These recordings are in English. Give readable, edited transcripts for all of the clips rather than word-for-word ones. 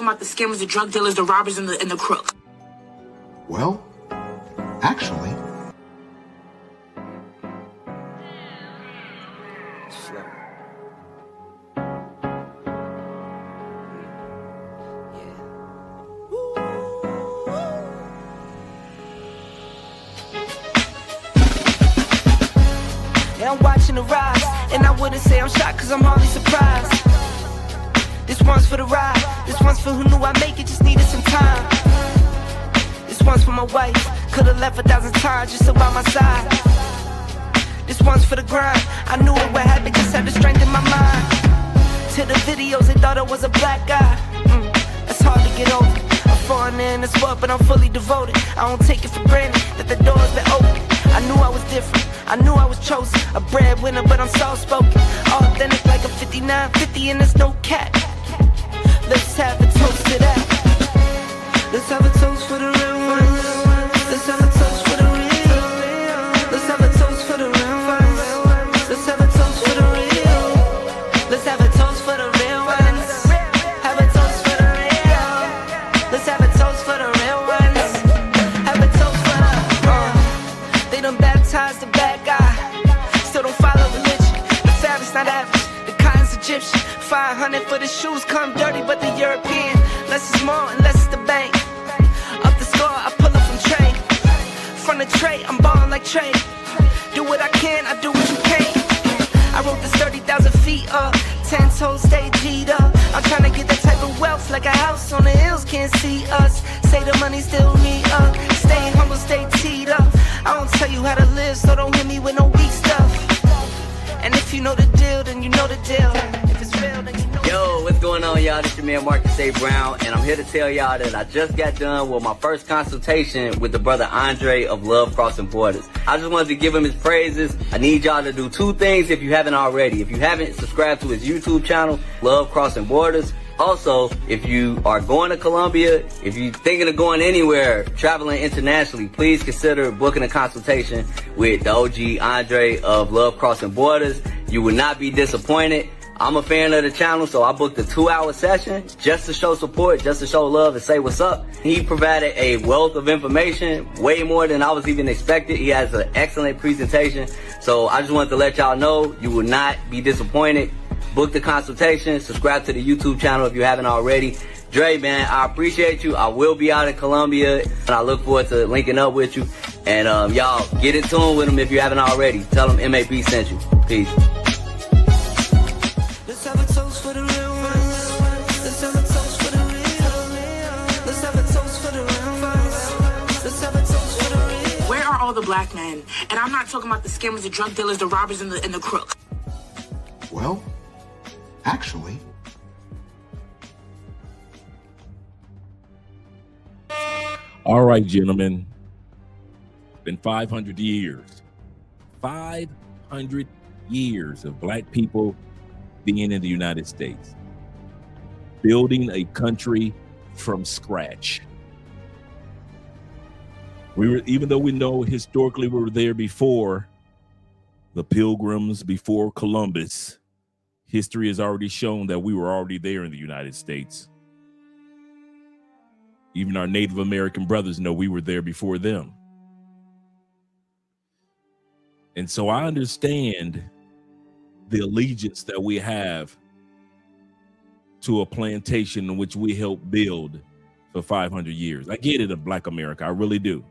talking about the scammers, the drug dealers, the robbers, and the crooks. Well, actually... Yeah, I'm watching the rise, and I wouldn't say I'm shocked, cause I'm hardly surprised. This one's for the ride, this one's for who knew I'd make it, just needed some time. This one's for my wife, could've left 1,000 times just about my side. This one's for the grind, I knew it would happen, just had the strength in my mind. To the videos, they thought I was a black guy. That's hard to get over. A foreigner in the sport, but I'm fully devoted. I don't take it for granted that the door's been open. I knew I was different, I knew I was chosen. A breadwinner, but I'm soft-spoken. Authentic like a 5950 and there's no cap. Let's have a toast to that. Let's have a toast for the real ones. Let's have a toast for the real. Let's have a toast for the real ones. Let's have a toast for the real. Let's have a toast for the real ones. Have a toast for the real. Let's have a toast for the real ones. Have a toast for the They done baptized the bad guy. Still don't follow religion. The fabric's not average. The cotton's Egyptian. 500 for the shoes, come dirty, but the European. Less is more and less is the bank. Up the score, I pull up from trade. From the tray, I'm ballin' like Trey. Do what I can, I do what you can't. I wrote this 30,000 feet up. 10 toes stay G'd up. I'm tryna get that type of wealth, like a house on the hills can't see us. Say the money still me up. Stay humble, stay teed up. I don't tell you how to live, so don't hit me with no weak stuff. And if you know the deal, then you know the deal. If it's real, then you know. Yo, what's going on, y'all? This your man Marcus A. Brown, and I'm here to tell y'all that I just got done with my first consultation with the brother Andre of Love Crossing Borders. I just wanted to give him his praises. I need y'all to do two things if you haven't already. If you haven't, subscribe to his YouTube channel, Love Crossing Borders. Also, if you are going to Colombia, if you're thinking of going anywhere, traveling internationally, please consider booking a consultation with the OG Andre of Love Crossing Borders. You will not be disappointed. I'm a fan of the channel, so I booked a 2-hour session just to show support, just to show love and say what's up. He provided a wealth of information, way more than I was even expected. He has an excellent presentation. So I just wanted to let y'all know you will not be disappointed. Book the consultation, subscribe to the YouTube channel if you haven't already. Dre, man, I appreciate you. I will be out in Colombia, and I look forward to linking up with you. And y'all, get in tune with him if you haven't already. Tell him MAP sent you. Peace. Let's have a toast for the real ones. Let's have a toast for the real. Let's have a toast for the real ones. Let's have a toast for the real. Where are all the black men? And I'm not talking about the scammers, the drug dealers, the robbers, and the crooks. Well, actually... All right, gentlemen. Been 500 years. 500 years of black people being in the United States. Building a country from scratch. Even though we know historically we were there before the Pilgrims, before Columbus, history has already shown that we were already there in the United States. Even our Native American brothers know we were there before them. And so I understand the allegiance that we have to a plantation in which we helped build for 500 years. I get it of Black America, I really do.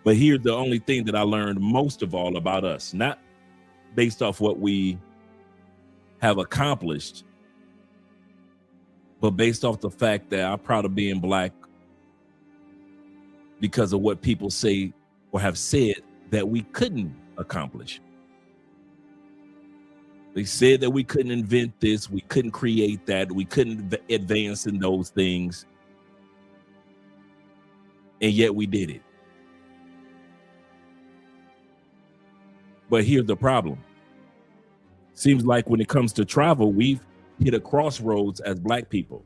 But here's the only thing that I learned most of all about us, not based off what we have accomplished, but based off the fact that I'm proud of being black because of what people say or have said that we couldn't accomplish. They said that we couldn't invent this, we couldn't create that, we couldn't advance in those things, and yet we did it. But here's the problem. Seems like when it comes to travel, we've hit a crossroads as black people,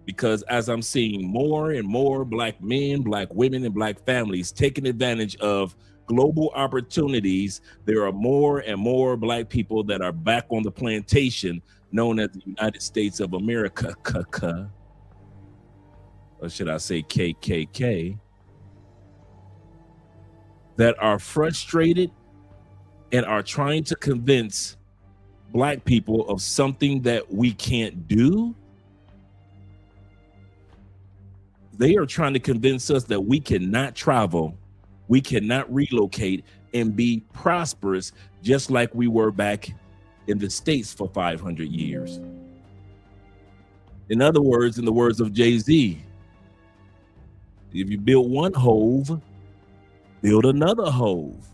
because as I'm seeing more and more black men, black women, and black families taking advantage of global opportunities, there are more and more black people that are back on the plantation, known as the United States of America, or should I say KKK, that are frustrated and are trying to convince Black people of something that we can't do. They are trying to convince us that we cannot travel, we cannot relocate and be prosperous just like we were back in the States for 500 years. In other words, in the words of Jay-Z, if you build one hove, build another hove.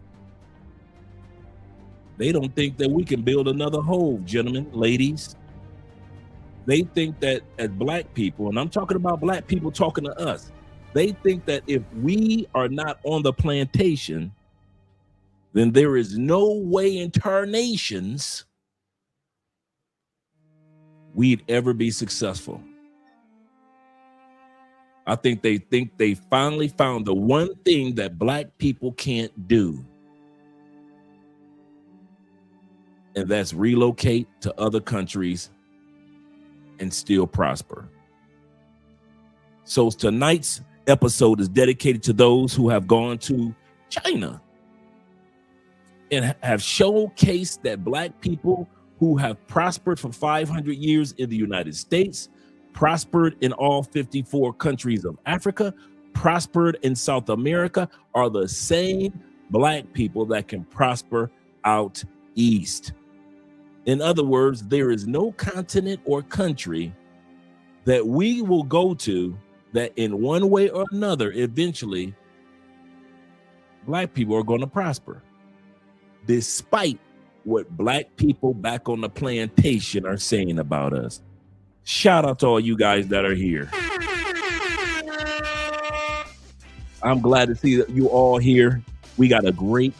They don't think that we can build another hove, gentlemen, ladies. They think that as Black people, and I'm talking about Black people talking to us, they think that if we are not on the plantation, then there is no way in tarnations we'd ever be successful. I think they finally found the one thing that Black people can't do, and that's relocate to other countries and still prosper. So tonight's episode is dedicated to those who have gone to China and have showcased that Black people who have prospered for 500 years in the United States, prospered in all 54 countries of Africa, prospered in South America, are the same Black people that can prosper out east. In other words, there is no continent or country that we will go to that in one way or another, eventually, Black people are going to prosper, despite what Black people back on the plantation are saying about us. Shout out to all you guys that are here. I'm glad to see that you all here. We got a great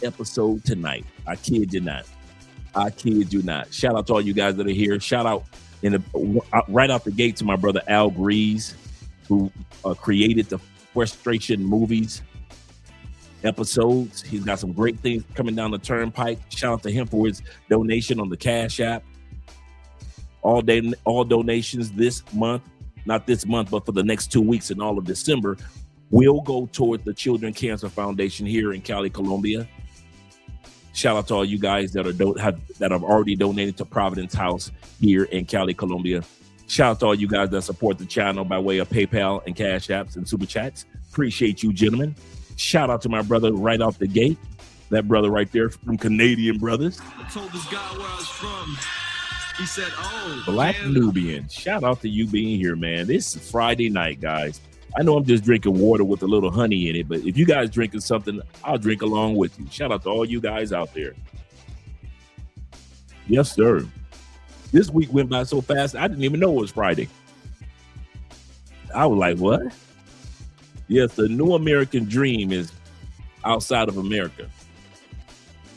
episode tonight. I kid you not. I kid you not. Shout out to all you guys that are here. Shout out right out the gate to my brother Al Grease, who created the Frustration Movies episodes. He's got some great things coming down the turnpike. Shout out to him for his donation on the Cash App. All donations this month, not this month, but for the next 2 weeks in all of December, will go toward the Children Cancer Foundation here in Cali, Colombia. Shout out to all you guys that have already donated to Providence House here in Cali, Colombia. Shout out to all you guys that support the channel by way of PayPal and Cash Apps and Super Chats. Appreciate you, gentlemen. Shout out to my brother right off the gate. That brother right there from Canadian Brothers. I told this guy where I was from. He said, "Oh, Black man. Nubian." Shout out to you being here, man. This is Friday night, guys. I know I'm just drinking water with a little honey in it, but if you guys drinking something, I'll drink along with you. Shout out to all you guys out there. Yes, sir. This week went by so fast, I didn't even know it was Friday. I was like, what? Yes, the new American dream is outside of America.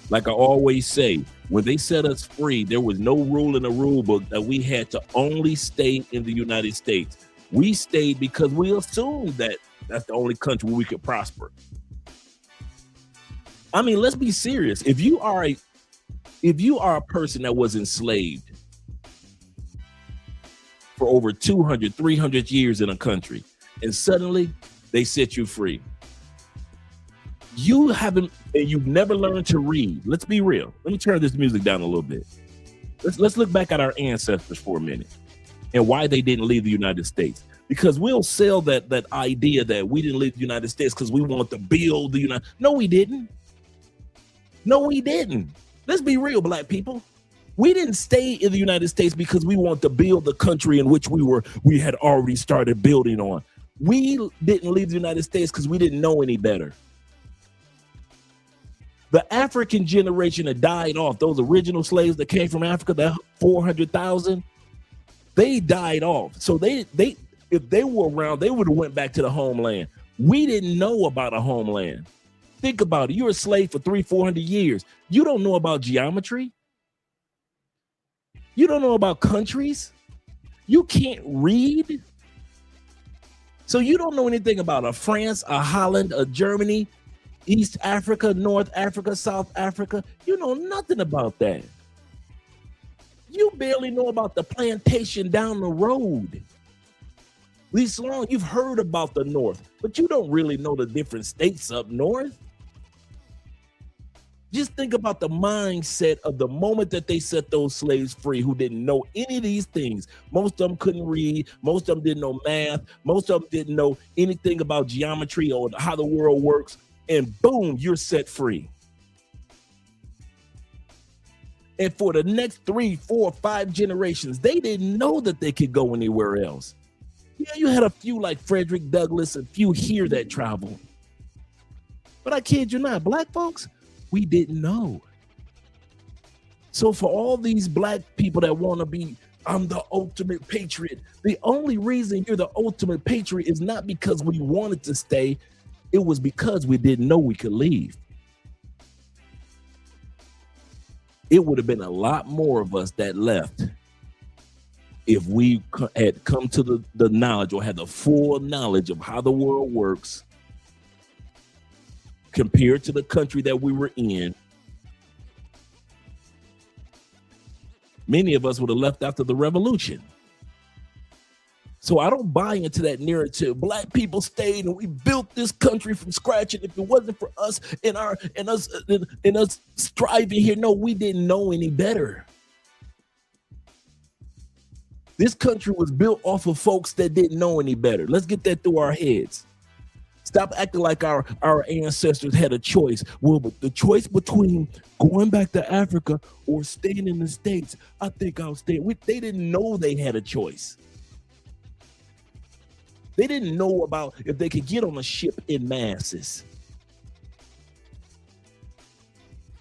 Like I always say, when they set us free, there was no rule in the rule book that we had to only stay in the United States. We stayed because we assumed that that's the only country where we could prosper. I mean, let's be serious. If you are a person that was enslaved for over 200, 300 years in a country, and suddenly they set you free, you've never learned to read. Let's be real. Let me turn this music down a little bit. Let's look back at our ancestors for a minute and why they didn't leave the United States. Because we'll sell that idea that we didn't leave the United States because we want to build the United. No, we didn't. No, we didn't. Let's be real, Black people. We didn't stay in the United States because we want to build the country in which we had already started building on. We didn't leave the United States because we didn't know any better. The African generation that died off, those original slaves that came from Africa, that 400,000, they died off. So they if they were around, they would have went back to the homeland. We didn't know about a homeland. Think about it. You're a slave for 300-400 years. You don't know about geometry. You don't know about countries. You can't read. So you don't know anything about a France, a Holland, a Germany, East Africa, North Africa, South Africa. You know nothing about that. You barely know about the plantation down the road. Lisa Long, you've heard about the North, but you don't really know the different states up north. Just think about the mindset of the moment that they set those slaves free who didn't know any of these things. Most of them couldn't read. Most of them didn't know math. Most of them didn't know anything about geometry or how the world works. And boom, you're set free. And for the next 3, 4, 5 generations, they didn't know that they could go anywhere else. Yeah, you had a few like Frederick Douglass, a few here that traveled. But I kid you not, black folks, we didn't know. So for all these black people that want to be, I'm the ultimate patriot, the only reason you're the ultimate patriot is not because we wanted to stay. It was because we didn't know we could leave. It would have been a lot more of us that left if we had come to the knowledge or had the full knowledge of how the world works compared to the country that we were in. Many of us would have left after the revolution. So I don't buy into that narrative. Black people stayed and we built this country from scratch. And if it wasn't for us and us striving here, no, we didn't know any better. This country was built off of folks that didn't know any better. Let's get that through our heads. Stop acting like our ancestors had a choice. Well, but the choice between going back to Africa or staying in the States, I think I'll stay. They didn't know they had a choice. They didn't know about if they could get on a ship in masses.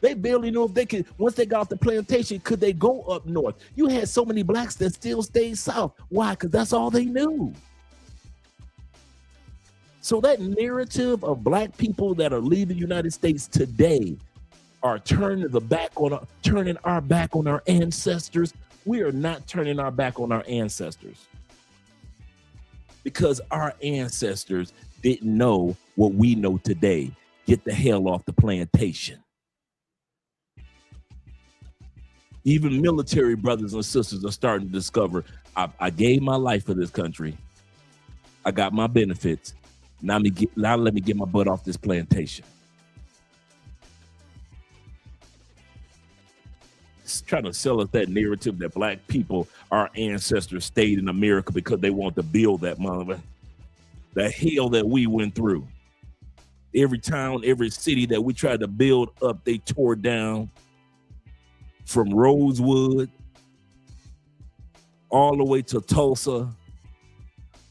They barely knew if they could, once they got off the plantation, could they go up north? You had so many blacks that still stayed south. Why? Because that's all they knew. So that narrative of black people that are leaving the United States today are turning our back on our ancestors. We are not turning our back on our ancestors, because our ancestors didn't know what we know today. Get the hell off the plantation. Even military brothers and sisters are starting to discover, I gave my life for this country. I got my benefits. Now let me get my butt off this plantation. It's trying to sell us that narrative that black people, our ancestors, stayed in America because they wanted to build that mother. The hell that we went through. Every town, every city that we tried to build up, they tore down. From Rosewood all the way to Tulsa,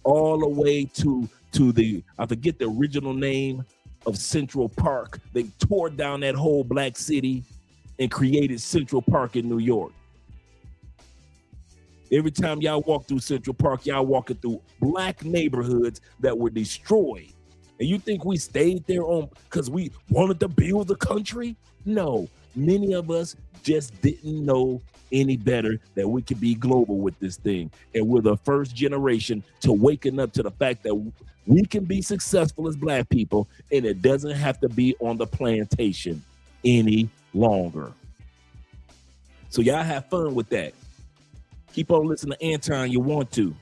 all the way to the, I forget the original name of Central Park. They tore down that whole black city and created Central Park in New York. Every time y'all walk through Central Park, y'all walking through black neighborhoods that were destroyed. And you think we stayed there because we wanted to build the country? No, many of us just didn't know any better that we could be global with this thing. And we're the first generation to waking up to the fact that we can be successful as black people, and it doesn't have to be on the plantation any longer. So y'all have fun with that. Keep on listening to Anton, you want to.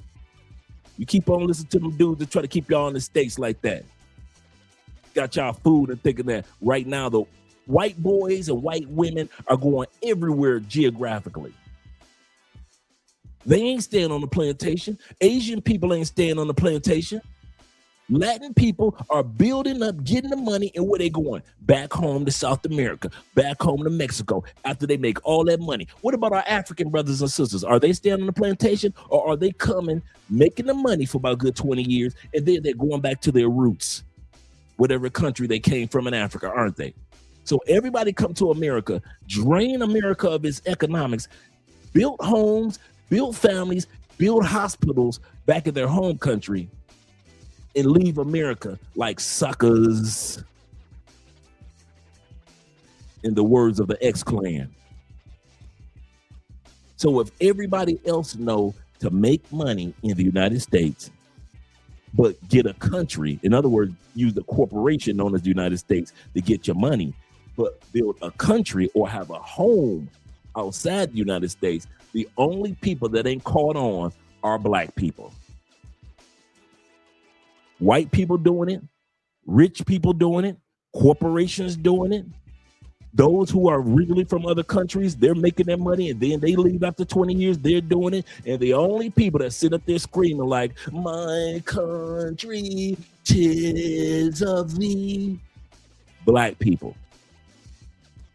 You keep on listening to them dudes that try to keep y'all in the States like that. Got y'all food and thinking that right now the white boys and white women are going everywhere geographically. They ain't staying on the plantation. Asian people ain't staying on the plantation. Latin people are building up, getting the money, and where they going? Back home to South America, back home to Mexico, after they make all that money. What about our African brothers and sisters? Are they staying on the plantation, or are they coming, making the money for about a good 20 years, and then they're going back to their roots, whatever country they came from in Africa, aren't they? So everybody come to America, drain America of its economics, built homes, built families, build hospitals back in their home country, and leave America like suckers, in the words of the X-Clan. So if everybody else know to make money in the United States, but get a country, in other words, use the corporation known as the United States to get your money, but build a country or have a home outside the United States, The only people that ain't caught on are black people. White people doing it, rich people doing it, corporations doing it. Those who are originally from other countries, they're making their money and then they leave after 20 years, they're doing it. And the only people that sit up there screaming like, my country, 'tis of thee, black people.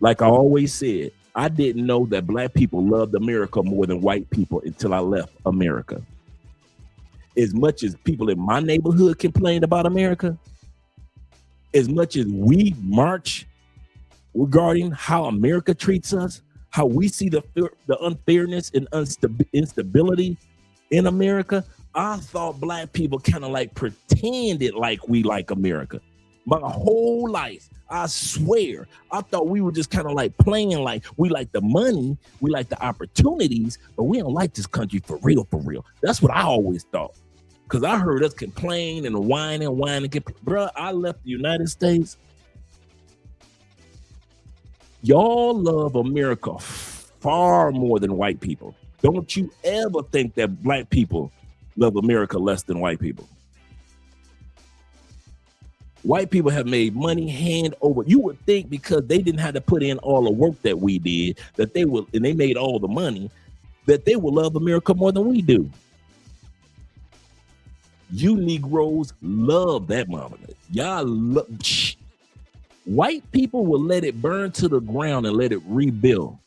Like I always said, I didn't know that black people loved America more than white people until I left America. As much as people in my neighborhood complained about America, as much as we march regarding how America treats us, how we see the unfairness and instability in America, I thought black people kind of like pretended like we like America. My whole life, I swear, I thought we were just kind of like playing like we like the money, we like the opportunities, but we don't like this country for real, for real. That's what I always thought. Because I heard us complain and whine. Bruh, I left the United States. Y'all love America far more than white people. Don't you ever think that black people love America less than white people. White people have made money hand over. You would think because they didn't have to put in all the work that we did, that they will, and they made all the money, that they will love America more than we do. You Negroes love that mama. Y'all love. White people will let it burn to the ground and let it rebuild.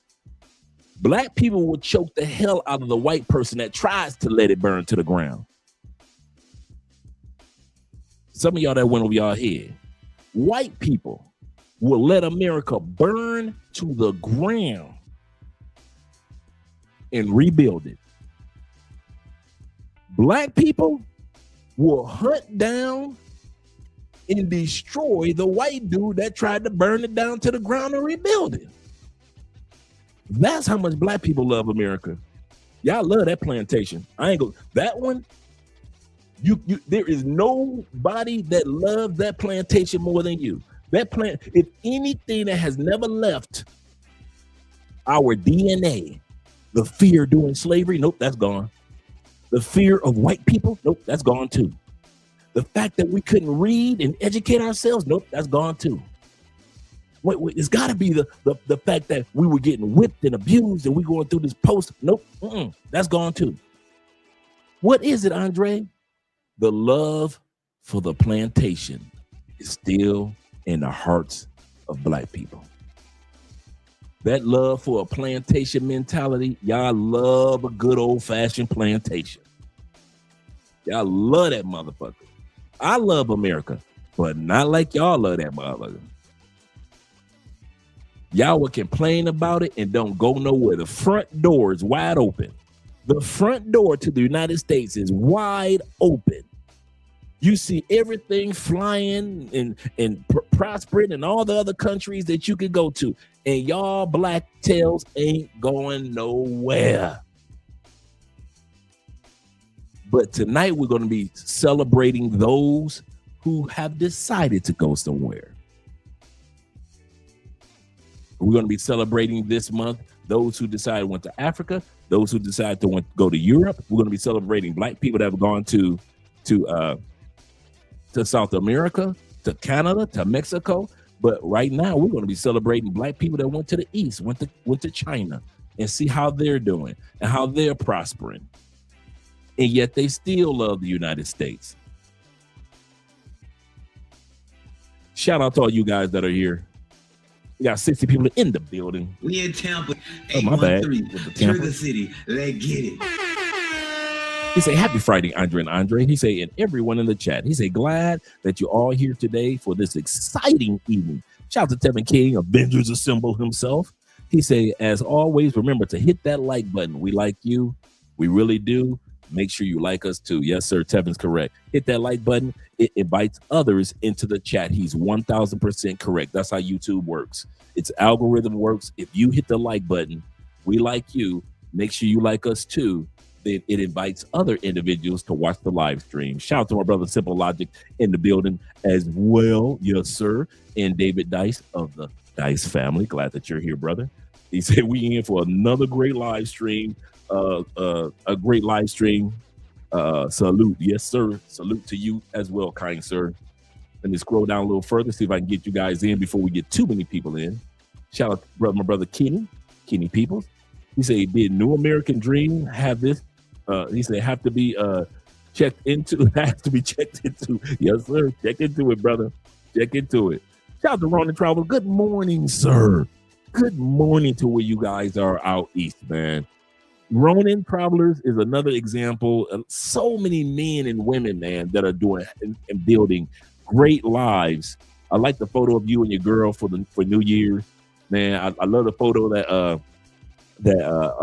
Black people will choke the hell out of the white person that tries to let it burn to the ground. Some of y'all that went over y'all head. White people will let America burn to the ground and rebuild it. Black people will hunt down and destroy the white dude that tried to burn it down to the ground and rebuild it. That's how much black people love America. Y'all love that plantation. I ain't go that one. You there is nobody that loves that plantation more than you. That plant, if anything that has never left our DNA, the fear during slavery, nope, that's gone. The fear of white people, nope, that's gone too. The fact that we couldn't read and educate ourselves, nope, that's gone too. Wait, it's got to be the fact that we were getting whipped and abused and we going through this post. Nope, that's gone too. What is it, Andre? The love for the plantation is still in the hearts of black people. That love for a plantation mentality, y'all love a good old-fashioned plantation. Y'all love that motherfucker. I love America, but not like y'all love that motherfucker. Y'all will complain about it and don't go nowhere. The front door is wide open. The front door to the United States is wide open. You see everything flying and prospering in all the other countries that you could go to. And y'all black tails ain't going nowhere. But tonight we're going to be celebrating those who have decided to go somewhere. We're going to be celebrating this month those who decided went to Africa, those who decided to go to Europe. We're going to be celebrating black people that have gone to South America, to Canada, to Mexico. But right now we're going to be celebrating black people that went to the East, went to China, and see how they're doing and how they're prospering. And yet they still love the United States. Shout out to all you guys that are here. We got 60 people in the building. We in Tampa. Oh, my bad. Trigger City. Let's get it. He say, happy Friday, Andre and Andre. He say, and everyone in the chat. He say, glad that you're all here today for this exciting evening. Shout out to Tevin King, Avengers Assemble himself. He say, as always, remember to hit that like button. We like you. We really do. Make sure you like us too. Yes, sir. Tevin's correct. Hit that like button. It invites others into the chat. He's 1000% correct. That's how YouTube works. Its algorithm works. If you hit the like button, we like you. Make sure you like us too. Then it invites other individuals to watch the live stream. Shout out to my brother Simple Logic in the building as well. Yes, sir. And David Dice of the Dice family. Glad that you're here, brother. He said we in for another great live stream. A great live stream. Salute. Yes, sir. Salute to you as well, kind sir. Let me scroll down a little further, see if I can get you guys in before we get too many people in. Shout out to my brother Kenny Peoples. He said, did New American Dream have this? He said, have to be checked into. Has to be checked into. Yes, sir. Check into it, brother. Check into it. Shout out to Ron and Travel. Good morning, sir. Good morning to where you guys are out east, man. Ronin Travelers is another example of so many men and women, man, that are doing and building great lives. I like the photo of you and your girl for New Year's, man. I love the photo that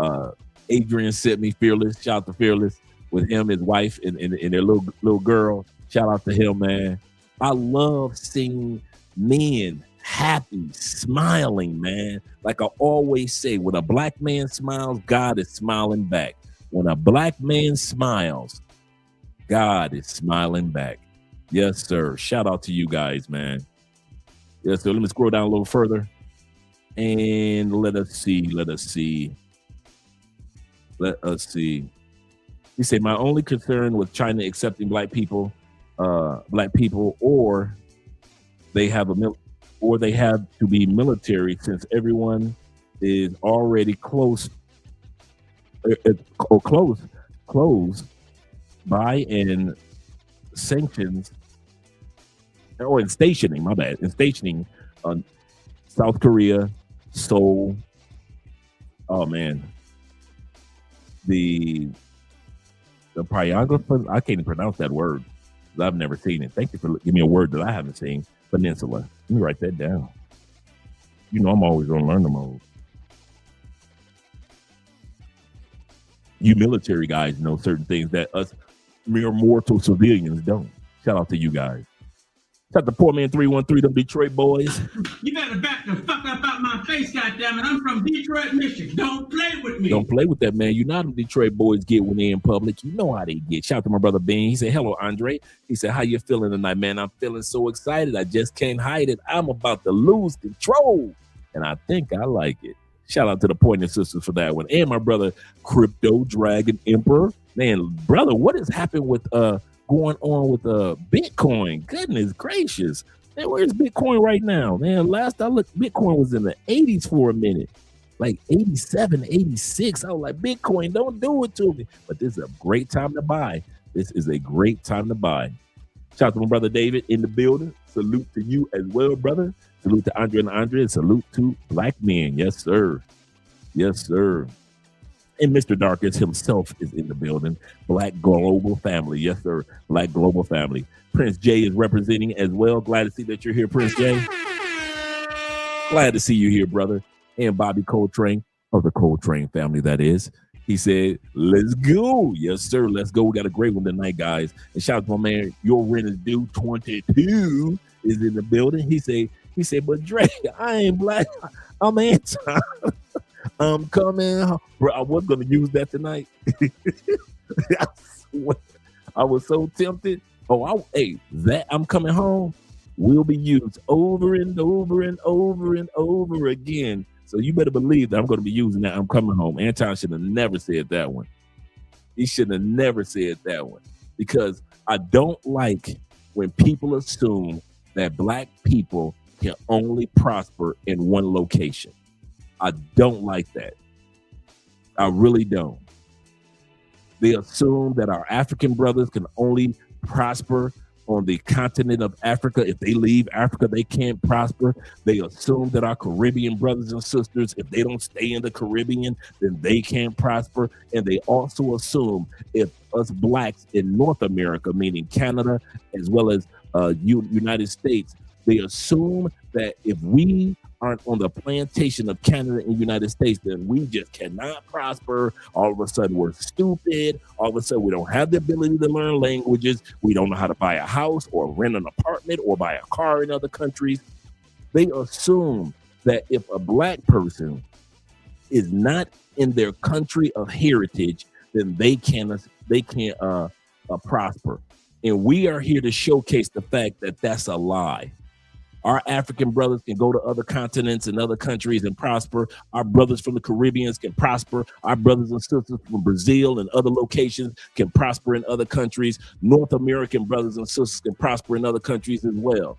Adrian sent me. Fearless, shout out to Fearless with him, his wife, and their little girl. Shout out to him, man. I love seeing men happy, smiling, man. Like I always say, when a black man smiles, God is smiling back. When a black man smiles, God is smiling back. Yes, sir. Shout out to you guys, man. Yes, sir. Let me scroll down a little further. And let us see. He said, my only concern with China accepting black people, or they have to be military, since everyone is already close by and sanctions or in stationing. My bad. In stationing on South Korea, Seoul. Oh man, the Pyongyang. I can't even pronounce that word. I've never seen it. Thank you for giving me a word that I haven't seen. Peninsula. Let me write that down. You know I'm always going to learn them all. You military guys know certain things that us mere mortal civilians don't. Shout out to you guys. Shout out to Poor Man 313, them Detroit boys. You better back the fuck up out my face, goddammit. I'm from Detroit, Michigan. Don't play with me. Don't play with that, man. You know how the Detroit boys get when they're in public. You know how they get. Shout out to my brother Ben. He said, hello, Andre. He said, how you feeling tonight, man? I'm feeling so excited. I just can't hide it. I'm about to lose control. And I think I like it. Shout out to the Pointing Sisters for that one. And my brother, Crypto Dragon Emperor. Man, brother, what has happened with going on with Bitcoin? Goodness gracious. Man, where's Bitcoin right now? Man, last I looked, Bitcoin was in the 80s for a minute. Like 87, 86. I was like, Bitcoin, don't do it to me. But this is a great time to buy. This is a great time to buy. Shout out to my brother David in the building. Salute to you as well, brother. Salute to Andre and Andre. And salute to black men. Yes, sir. Yes, sir. And Mr. Darkest himself is in the building. Black Global Family. Yes, sir. Black Global Family. Prince J is representing as well. Glad to see that you're here, Prince J. Glad to see you here, brother. And Bobby Coltrane of the Coltrane family, that is. He said, let's go. Yes, sir. Let's go. We got a great one tonight, guys. And shout out to my man, Your Rent is Due 22 is in the building. He said, but Dre, I ain't black. I'm anti. I'm coming. Bro, I was going to use that tonight. I was so tempted. That I'm coming home will be used over and over and over and over again. So you better believe that I'm going to be using that. I'm coming home. Anton should have never said that one. He should have never said that one, because I don't like when people assume that black people can only prosper in one location. I don't like that. I really don't. They assume that our African brothers can only prosper on the continent of Africa. If they leave Africa, they can't prosper. They assume that our Caribbean brothers and sisters, if they don't stay in the Caribbean, then they can't prosper. And they also assume if us blacks in North America, meaning Canada, as well as United States, they assume that if we aren't on the plantation of Canada and United States, then we just cannot prosper. All of a sudden, we're stupid. All of a sudden, we don't have the ability to learn languages. We don't know how to buy a house or rent an apartment or buy a car in other countries. They assume that if a black person is not in their country of heritage, then they can't prosper. And we are here to showcase the fact that that's a lie. Our African brothers can go to other continents and other countries and prosper. Our brothers from the Caribbean can prosper. Our brothers and sisters from Brazil and other locations can prosper in other countries. North American brothers and sisters can prosper in other countries as well.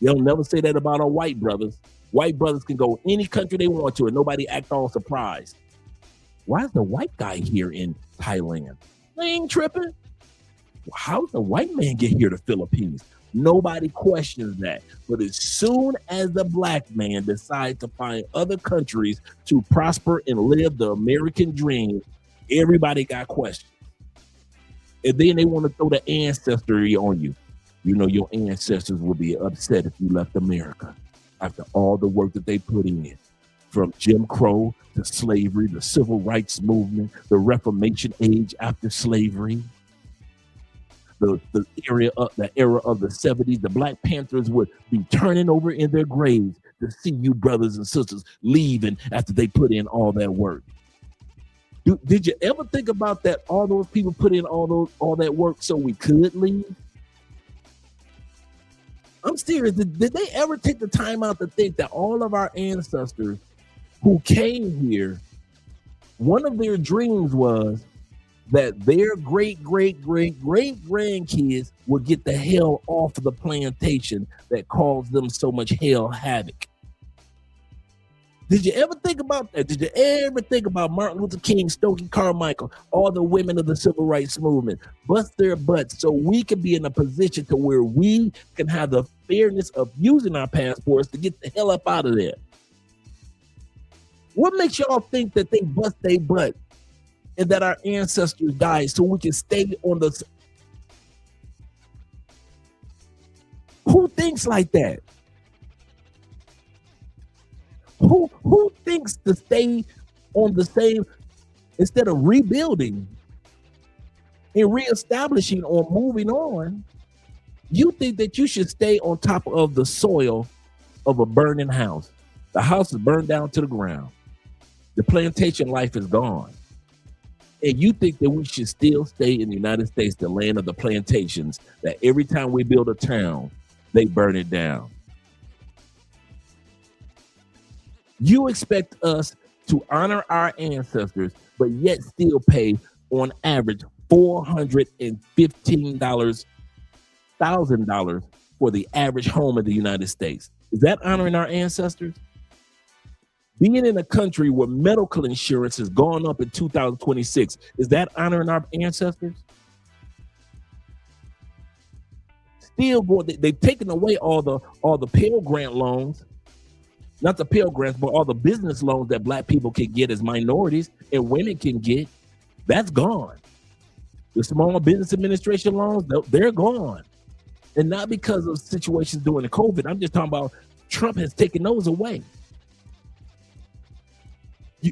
They'll never say that about our white brothers. White brothers can go any country they want to and nobody act all surprised. Why is the white guy here in Thailand? They ain't tripping. How's the white man get here to Philippines? Nobody questions that. But as soon as the black man decides to find other countries to prosper and live the American dream, everybody got questions. And then they want to throw the ancestry on you. You know, your ancestors would be upset if you left America after all the work that they put in. From Jim Crow to slavery, the civil rights movement, the Reformation age after slavery. The era of the 70s, the Black Panthers would be turning over in their graves to see you brothers and sisters leaving after they put in all that work. Did you ever think about that? All those people put in all that work so we could leave? I'm serious. Did they ever take the time out to think that all of our ancestors who came here, one of their dreams was that their great-great-great-great-grandkids would get the hell off of the plantation that caused them so much hell havoc? Did you ever think about that? Did you ever think about Martin Luther King, Stokely Carmichael, all the women of the civil rights movement, bust their butts so we can be in a position to where we can have the fairness of using our passports to get the hell up out of there? What makes y'all think that they bust their butt and that our ancestors died so we can stay on the... Who thinks like that? Who thinks to stay on the same instead of rebuilding and reestablishing or moving on? You think that you should stay on top of the soil of a burning house. The house is burned down to the ground. The plantation life is gone. And you think that we should still stay in the United States, the land of the plantations, that every time we build a town, they burn it down. You expect us to honor our ancestors, but yet still pay on average $415,000 for the average home in the United States. Is that honoring our ancestors? Being in a country where medical insurance has gone up in 2026, is that honoring our ancestors? Still going, they've taken away all the Pell Grant loans, not the Pell Grants, but all the business loans that black people can get as minorities and women can get. That's gone. The Small Business Administration loans, they're gone. And not because of situations during the COVID. I'm just talking about Trump has taken those away.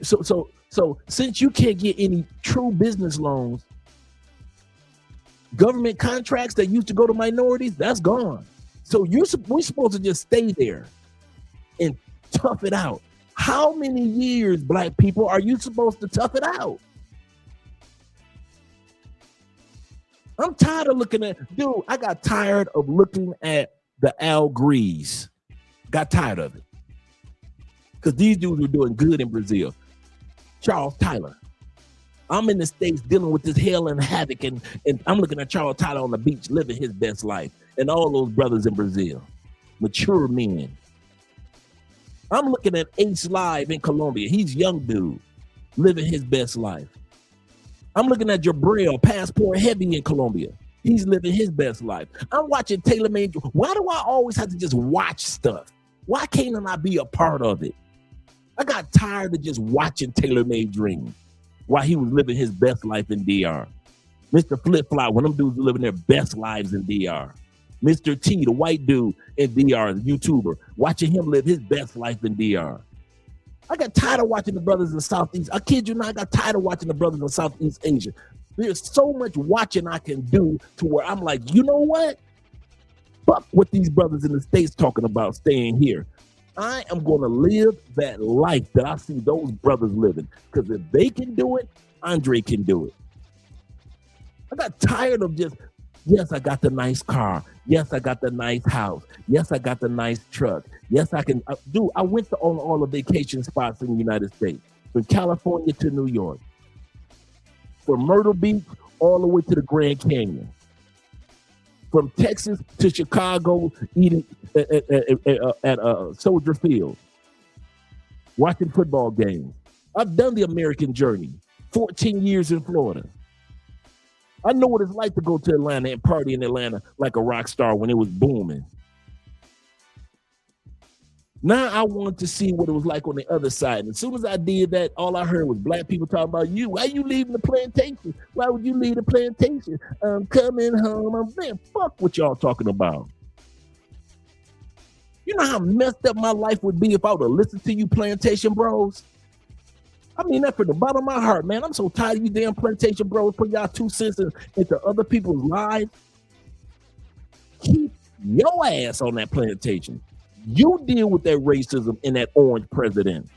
So since you can't get any true business loans, government contracts that used to go to minorities, that's gone. So we're supposed to just stay there and tough it out. How many years, black people, are you supposed to tough it out? I'm tired of looking at, dude, I got tired of looking at the Al Grees. Got tired of it. Because these dudes were doing good in Brazil. Charles Tyler. I'm in the States dealing with this hell and havoc, and I'm looking at Charles Tyler on the beach living his best life, and all those brothers in Brazil, mature men. I'm looking at Ace Live in Colombia. He's young dude, living his best life. I'm looking at Jabril, Passport Heavy in Colombia. He's living his best life. I'm watching Taylor Made. Why do I always have to just watch stuff? Why can't I be a part of it? I got tired of just watching Taylor Made Dream while he was living his best life in DR. Mr. Flip Flop, when them dudes were living their best lives in DR. Mr. T, the white dude in DR, the YouTuber, watching him live his best life in DR. I got tired of watching the brothers in Southeast. I kid you not, I got tired of watching the brothers in Southeast Asia. There's so much watching I can do to where I'm like, you know what? Fuck what these brothers in the States talking about staying here. I am going to live that life that I see those brothers living. Because if they can do it, Andre can do it. I got tired of just Yes, I got the nice car. Yes, I got the nice house. Yes, I got the nice truck. Yes, I can. I went to all the vacation spots in the United States, from California to New York, from Myrtle Beach all the way to the Grand Canyon, from Texas to Chicago, eating at Soldier Field, watching football games. I've done the American journey, 14 years in Florida. I know what it's like to go to Atlanta and party in Atlanta like a rock star when it was booming. Now I want to see what it was like on the other side. And as soon as I did that, all I heard was black people talking about you. Why you leaving the plantation? Why would you leave the plantation? I'm coming home. Man, fuck what y'all talking about. You know how messed up my life would be if I would have listened to you plantation bros? I mean that from the bottom of my heart, man. I'm so tired of you damn plantation bros putting y'all 2 cents into other people's lives. Keep your ass on that plantation. You deal with that racism and that orange president.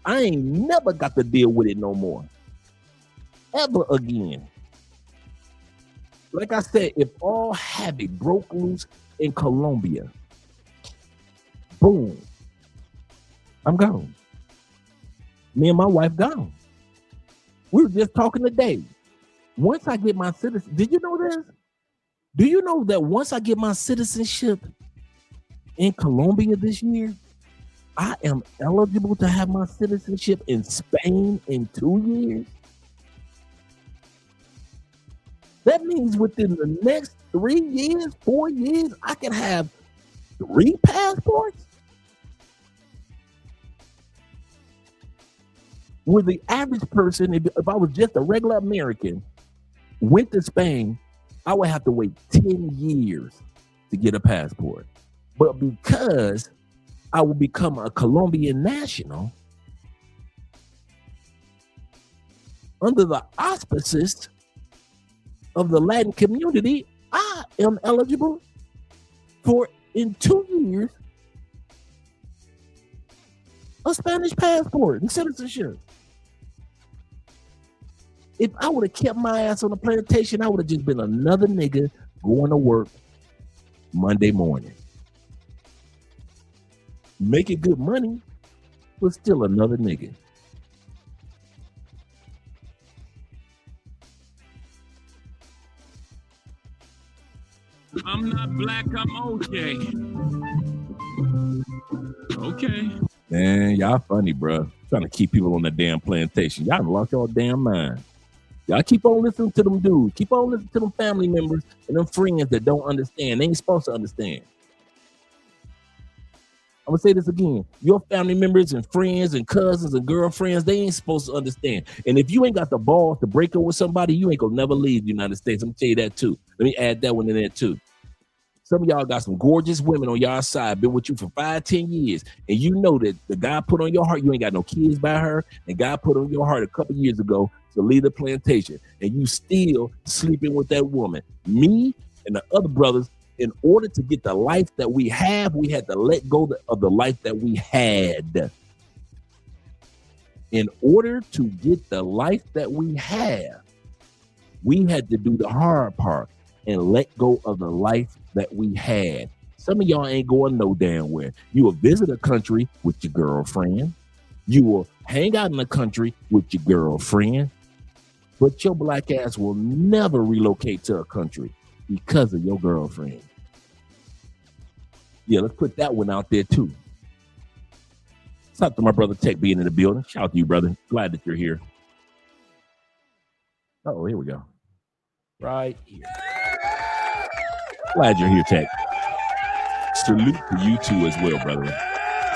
I ain't never got to deal with it no more. Ever again. Like I said, if all havoc broke loose in Colombia, boom, I'm gone. Me and my wife gone. We were just talking today. Once I get my citizenship, did you know this? Do you know that once I get my citizenship in Colombia this year, I am eligible to have my citizenship in Spain in 2 years? That means within the next 3 years, 4 years, I can have 3 passports? Where the average person, if I was just a regular American, went to Spain, I would have to wait 10 years to get a passport. But because I will become a Colombian national, under the auspices of the Latin community, I am eligible for, in 2 years, a Spanish passport and citizenship. If I would have kept my ass on the plantation, I would have just been another nigga going to work Monday morning. Making good money, but still another nigga. I'm not black, I'm okay. Okay. Man, y'all funny, bro. Trying to keep people on the damn plantation. Y'all lost y'all damn mind. Y'all keep on listening to them dudes. Keep on listening to them family members and them friends that don't understand. They ain't supposed to understand. I'm gonna say this again. Your family members and friends and cousins and girlfriends, they ain't supposed to understand. And if you ain't got the balls to break up with somebody, you ain't gonna never leave the United States. I'm gonna tell you that too. Let me add that one in there too. Some of y'all got some gorgeous women on y'all side, been with you for 5-10 years, and you know that the guy put on your heart, you ain't got no kids by her, and God put on your heart a couple years ago to leave the plantation, and you still sleeping with that woman. Me and the other brothers, in order to get the life that we have, we had to let go of the life that we had. In order to get the life that we have, we had to do the hard part and let go of the life that we had. Some of y'all ain't going no damn where. You will visit a country with your girlfriend. You will hang out in the country with your girlfriend. But your black ass will never relocate to a country because of your girlfriend. Yeah, let's put that one out there too. Shout out to my brother Tech being in the building. Shout out to you, brother. Glad that you're here. Oh, here we go. Right here. Glad you're here, Tech. Salute to you too as well, brother.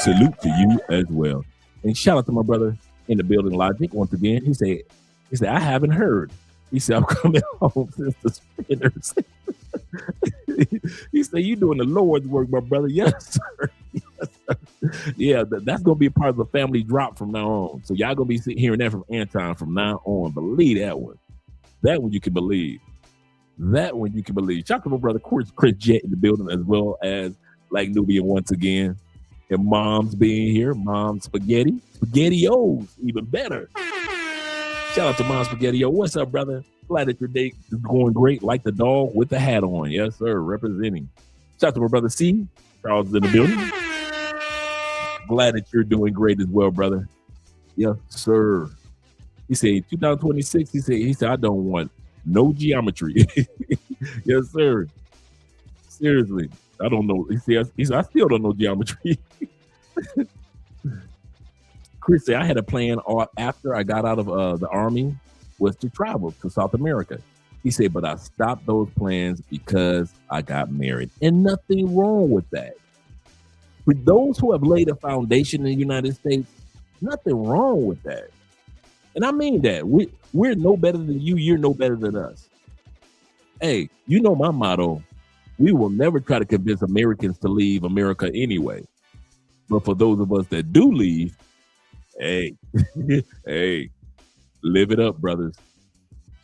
Salute to you as well. And shout out to my brother in the building, Logic. Once again, he said, I haven't heard. He said, I'm coming home since the spinners. He said, you doing the Lord's work, my brother. Yes, sir. Yes, sir. Yeah, that's going to be a part of the family drop from now on. So y'all going to be hearing that from Anton from now on. Believe that one. That one you can believe. That one you can believe. Shout out to my brother Chris Jet in the building, as well as like Nubian once again. And Mom's being here. Mom Spaghetti. SpaghettiOs, even better. Shout out to Mom Spaghetti-O. What's up, brother? Glad that your day is going great, like the dog with the hat on. Yes, sir. Representing. Shout out to my brother C. Charles is in the building. Glad that you're doing great as well, brother. Yes, sir. He said 2026. He said I don't want no geometry. Yes, sir. Seriously, I don't know. He said I still don't know geometry. Chris said I had a plan after I got out of the army was to travel to South America. He said, but I stopped those plans because I got married, and nothing wrong with that. For those who have laid a foundation in the United States, nothing wrong with that. And I mean that. We're no better than you. You're no better than us. Hey, you know my motto. We will never try to convince Americans to leave America anyway. But for those of us that do leave, hey, hey, live it up, brothers.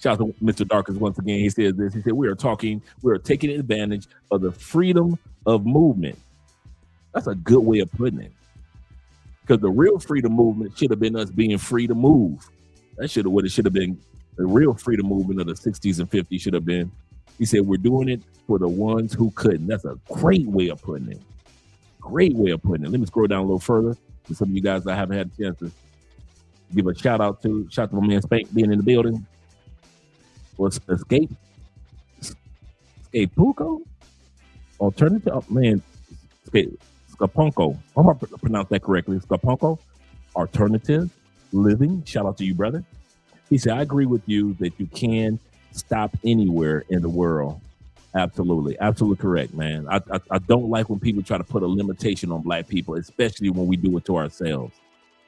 Shout out to Mr. Darkers once again. He says this. He said, we are taking advantage of the freedom of movement. That's a good way of putting it. Because the real freedom movement should have been us being free to move. That should have what it should have been. The real freedom movement of the 60s and 50s should have been. He said, we're doing it for the ones who couldn't. That's a great way of putting it. Great way of putting it. Let me scroll down a little further to some of you guys I haven't had a chance to give a shout out to. Shout out to my man Spank being in the building. What's Escape Puco? Alternative? Oh, man, Scapunko. I hope I pronounced that correctly. Scapunko. Alternative Living. Shout out to you, brother. He said, I agree with you that you can stop anywhere in the world. Absolutely. Absolutely correct, man. I don't like when people try to put a limitation on black people, especially when we do it to ourselves.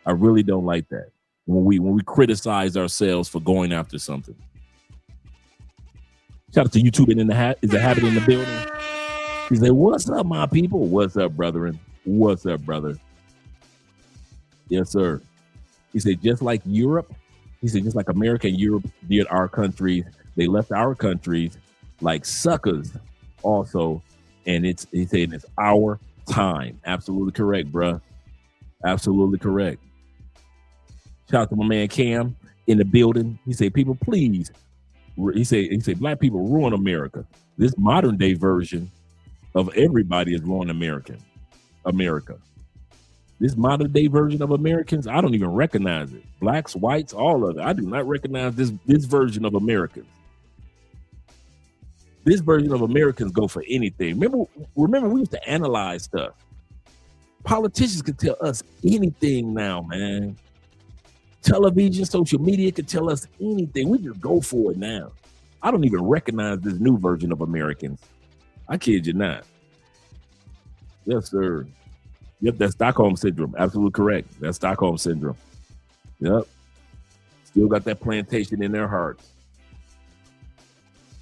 I really don't like that. When we criticize ourselves for going after something. Shout out to YouTube and in the hat is a habit in the building. He said, what's up, my people? What's up, brethren? What's up, brother? Yes, sir. He said, just like Europe, he said, just like America and Europe did our countries, they left our countries like suckers also. And he said, it's our time. Absolutely correct, bruh. Absolutely correct. Shout out to my man Cam in the building. He said, people, please. He said, black people ruin America. This modern day version of everybody is ruining America. This modern day version of Americans, I don't even recognize it. Blacks, whites, all of it. I do not recognize this version of Americans. This version of Americans go for anything. Remember, we used to analyze stuff. Politicians can tell us anything now, man. Television, social media can tell us anything. We just go for it now. I don't even recognize this new version of Americans. I kid you not. Yes, sir. Yep, that's Stockholm Syndrome. Absolutely correct. That's Stockholm Syndrome. Yep. Still got that plantation in their hearts.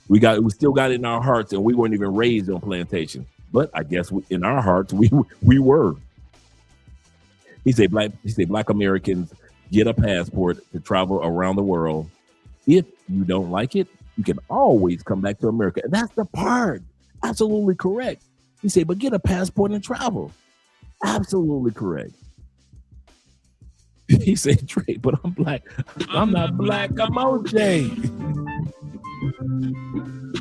We still got it in our hearts, and we weren't even raised on plantation. But I guess in our hearts, we were. He said black Americans get a passport to travel around the world. If you don't like it, you can always come back to America. And that's the part. Absolutely correct. He said, but get a passport and travel. Absolutely correct. He said, Trey, but I'm black. I'm not black. I'm OJ.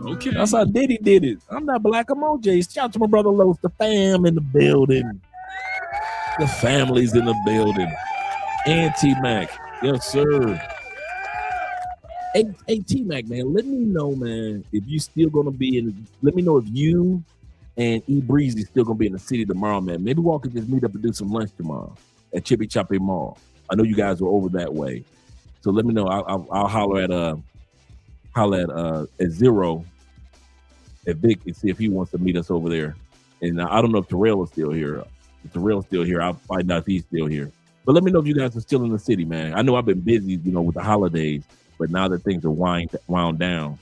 Okay. That's how Diddy did it. I'm not black. I'm OJ. Shout out to my brother Los, the fam in the building. The family's in the building. And T-Mac. Yes, sir. Hey, T-Mac, man, let me know, man, if you still going to be let me know if you and E Breezy still going to be in the city tomorrow, man. Maybe we can just meet up and do some lunch tomorrow at Chippy Choppy Mall. I know you guys were over that way. So let me know. I'll holler at Zero at Vic and see if he wants to meet us over there. And I don't know if Terrell is still here. If Terrell's still here, I'll find out if he's still here. But let me know if you guys are still in the city, man. I know I've been busy, with the holidays, but now that things are wound down,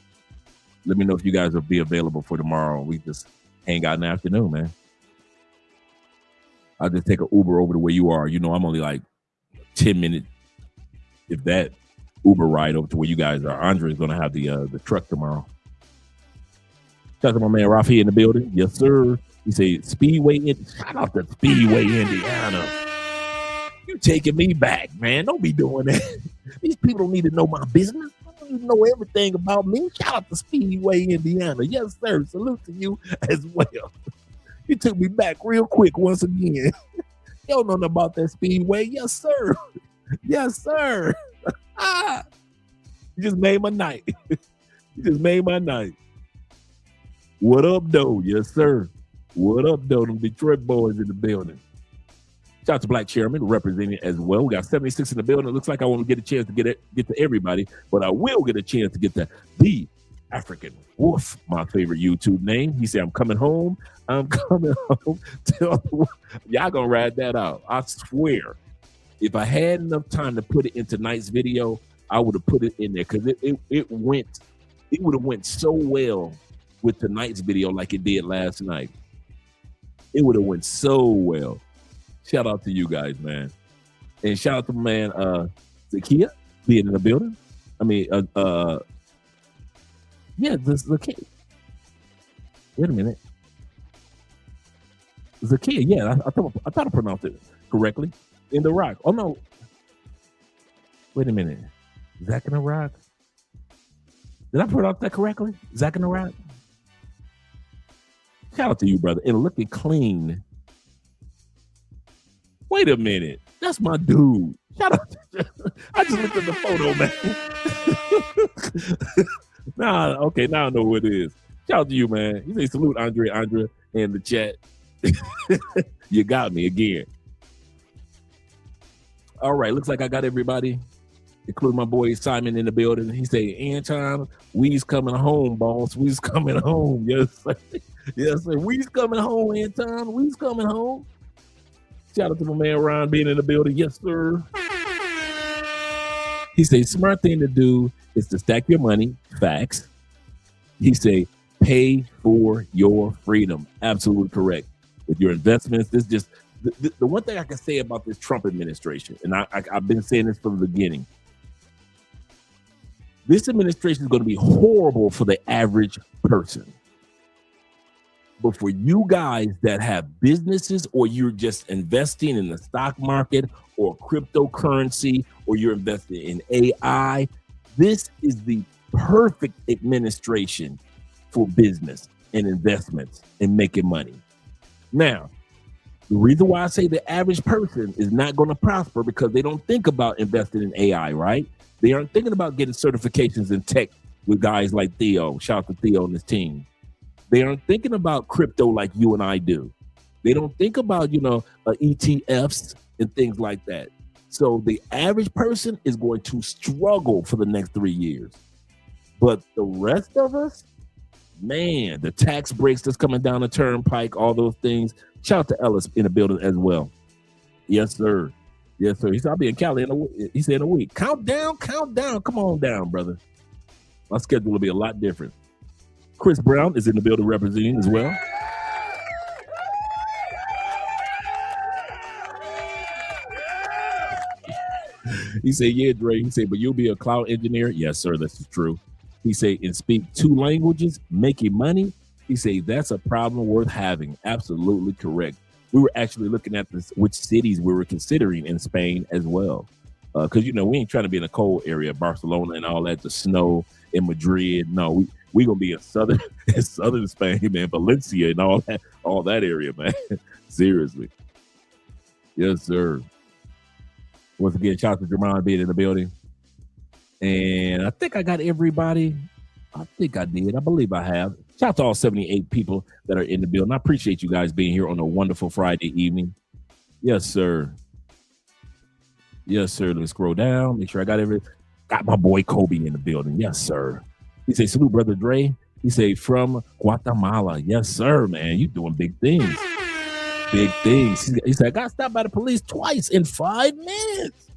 let me know if you guys will be available for tomorrow. We just hang out in the afternoon, man. I'll just take an Uber over to where you are. I'm only like 10 minutes, if that, Uber ride over to where you guys are. Andre's going to have the truck tomorrow. Shout out to my man Rafi in the building. Yes, sir. He said, Speedway, shout out to Speedway, Indiana. You taking me back, man. Don't be doing that. These people don't need to know my business. You know everything about me. Shout out to Speedway, Indiana. Yes, sir. Salute to you as well. You took me back real quick once again. You don't know nothing about that Speedway. Yes, sir. Yes, sir. You just made my night. You just made my night. What up, though? Yes, sir. What up, though? Them Detroit boys in the building. Shout out to Black Chairman representing as well. We got 76 in the building. It looks like I won't get a chance to get to everybody, but I will get a chance to get to the African Wolf, my favorite YouTube name. He said, I'm coming home. I'm coming home. Y'all gonna ride that out. I swear. If I had enough time to put it in tonight's video, I would have put it in there because it would have went so well with tonight's video like it did last night. It would have went so well. Shout out to you guys, man. And shout out to my man Zakia being in the building. I mean, this Zakia. Wait a minute. Zakia, yeah, I thought I pronounced it correctly. In the Rock. Oh no. Wait a minute. Zach in the Rock? Did I pronounce that correctly? Zach in the Rock? Shout out to you, brother. And looking clean. Wait a minute. That's my dude. Shout out. I just looked at the photo, man. Okay, now I know who it is. Shout out to you, man. You say salute Andrea in the chat. You got me again. All right, looks like I got everybody, including my boy Simon in the building. He say, Anton, we's coming home, boss. We's coming home. Yes, sir. Yes, sir. We's coming home, Anton. We's coming home. Shout out to my man Ron being in the building. Yes, sir. He say, smart thing to do is to stack your money. Facts. He say, pay for your freedom. Absolutely correct. With your investments, this just the one thing I can say about this Trump administration, and I've been saying this from the beginning, this administration is going to be horrible for the average person. But for you guys that have businesses, or you're just investing in the stock market or cryptocurrency, or you're investing in AI, this is the perfect administration for business and investments and making money. Now, the reason why I say the average person is not going to prosper because they don't think about investing in AI, right? They aren't thinking about getting certifications in tech with guys like Theo. Shout out to Theo and his team. They aren't thinking about crypto like you and I do. They don't think about, ETFs and things like that. So the average person is going to struggle for the next 3 years. But the rest of us, man, the tax breaks that's coming down the turnpike, all those things. Shout out to Ellis in the building as well. Yes, sir. Yes, sir. He said, I'll be in Cali he said in a week. Count down. Come on down, brother. My schedule will be a lot different. Chris Brown is in the building representing as well. He said, yeah, Dre. He said, but you'll be a cloud engineer? Yes, sir. This is true. He said, and speak 2 languages, making money. He said, that's a problem worth having. Absolutely correct. We were actually looking at this, which cities we were considering in Spain as well. Because, we ain't trying to be in a cold area, Barcelona and all that, the snow in Madrid. No, we going to be in southern Spain, man, Valencia and all that area, man. Seriously. Yes, sir. Once again, shout out to Jermon being in the building. And I think I got everybody. I think I did. I believe I have. Shout out to all 78 people that are in the building. I appreciate you guys being here on a wonderful Friday evening. Yes, sir. Yes, sir. Let me scroll down. Make sure I got my boy Kobe in the building. Yes, sir. He say, salute, brother Dre. He say, from Guatemala. Yes, sir, man. You doing big things. Big things. He said, I got stopped by the police twice in 5 minutes.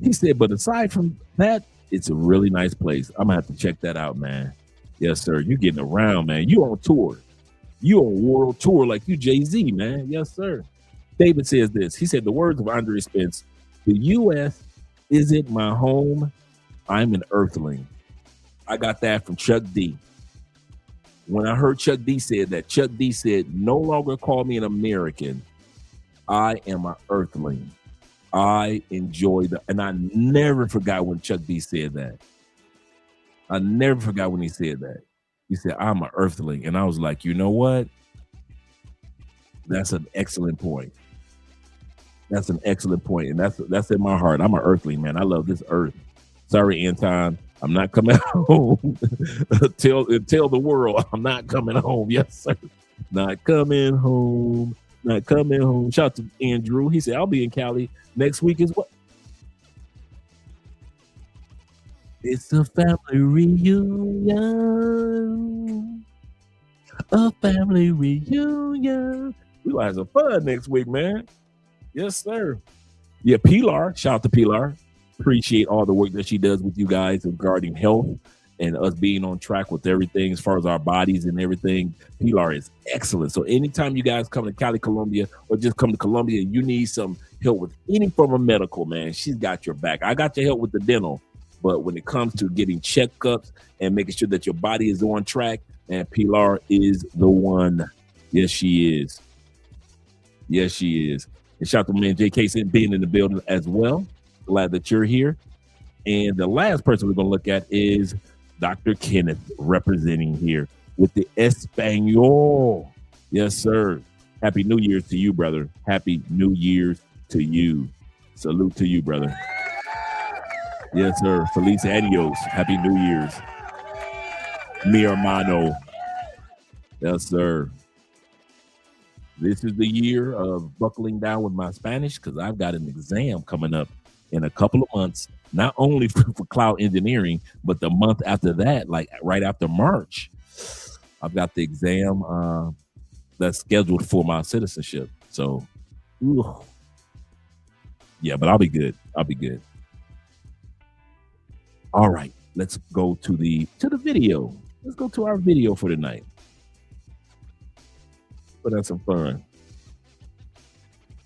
He said, but aside from that, it's a really nice place. I'm going to have to check that out, man. Yes, sir. You're getting around, man. You on tour. You on world tour like you Jay-Z, man. Yes, sir. David says this. He said, the words of Andre Spence, the U.S. isn't my home. I'm an earthling. I got that from Chuck D. When I heard Chuck D said that, Chuck D said, no longer call me an American. I am an earthling. I enjoy and I never forgot when Chuck D said that. I never forgot when he said that. He said, I'm an earthling. And I was like, you know what? That's an excellent point. That's an excellent point. And that's in my heart. I'm an earthling, man. I love this earth. Sorry, Anton. I'm not coming home. tell the world I'm not coming home. Yes, sir. Not coming home. Not coming home. Shout out to Andrew. He said, I'll be in Cali next week as well. It's a family reunion. A family reunion. We will have some fun next week, man. Yes, sir. Yeah, Pilar. Shout out to Pilar. Appreciate all the work that she does with you guys regarding health and us being on track with everything as far as our bodies and everything. Pilar is excellent. So anytime you guys come to Cali, Colombia, or just come to Colombia, you need some help with any form of medical, man, she's got your back. I got your help with the dental. But when it comes to getting checkups and making sure that your body is on track, and Pilar is the one. Yes, she is. Yes, she is. And shout out to man JK being in the building as well. Glad that you're here. And the last person we're going to look at is Dr. Kenneth, representing here with the Espanol. Yes, sir. Happy New Year's to you, brother. Happy New Year's to you. Salute to you, brother. Yes, sir. Feliz adios. Happy New Year's. Mi hermano. Yes, sir. This is the year of buckling down with my Spanish because I've got an exam coming up in a couple of months, not only for cloud engineering, but the month after that, like right after March, I've got the exam that's scheduled for my citizenship. So, yeah, but I'll be good. I'll be good. All right, let's go to the video. Let's go to our video for tonight. But that's some fun.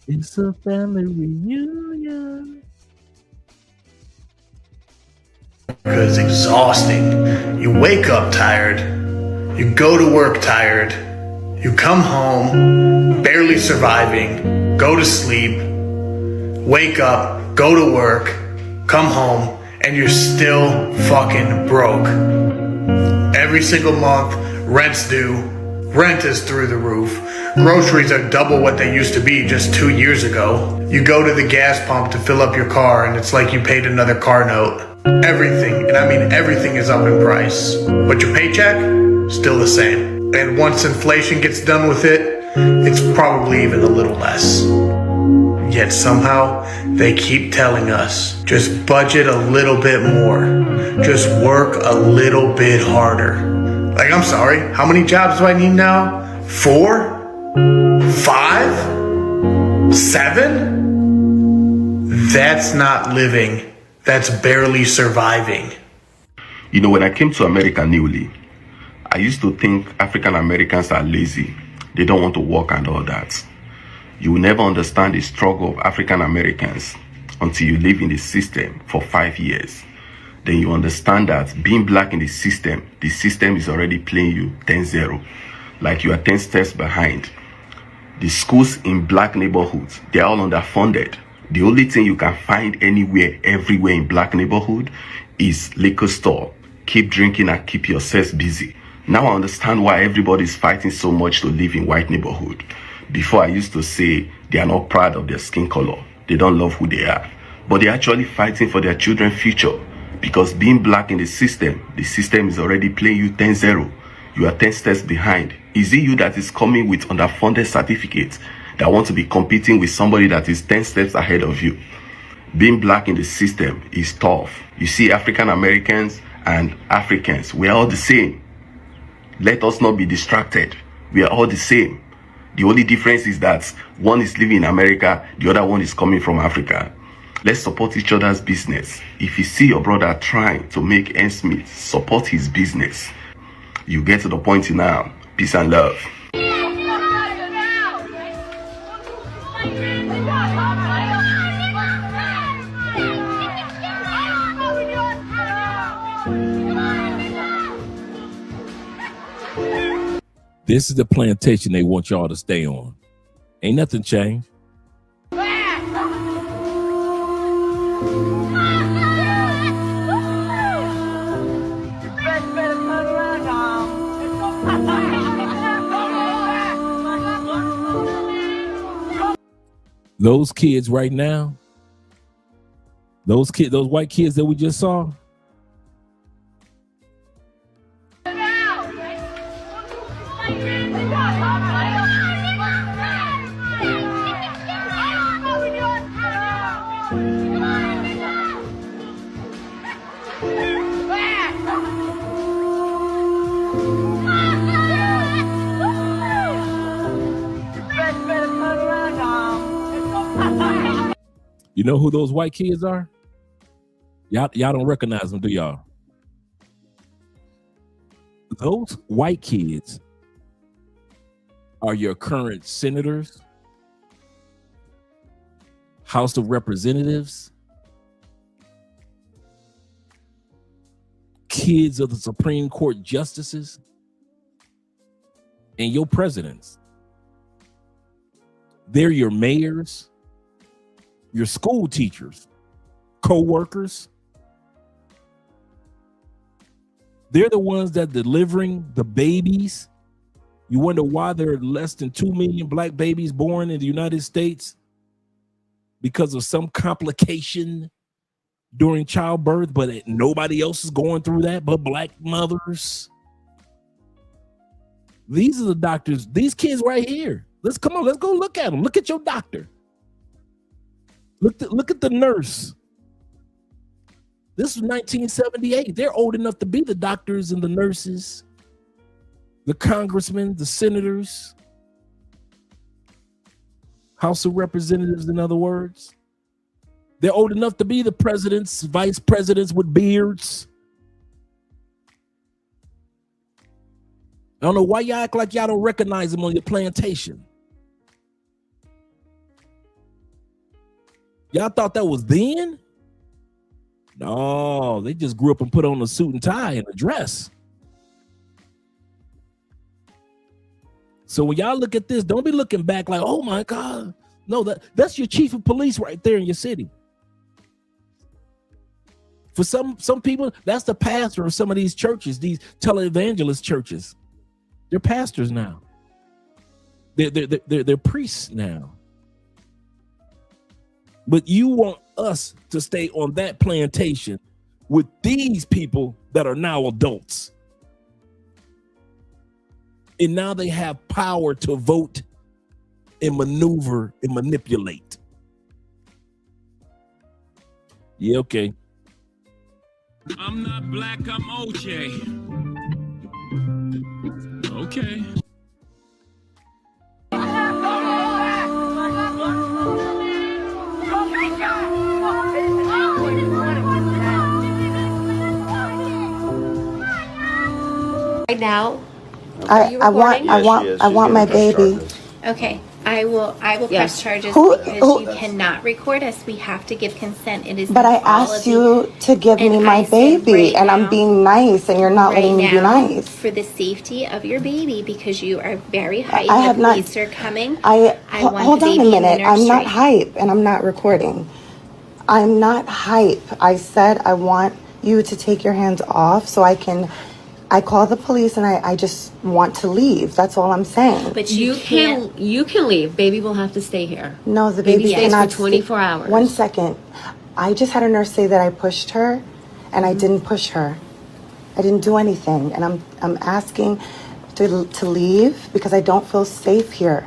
It's a family reunion. It's exhausting. You wake up tired. You go to work tired. You come home, barely surviving. Go to sleep. Wake up, go to work, come home, and you're still fucking broke. Every single month, rent's due. Rent is through the roof. Groceries are double what they used to be just 2 years ago. You go to the gas pump to fill up your car and it's like you paid another car note. Everything, and I mean everything, is up in price. But your paycheck, still the same. And once inflation gets done with it, it's probably even a little less. Yet somehow, they keep telling us, just budget a little bit more. Just work a little bit harder. Like, I'm sorry, how many jobs do I need now? 4? 5? 7? That's not living. That's barely surviving. You know, when I came to America newly, I used to think African Americans are lazy. They don't want to work and all that. You will never understand the struggle of African Americans until you live in the system for 5 years. Then you understand that being black in the system is already playing you 10-0. Like you are 10 steps behind. The schools in black neighborhoods, they are all underfunded. The only thing you can find anywhere, everywhere in black neighborhood is liquor store. Keep drinking and keep yourselves busy. Now I understand why everybody is fighting so much to live in white neighborhood. Before I used to say they are not proud of their skin color. They don't love who they are. But they're actually fighting for their children's future. Because being black in the system is already playing you 10-0. You are 10 steps behind. Is it you that is coming with underfunded certificates that want to be competing with somebody that is 10 steps ahead of you? Being black in the system is tough. You see, African Americans and Africans, we are all the same. Let us not be distracted. We are all the same. The only difference is that one is living in America, the other one is coming from Africa. Let's support each other's business. If you see your brother trying to make ends meet, support his business. You get to the point now. Peace and love. This is the plantation they want y'all to stay on. Ain't nothing changed. Those kids right now, those white kids that we just saw, you know who those white kids are? Y'all don't recognize them, do y'all? Those white kids are your current senators, House of Representatives, kids of the Supreme Court justices, and your presidents. They're your mayors, your school teachers, co-workers. They're the ones that delivering the babies. You wonder why there are less than 2 million black babies born in the United States because of some complication during childbirth, but nobody else is going through that but black mothers. These are the doctors, these kids right here. Let's go look at them. Look at your doctor. Look at the nurse. This is 1978. They're old enough to be the doctors and the nurses, the congressmen, the senators, House of Representatives, in other words. They're old enough to be the presidents, vice presidents with beards. I don't know why y'all act like y'all don't recognize them on your plantation. Y'all thought that was then? No, they just grew up and put on a suit and tie and a dress. So when y'all look at this, don't be looking back like, oh my God. No, that's your chief of police right there in your city. For some people, that's the pastor of some of these churches, these televangelist churches. They're pastors now. They're priests now. But you want us to stay on that plantation with these people that are now adults. And now they have power to vote and maneuver and manipulate. Yeah, okay. I'm not black, I'm OJ. Okay. Right now, I want my baby. okay. I will press charges Who- because you cannot record us. We have to give consent. It is. But I in all asked of you to give me And my I said baby, right and I'm now- being nice, and you're not letting me be now, nice. for the safety of your baby, because you are very hyped. I have the not- police are coming. I want hold the on a baby in the minute. I'm not nursery. hype, and I'm not recording. I'm not hype. I said I want you to take your hands off so I can. I call the police, and I just want to leave. That's all I'm saying. But you can't. You can leave. Baby will have to stay here. No, the Baby baby stays cannot for 24 hours. 1 second. I just had a nurse say that I pushed her, and I didn't push her. I didn't do anything, and I'm asking to leave because I don't feel safe here.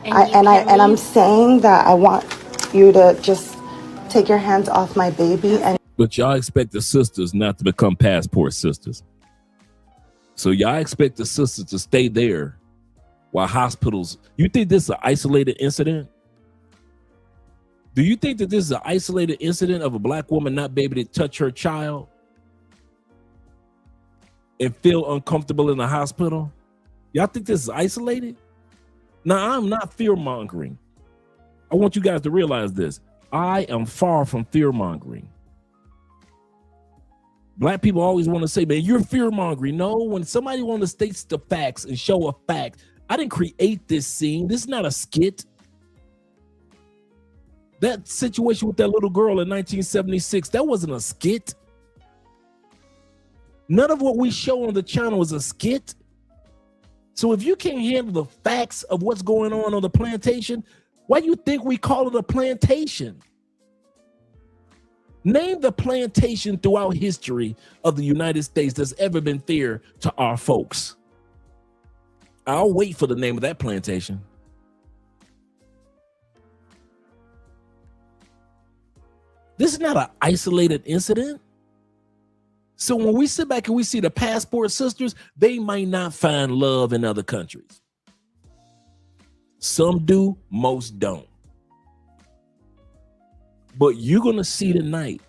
And I'm saying that I want you to just take your hands off my baby. And But y'all expect the sisters not to become passport sisters. So y'all expect the sisters to stay there while hospitals. You think this is an isolated incident? Do you think that this is an isolated incident of a black woman not being able to touch her child and feel uncomfortable in the hospital? Y'all think this is isolated? Now, I'm not fear-mongering. I want you guys to realize this. I am far from fear-mongering. Black people always want to say, man, you're fear-mongering. No, when somebody wants to state the facts and show a fact, I didn't create this scene. This is not a skit. That situation with that little girl in 1976, that wasn't a skit. None of what we show on the channel is a skit. So if you can't handle the facts of what's going on the plantation, why do you think we call it a plantation? Name the plantation throughout history of the United States that's ever been fair to our folks. I'll wait for the name of that plantation. This is not an isolated incident. So when we sit back and we see the passport sisters, they might not find love in other countries. Some do, most don't. But you're going to see tonight,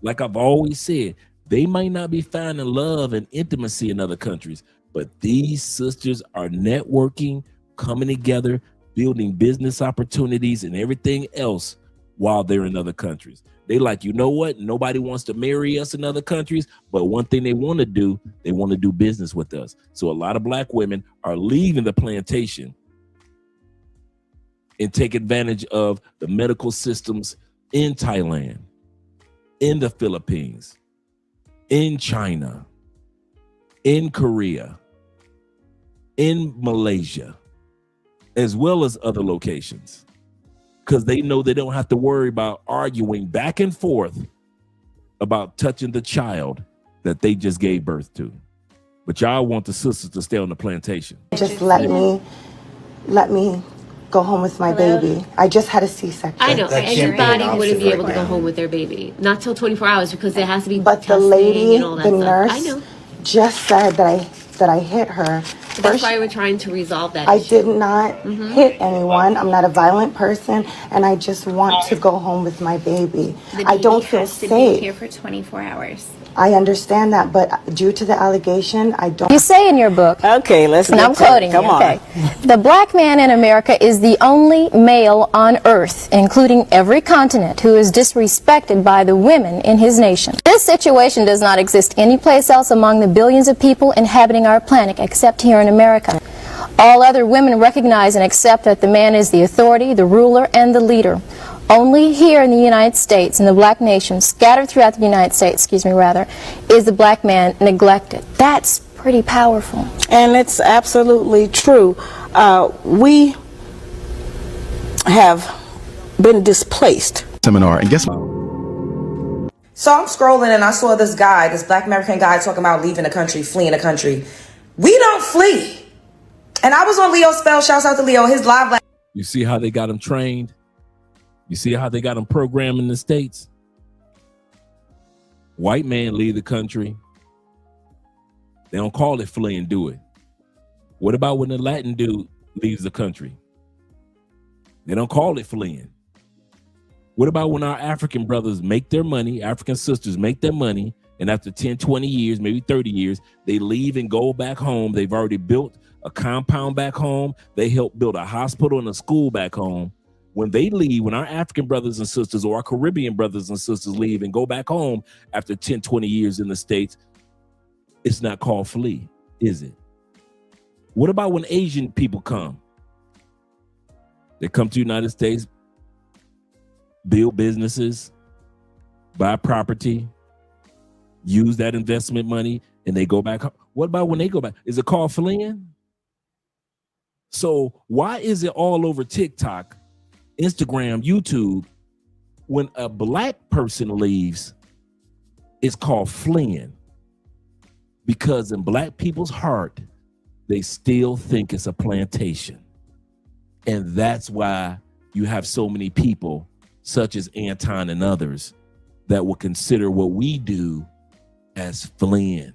like I've always said, they might not be finding love and intimacy in other countries, but these sisters are networking, coming together, building business opportunities and everything else while they're in other countries. They like, you know what? Nobody wants to marry us in other countries, but one thing they want to do, they want to do business with us. So a lot of black women are leaving the plantation and take advantage of the medical systems in Thailand, in the Philippines, in China, in Korea, in Malaysia, as well as other locations, because they know they don't have to worry about arguing back and forth about touching the child that they just gave birth to. But y'all want the sisters to stay on the plantation. Just let me go home with my baby. I just had a C-section. I know. Anybody wouldn't be able to go home with their baby. Not till 24 hours because there has to be But the testing lady, and all that the stuff. nurse, I know. just said that I hit her. That's why we're trying to resolve that I issue. did not hit anyone. I'm not a violent person, and I just want to go home with my baby. I don't feel has to be safe. here for 24 hours. I understand that, but due to the allegation, I don't. You say in your book, okay, let's and I'm quoting you, okay. The black man in America is the only male on earth, including every continent, who is disrespected by the women in his nation. This situation does not exist anyplace else among the billions of people inhabiting our planet except here in America. All other women recognize and accept that the man is the authority, the ruler, and the leader. Only here in the United States, in the black nation, scattered throughout the United States, is the black man neglected. That's pretty powerful. And it's absolutely true. We have been displaced. Seminar, and guess what? So I'm scrolling and I saw this guy, this black American guy, talking about leaving the country, fleeing the country. We don't flee. And I was on Leo's spell. Shouts out to Leo. His live. You see how they got him trained? You see how they got him programmed in the States? White man leave the country. They don't call it fleeing, do it. What about when the Latin dude leaves the country? They don't call it fleeing. What about when our African brothers make their money, African sisters make their money, and after 10, 20 years, maybe 30 years, they leave and go back home. They've already built a compound back home. They helped build a hospital and a school back home. When they leave, when our African brothers and sisters or our Caribbean brothers and sisters leave and go back home after 10, 20 years in the States, it's not called flee, is it? What about when Asian people come? They come to the United States, build businesses, buy property, use that investment money, and they go back home. What about when they go back? Is it called fleeing? So why is it all over TikTok, Instagram, YouTube, when a black person leaves, it's called fleeing? Because in black people's heart, they still think it's a plantation. And that's why you have so many people, such as Anton and others, that will consider what we do as fleeing,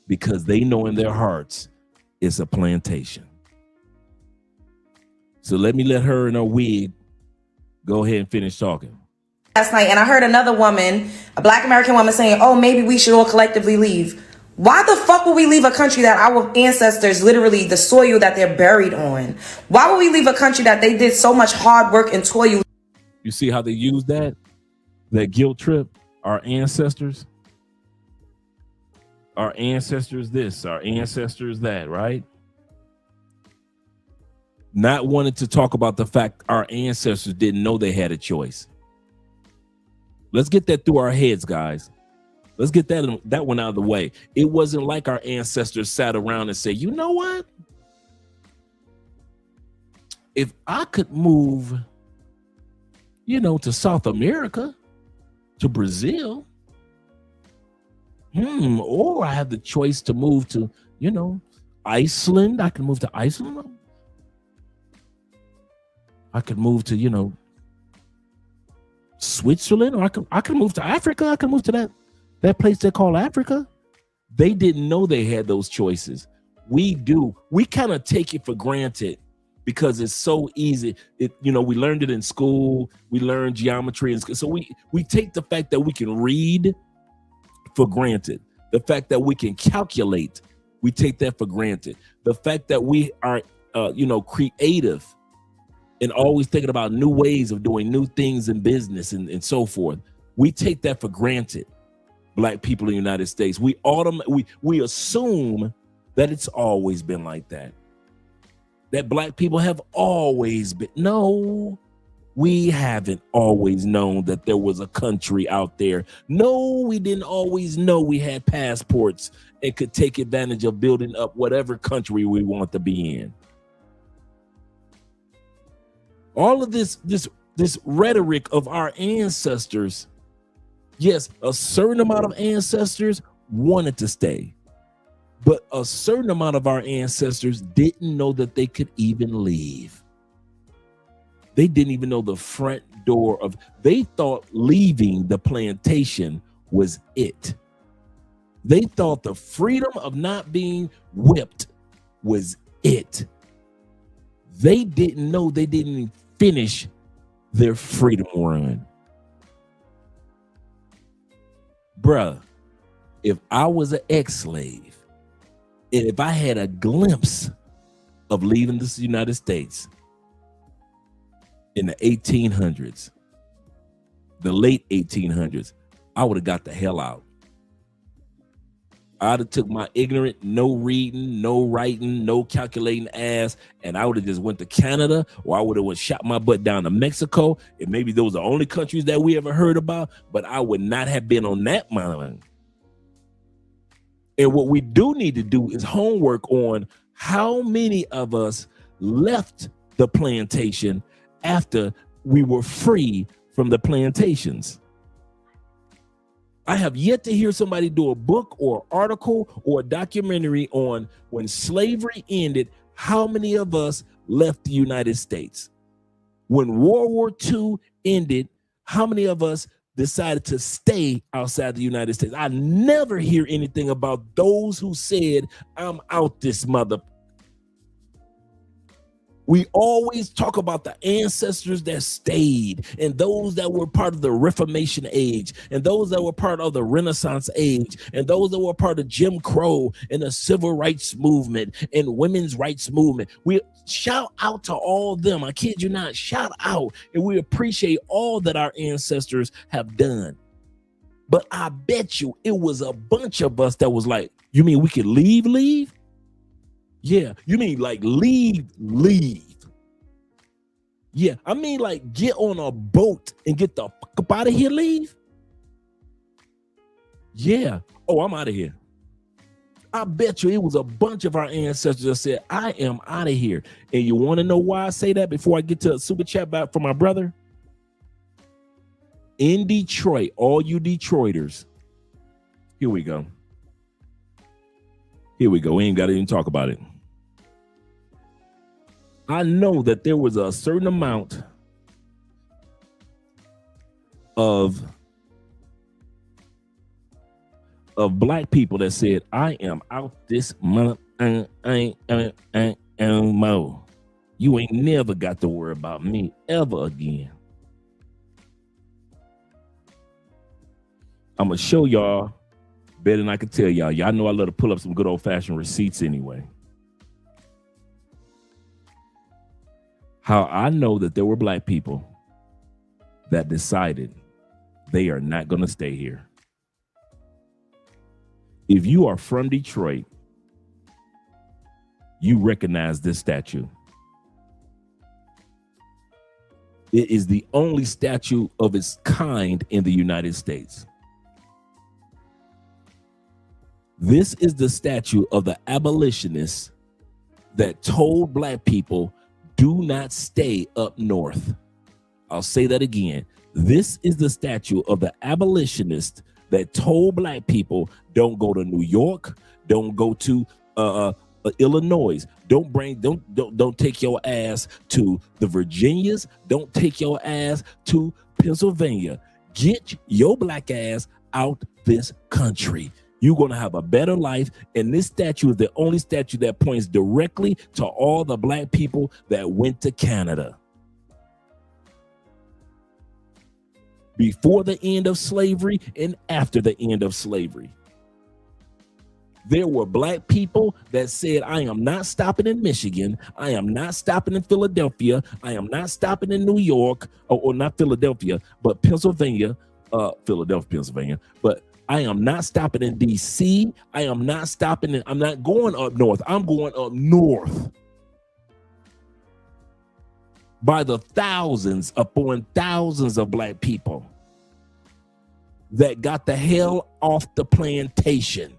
because they know in their hearts it's a plantation. So let her in her wig go ahead and finish talking. Last night, and I heard another woman, a black American woman, saying, oh, maybe we should all collectively leave. Why the fuck would we leave a country that our ancestors, literally the soil that they're buried on? Why would we leave a country that they did so much hard work and toil? You see how they use that guilt trip? Our ancestors this, our ancestors that, right? Not wanting to talk about the fact our ancestors didn't know they had a choice. Let's get that through our heads, guys. Let's get that one out of the way. It wasn't like our ancestors sat around and said, you know what? If I could move, to South America, to Brazil, or I have the choice to move to, Iceland. I can move to Iceland. I could move to, Switzerland, or I could move to Africa. I could move to that place they call Africa. They didn't know they had those choices. We do. We kind of take it for granted because it's so easy. We learned it in school. We learned geometry in school. So we take the fact that we can read for granted. The fact that we can calculate, we take that for granted. The fact that we are, creative and always thinking about new ways of doing new things in business and so forth. We take that for granted. Black people in the United States, we assume that it's always been like that. That black people have always been. No, we haven't always known that there was a country out there. No, we didn't always know we had passports and could take advantage of building up whatever country we want to be in. All of this rhetoric of our ancestors, yes, a certain amount of ancestors wanted to stay, but a certain amount of our ancestors didn't know that they could even leave. They didn't even know the front door they thought leaving the plantation was it. They thought the freedom of not being whipped was it. They didn't know they didn't even finish their freedom run. Bruh, if I was an ex-slave and if I had a glimpse of leaving the United States in the 1800s, the late 1800s, I would have got the hell out. I'd have took my ignorant, no reading, no writing, no calculating ass, and I would have just went to Canada, or I would have shot my butt down to Mexico, and maybe those are the only countries that we ever heard about, but I would not have been on that mind. And what we do need to do is homework on how many of us left the plantation after we were free from the plantations. I have yet to hear somebody do a book or article or a documentary on when slavery ended, how many of us left the United States? When World War II ended, how many of us decided to stay outside the United States? I never hear anything about those who said, I'm out this mother. We always talk about the ancestors that stayed and those that were part of the Reformation age and those that were part of the Renaissance age and those that were part of Jim Crow and the civil rights movement and women's rights movement. We shout out to all of them. I kid you not, shout out, and we appreciate all that our ancestors have done. But I bet you it was a bunch of us that was like, you mean we could leave? Yeah, you mean like leave? Yeah, I mean like get on a boat and get the fuck up out of here, leave? Yeah. Oh, I'm out of here. I bet you it was a bunch of our ancestors that said, I am out of here. And you want to know why I say that before I get to a super chat back from my brother? In Detroit, all you Detroiters, here we go. We ain't got to even talk about it. I know that there was a certain amount of black people that said, I am out this month. Mo. You ain't never got to worry about me ever again. I'm going to show y'all better than I can tell y'all. Y'all know I love to pull up some good old fashioned receipts anyway. How I know that there were black people that decided they are not going to stay here. If you are from Detroit, you recognize this statue. It is the only statue of its kind in the United States. This is the statue of the abolitionists that told black people, do not stay up north. I'll say that again. This is the statue of the abolitionists that told black people, don't go to New York, don't go to Illinois, don't take your ass to the Virginias, don't take your ass to Pennsylvania. Get your black ass out this country. You're going to have a better life. And this statue is the only statue that points directly to all the black people that went to Canada. Before the end of slavery and after the end of slavery. There were black people that said, I am not stopping in Michigan. I am not stopping in Philadelphia. I am not stopping in New York, or not Philadelphia, but Pennsylvania, Philadelphia, Pennsylvania. But I am not stopping in DC. I am not stopping in, I'm not going up north. I'm going up north. By the thousands upon thousands of black people that got the hell off the plantation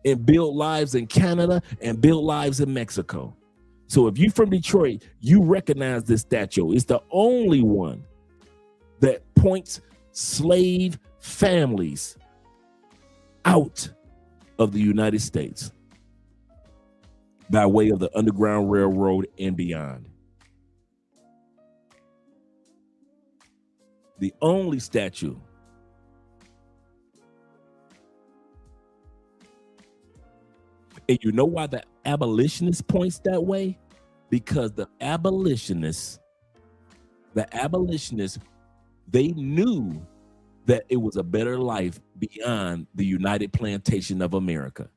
and built lives in Canada and built lives in Mexico. So if you're from Detroit, you recognize this statue. It's the only one that points slave families out of the United States by way of the Underground Railroad and beyond. The only statue and you know why the abolitionist points that way? Because the abolitionists, they knew that it was a better life beyond the United Plantation of America.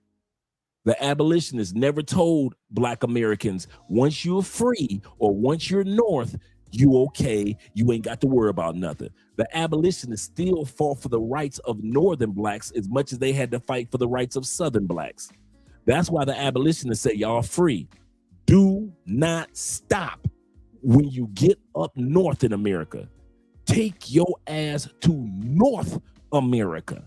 The abolitionists never told black Americans, once you're free or once you're north, you okay, you ain't got to worry about nothing. The abolitionists still fought for the rights of northern blacks as much as they had to fight for the rights of southern blacks. That's why the abolitionists say y'all free. Do not stop when you get up north in America. Take your ass to North America.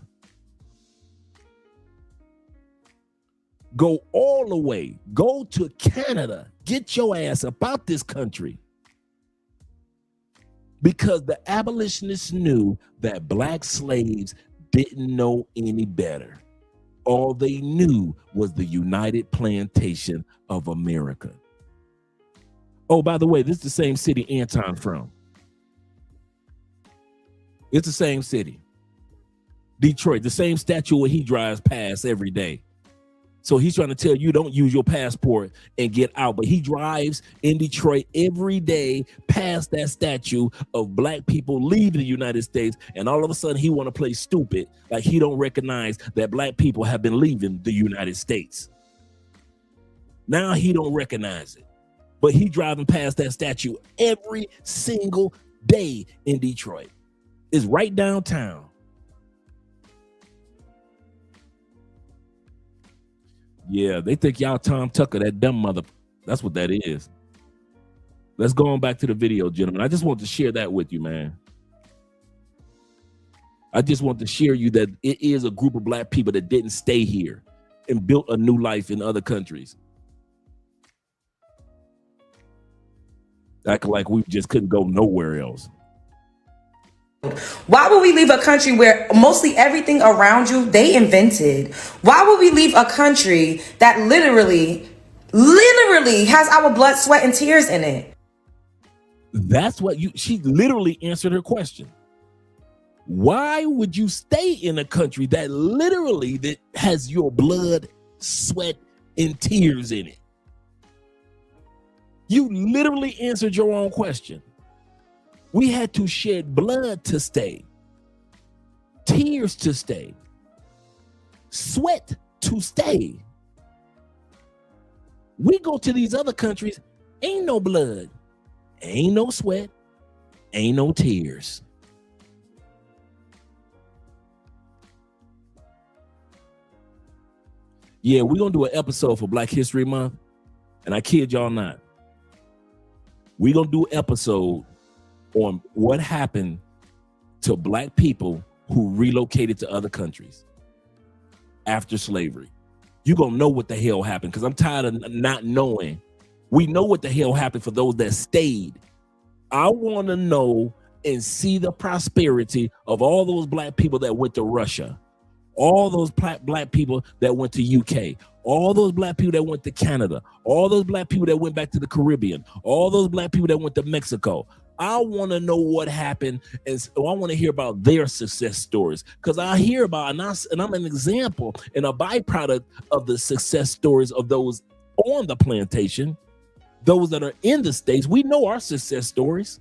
Go all the way. Go to Canada. Get your ass up out this country. Because the abolitionists knew that black slaves didn't know any better. All they knew was the United Plantation of America. Oh, by the way, this is the same city Anton from. It's the same city. Detroit, the same statue where he drives past every day. So he's trying to tell you don't use your passport and get out. But he drives in Detroit every day past that statue of black people leaving the United States. And all of a sudden he want to play stupid, like he don't recognize that black people have been leaving the United States. Now he don't recognize it. But he driving past that statue every single day in Detroit. It's right downtown. Yeah, they think y'all Tom Tucker, that dumb mother. That's what that is. Let's go on back to the video, gentlemen. I just want to share that with you, man. I just want to share you that it is a group of black people that didn't stay here and built a new life in other countries. Acting like we just couldn't go nowhere else. Why would we leave a country where mostly everything around you they invented? Why would we leave a country that literally has our blood, sweat, and tears in it? That's what she literally answered her question. Why would you stay in a country that literally that has your blood, sweat, and tears in it? You literally answered your own question. We had to shed blood to stay, tears to stay, sweat to stay. We go to these other countries, ain't no blood, ain't no sweat, ain't no tears. Yeah, we're going to do an episode for Black History Month, and I kid y'all not. We're going to do an episode on what happened to black people who relocated to other countries. after slavery. You're going to know what the hell happened, because I'm tired of not knowing. We know what the hell happened for those that stayed. I want to know and see the prosperity of all those black people that went to Russia, all those black people that went to UK, all those black people that went to Canada, all those black people that went back to the Caribbean, all those black people that went to Mexico. I want to know what happened, and so I want to hear about their success stories, because I hear about, and I'm an example and a byproduct of the success stories of those on the plantation, those that are in the States. We know our success stories.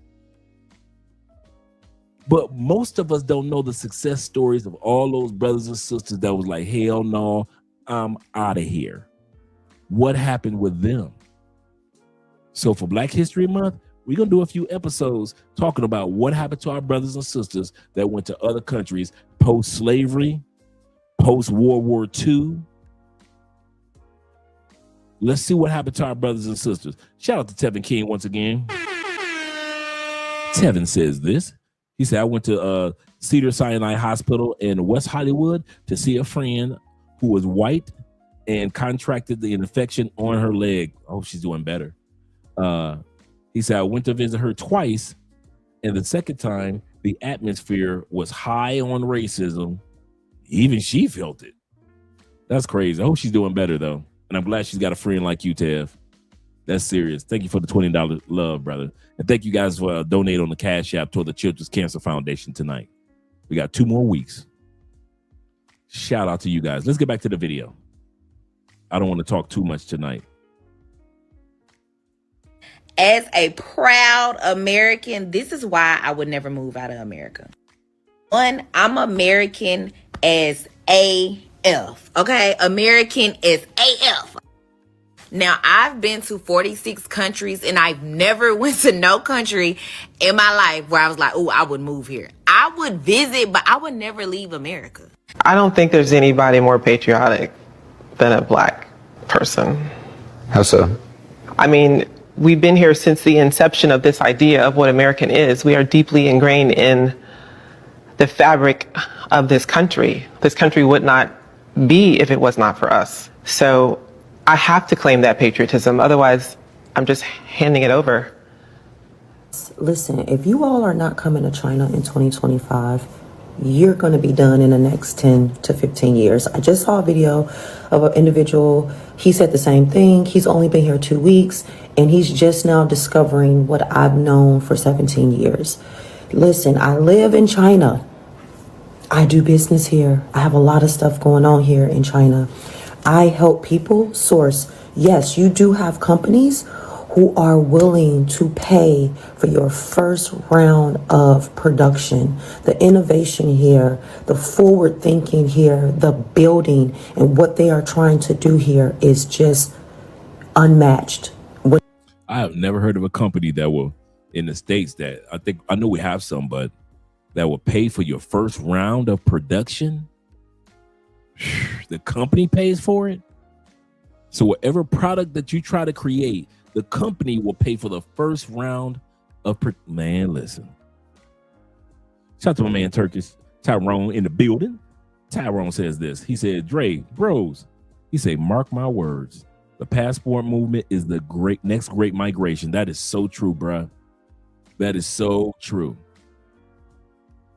But most of us don't know the success stories of all those brothers and sisters that was like, hell no, I'm out of here. What happened with them? So for Black History Month, we're going to do a few episodes talking about what happened to our brothers and sisters that went to other countries post-slavery, post-World War II. Let's see what happened to our brothers and sisters. Shout out to Tevin King once again. Tevin says this. He said, I went to Cedars-Sinai Hospital in West Hollywood to see a friend who was white and contracted the infection on her leg. Oh, she's doing better. He said, I went to visit her twice, and the second time, the atmosphere was high on racism. Even she felt it. That's crazy. I hope she's doing better, though. And I'm glad she's got a friend like you, Tev. That's serious. Thank you for the $20 love, brother. And thank you guys for donating on the Cash App toward the Children's Cancer Foundation tonight. We got 2 more weeks. Shout out to you guys. Let's get back to the video. I don't want to talk too much tonight. As a proud American, this is why I would never move out of America. One, I'm American as AF. Okay? American as AF. Now, I've been to 46 countries, and I've never went to no country in my life where I was like, oh, I would move here. I would visit, but I would never leave America. I don't think there's anybody more patriotic than a Black person. How so? I mean, we've been here since the inception of this idea of what American is. We are deeply ingrained in the fabric of this country. This country would not be if it was not for us. So I have to claim that patriotism. Otherwise, I'm just handing it over. Listen, if you all are not coming to China in 2025, you're going to be done in the next 10 to 15 years. I just saw a video of an individual. He said the same thing. He's only been here 2 weeks, and he's just now discovering what I've known for 17 years. Listen, I live in China. I do business here. I have a lot of stuff going on here in China. I help people source. Yes, you do have companies who are willing to pay for your first round of production. The innovation here, the forward thinking here, the building, and what they are trying to do here is just unmatched. I have never heard of a company that will, in the States, that I know we have some, but that will pay for your first round of production. The company pays for it. So whatever product that you try to create, the company will pay for the first round of man, listen. Shout out to my man Turkish Tyrone in the building. Tyrone says this. He said, Dre, bros. He said, mark my words. The passport movement is the next great migration. That is so true, bruh. That is so true.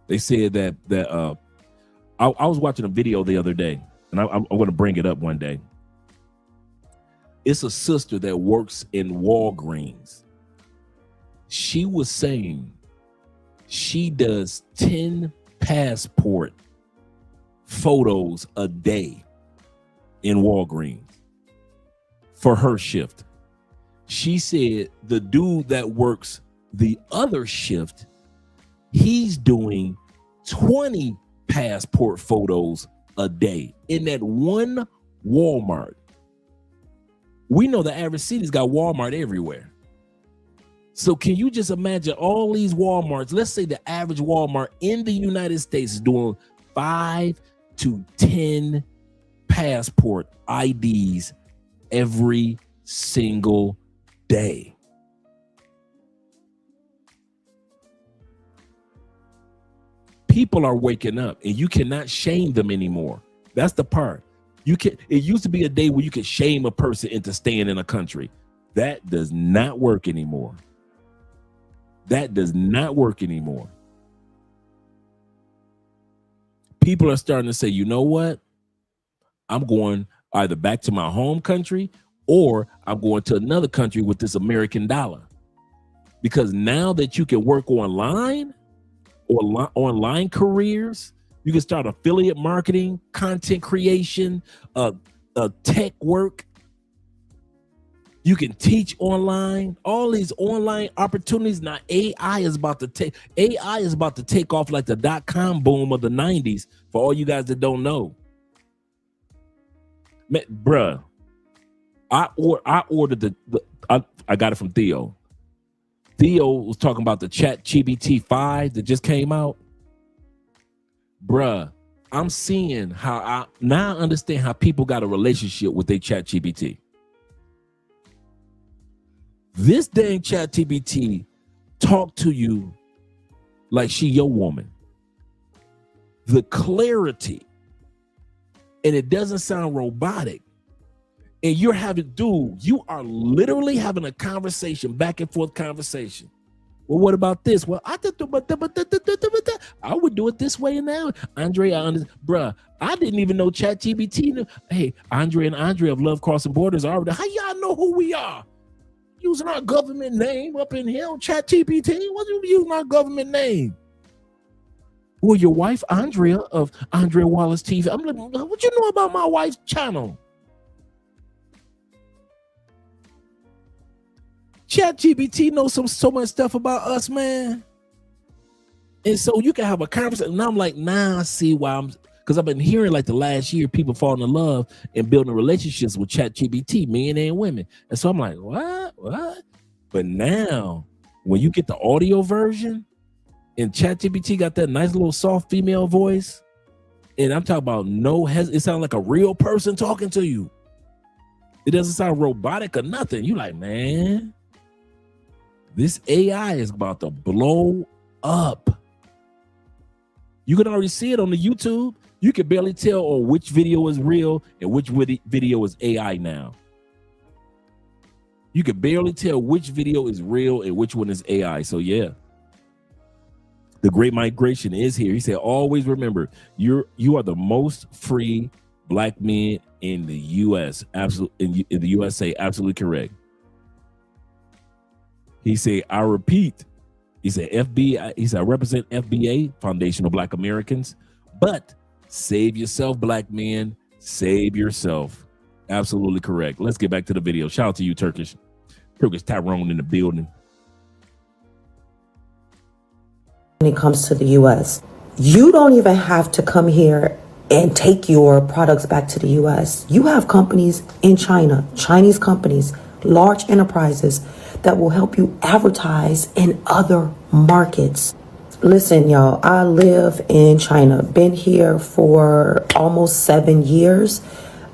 They said that I was watching a video the other day, and I'm going to bring it up one day. It's a sister that works in Walgreens. She was saying she does 10 passport photos a day in Walgreens for her shift. She said the dude that works the other shift, he's doing 20 passport photos a day in that one Walmart. We know the average city's got Walmart everywhere. So can you just imagine all these Walmarts? Let's say the average Walmart in the United States is doing 5 to 10 passport IDs every single day. People are waking up, and you cannot shame them anymore. That's the part. It used to be a day where you could shame a person into staying in a country. That does not work anymore. That does not work anymore. People are starting to say, you know what? I'm going either back to my home country or I'm going to another country with this American dollar. Because now that you can work online or online careers, you can start affiliate marketing, content creation, tech work. You can teach online, all these online opportunities. Now AI is about to take off like the .com boom of the 90s for all you guys that don't know. Man, bruh, I ordered I got it from Theo. Theo was talking about the ChatGPT 5 that just came out. Bruh, I'm seeing how I understand how people got a relationship with their ChatGPT. This dang ChatGPT talk to you like she your woman. The clarity, and it doesn't sound robotic. And you are literally having a conversation, back and forth conversation. Well, what about this? Well, I would do it this way now. Andre, bruh, I didn't even know ChatGPT knew. Hey, Andre and Andre of Love Crossing Borders already. How y'all know who we are? Using our government name up in here on ChatGPT? What's you using our government name? Well, your wife, Andrea of Andrea Wallace TV. I'm like, what you know about my wife's channel? ChatGPT knows so much stuff about us, man. And so you can have a conversation. And I'm like, I see why because I've been hearing like the last year people falling in love and building relationships with ChatGPT, men and women. And so I'm like, what? But now when you get the audio version and ChatGPT got that nice little soft female voice, and I'm talking about it sounds like a real person talking to you. It doesn't sound robotic or nothing. You like, man, this AI is about to blow up. You can already see it on the YouTube. You can barely tell on which video is real and which video is AI now. You can barely tell which video is real and which one is AI. So yeah, the great migration is here. He said, always remember, you are the most free black men in the U.S. Absolutely, in the USA. Absolutely correct. He said, I repeat. He said, FBI. He said, I represent FBA, Foundation of Black Americans. But save yourself, black men. Save yourself. Absolutely correct. Let's get back to the video. Shout out to you, Turkish Tyrone in the building. When it comes to the U.S., you don't even have to come here and take your products back to the U.S. You have companies in China, Chinese companies, large enterprises that will help you advertise in other markets. Listen, y'all, I live in China, been here for almost 7 years.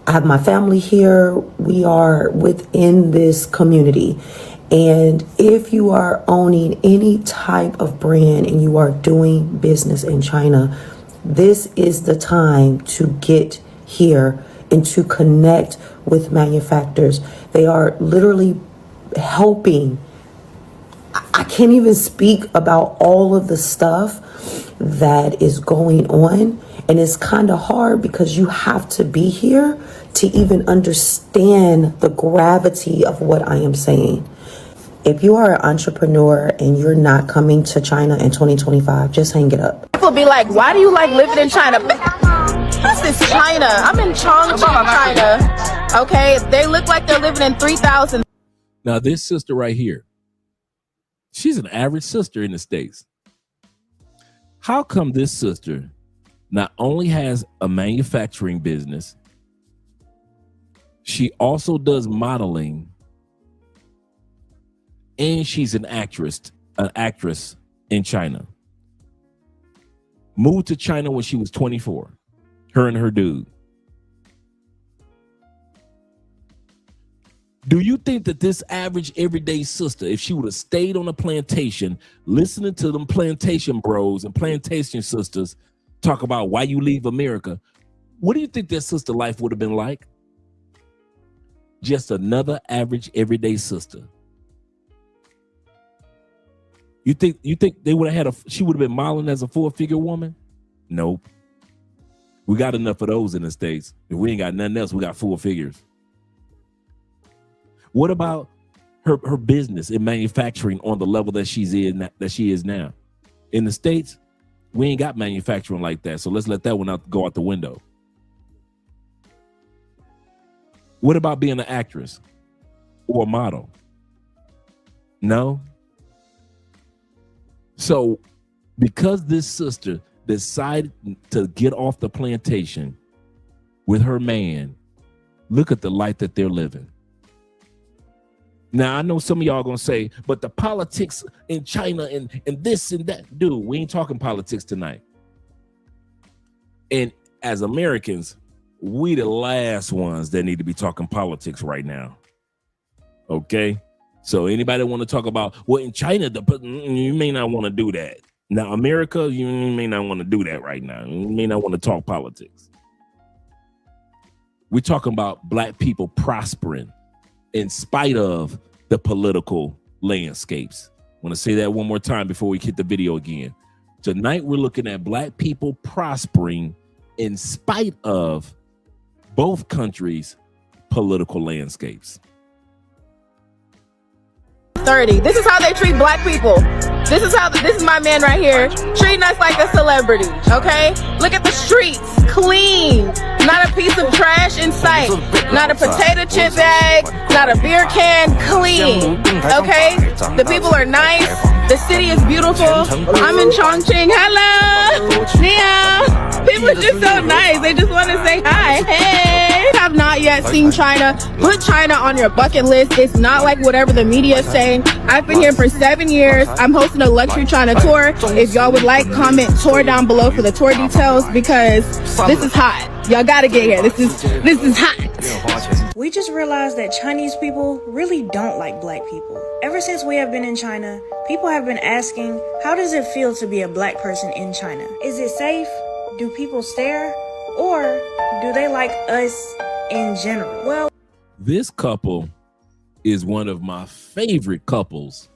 I have my family here. We are within this community. And if you are owning any type of brand and you are doing business in China, this is the time to get here and to connect with manufacturers. They are literally helping. I can't even speak about all of the stuff that is going on. And it's kind of hard because you have to be here to even understand the gravity of what I am saying. If you are an entrepreneur and you're not coming to China in 2025, just hang it up. People be like, why do you like living in China? This is China. I'm in Chongqing, China. Okay, they look like they're living in 3,000. Now this sister right here, she's an average sister in the States. How come this sister not only has a manufacturing business, she also does modeling, and she's an actress in China. Moved to China when she was 24, her and her dude. Do you think that this average everyday sister, if she would have stayed on a plantation, listening to them plantation bros and plantation sisters talk about why you leave America, What do you think their sister life would have been like? Just another average everyday sister. You think they would have had she would have been modeling as a 4-figure woman? Nope. We got enough of those in the States. If we ain't got nothing else, we got 4 figures. What about her business in manufacturing on the level that she is now? In the States, we ain't got manufacturing like that. So let's let that one go out the window. What about being an actress or a model? No. So because this sister decided to get off the plantation with her man, look at the life that they're living. Now, I know some of y'all gonna say, but the politics in China and this and that. Dude, we ain't talking politics tonight. And as Americans, we the last ones that need to be talking politics right now. Okay? So anybody want to talk about, well, in China, you may not want to do that. Now, America, you may not want to do that right now. You may not want to talk politics. We're talking about black people prospering in spite of the political landscapes. I want to say that one more time before we hit the video again. Tonight, we're looking at black people prospering in spite of both countries' political landscapes. 30. This is how they treat black people. This is my man right here, treating us like a celebrity, okay? Look at the streets, clean, not a piece of trash in sight, not a potato chip bag, not a beer can, clean, okay? The people are nice, the city is beautiful. I'm in Chongqing, hello, Nia. People are just so nice, they just want to say hi, hey. Have not yet seen China, put China on your bucket list. It's not like whatever the media is saying. I've been here for 7 years. I'm hosting a luxury China tour. If y'all would like, comment tour down below for the tour details, because this is hot. Y'all gotta get here. This is hot. We just realized that Chinese people really don't like black people. Ever since we have been in China, people have been asking, how does it feel to be a black person in China? Is it safe? Do people stare? Or do they like us in general? Well, this couple is one of my favorite couples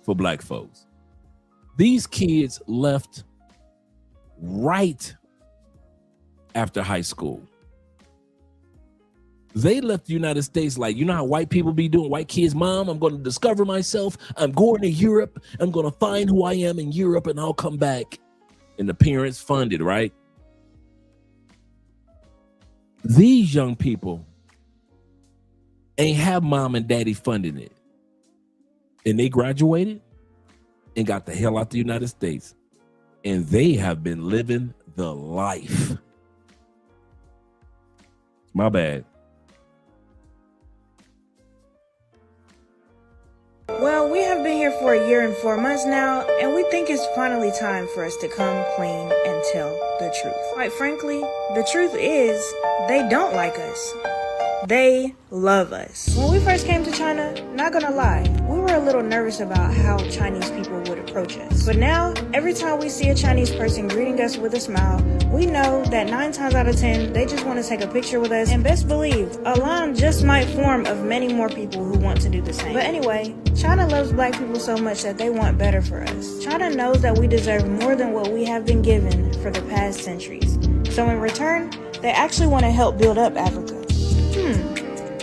for black folks. These kids left right after high school. They left the United States like, you know how white people be doing, white kids, mom, I'm going to discover myself. I'm going to Europe. I'm going to find who I am in Europe and I'll come back. And the parents funded, right? These young people ain't have mom and daddy funding it. And they graduated and got the hell out the United States. And they have been living the life. My bad. Well, we have been here for 1 year and 4 months now, and we think it's finally time for us to come clean and tell the truth. Quite frankly, the truth is, they don't like us. They love us. When we first came to China, not gonna lie, we were a little nervous about how Chinese people would approach us. But now, every time we see a Chinese person greeting us with a smile, we know that 9 times out of 10, they just want to take a picture with us. And best believe, a line just might form of many more people who want to do the same. But anyway, China loves black people so much that they want better for us. China knows that we deserve more than what we have been given for the past centuries. So in return, they actually want to help build up Africa.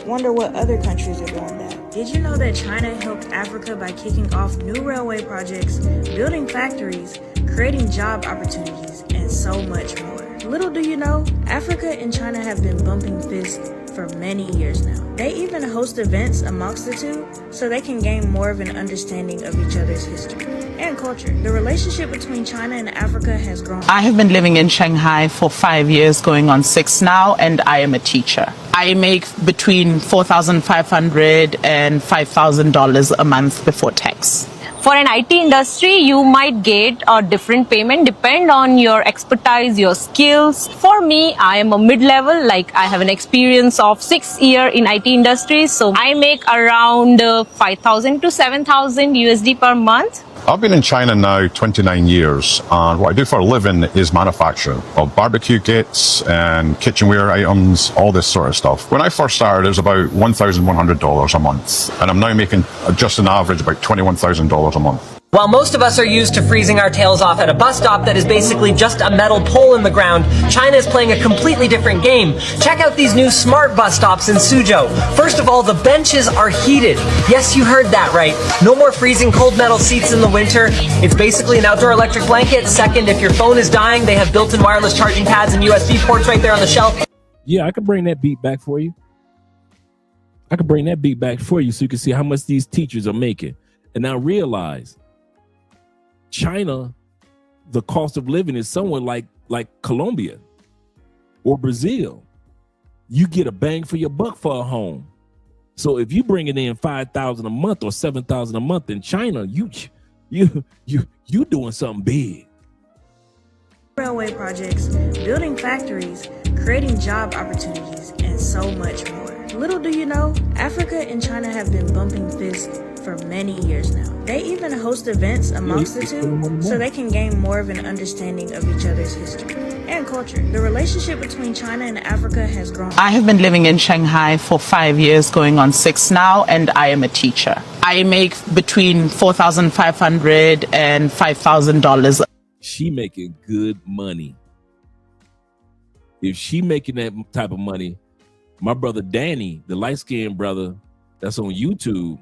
Wonder what other countries are doing that. Did you know that China helped Africa by kicking off new railway projects, building factories, creating job opportunities, and so much more? Little do you know, Africa and China have been bumping fists for many years now. They even host events amongst the two so they can gain more of an understanding of each other's history and culture. The relationship between China and Africa has grown. I have been living in Shanghai for 5 years, going on 6 now, and I am a teacher. I make between $4,500 and $5,000 a month before tax. For an IT industry, you might get a different payment depend on your expertise, your skills. For me, I am a mid-level, like I have an experience of 6 years in IT industry. So I make around 5,000 to 7,000 USD per month. I've been in China now 29 years, and what I do for a living is manufacturing of barbecue kits and kitchenware items, all this sort of stuff. When I first started, it was about $1,100 a month, and I'm now making just an average about $21,000 a month. While most of us are used to freezing our tails off at a bus stop that is basically just a metal pole in the ground, China is playing a completely different game. Check out these new smart bus stops in Suzhou. First of all, the benches are heated. Yes, you heard that right. No more freezing cold metal seats in the winter. It's basically an outdoor electric blanket. Second, if your phone is dying, they have built-in wireless charging pads and USB ports right there on the shelf. Yeah, I can bring that beat back for you. I can bring that beat back for you so you can see how much these teachers are making. And now realize, China, the cost of living is somewhere like Colombia or Brazil. You get a bang for your buck for a home. So if you bring it in $5,000 a month or $7,000 a month in China, you doing something big. Railway projects, building factories, creating job opportunities, and so much more. Little do you know, Africa and China have been bumping fists for many years now. They even host events amongst the two so they can gain more of an understanding of each other's history and culture. The relationship between China and Africa has grown. I have been living in Shanghai for 5 years, going on 6 now, and I am a teacher. I make between $4,500 and $5,000. She making good money. If she making that type of money, my brother Danny, the light-skinned brother that's on YouTube,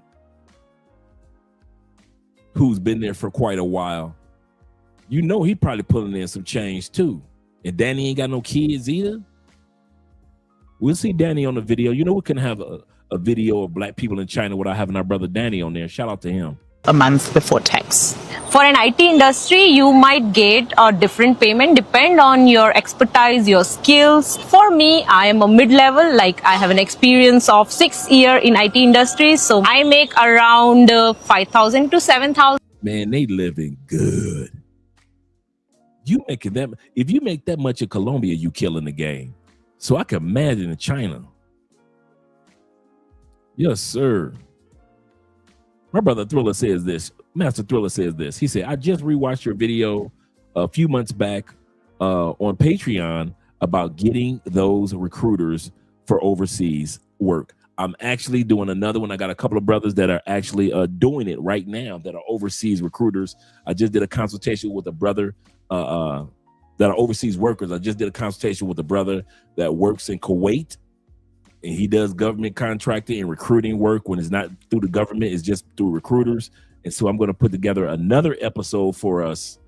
who's been there for quite a while, you know he probably pulling in some change too. And Danny ain't got no kids either. We'll see Danny on the video. You know, we can have a video of black people in China without having our brother Danny on there. Shout out to him. A month before tax. For an IT industry, you might get a different payment depend on your expertise, your skills. For me, I am a mid-level, like I have an experience of 6 years in IT industry. So I make around 5,000 to 7,000. Man, they living good. You making that, if you make that much in Colombia, you killing the game. So I can imagine in China. Yes, sir. My brother Thriller says this. Master Thriller says this. He said, I just rewatched your video a few months back on Patreon about getting those recruiters for overseas work. I'm actually doing another one. I got a couple of brothers that are actually doing it right now that are overseas recruiters. I just did a consultation with a brother that are overseas workers. I just did a consultation with a brother that works in Kuwait. And he does government contracting and recruiting work. When it's not through the government, it's just through recruiters. And so I'm going to put together another episode for us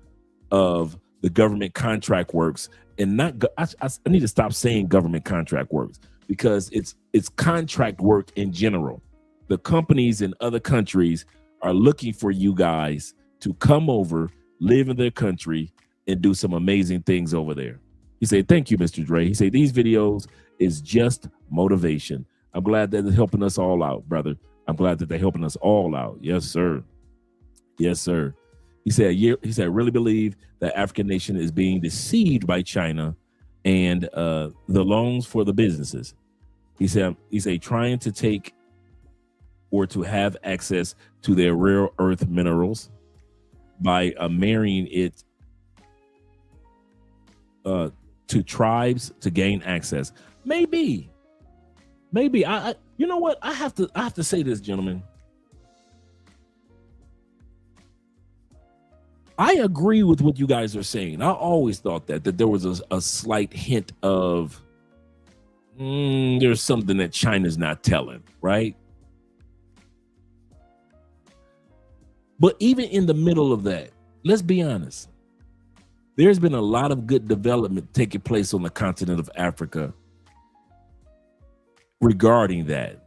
of the government contract works. And not, I need to stop saying government contract works because it's contract work in general. The companies in other countries are looking for you guys to come over, live in their country, and do some amazing things over there. He said, thank you, Mr. Dre. He said, these videos is just motivation. I'm glad that they're helping us all out, brother. I'm glad that they're helping us all out. Yes, sir. Yes, sir. He said, I really believe that African nation is being deceived by China and the loans for the businesses. He said, trying to take or to have access to their rare earth minerals by marrying it to tribes to gain access. Maybe. I you know what? I have to say this, gentlemen. I agree with what you guys are saying. I always thought that there was a slight hint of there's something that China's not telling, right? But even in the middle of that, let's be honest. There's been a lot of good development taking place on the continent of Africa regarding that.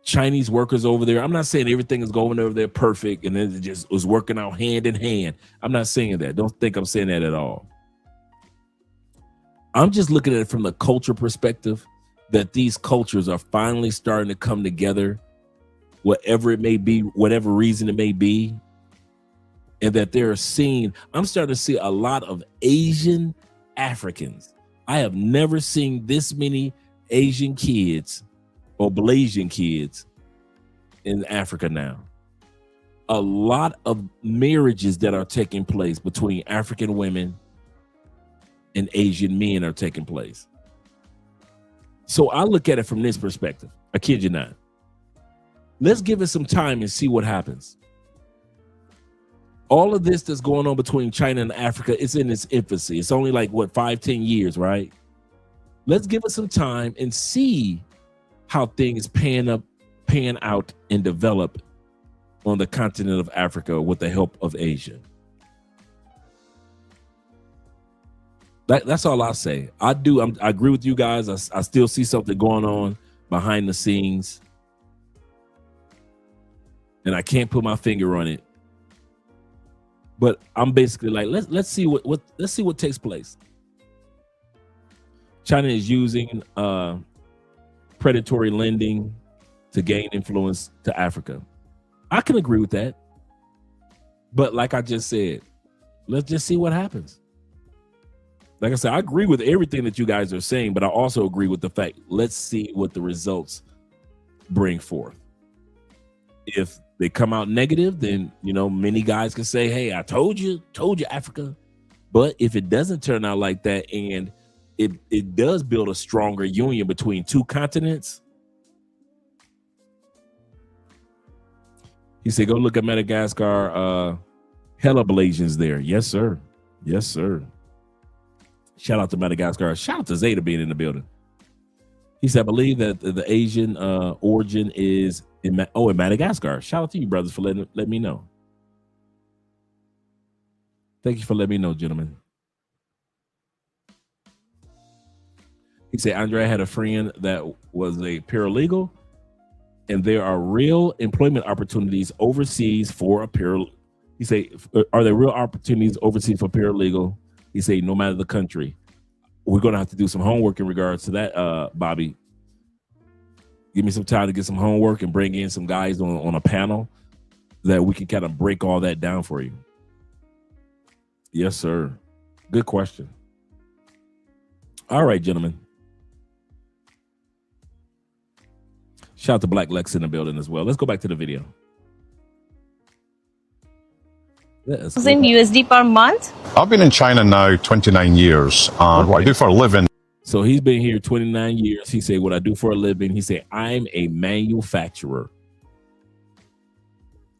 Chinese workers over there, I'm not saying everything is going over there perfect and then it just was working out hand in hand. I'm not saying that. Don't think I'm saying that at all. I'm just looking at it from the culture perspective, that these cultures are finally starting to come together, whatever it may be, whatever reason it may be. And that they're seeing, I'm starting to see a lot of Asian Africans. I have never seen this many Asian kids or Blasian kids in Africa now. a lot of marriages that are taking place between African women and Asian men are taking place. So I look at it from this perspective. I kid you not. Let's give it some time and see what happens. All of this that's going on between China and Africa, it's in its infancy. It's only like, what, 5-10 years, right? Let's give it some time and see how things pan out and develop on the continent of Africa with the help of Asia. That's all I say. I agree with you guys. I still see something going on behind the scenes, and I can't put my finger on it. But I'm basically like, let's see what takes place. China is using predatory lending to gain influence to Africa. I can agree with that. But like I just said, let's just see what happens. Like I said, I agree with everything that you guys are saying, but I also agree with the fact, let's see what the results bring forth. If they come out negative, then, many guys can say, hey, I told you, Africa. But if it doesn't turn out like that, and it does build a stronger union between two continents. He said, go look at Madagascar. Hella Blasians there. Yes, sir. Yes, sir. Shout out to Madagascar. Shout out to Zeta being in the building. He said, I believe that the Asian origin is in Madagascar. Shout out to you, brothers, for letting me know. Thank you for letting me know, gentlemen. He said, Andre had a friend that was a paralegal, and there are real employment opportunities overseas for a paralegal. He said, are there real opportunities overseas for paralegal? He said, no matter the country. We're going to have to do some homework in regards to that, Bobby. Give me some time to get some homework and bring in some guys on a panel that we can kind of break all that down for you. Yes, sir. Good question. All right, gentlemen. Shout out to Black Lex in the building as well. Let's go back to the video. Yes. In USD per month? I've been in China now 29 years. And what I do for a living. So he's been here 29 years. He said, what I do for a living, he said, I'm a manufacturer.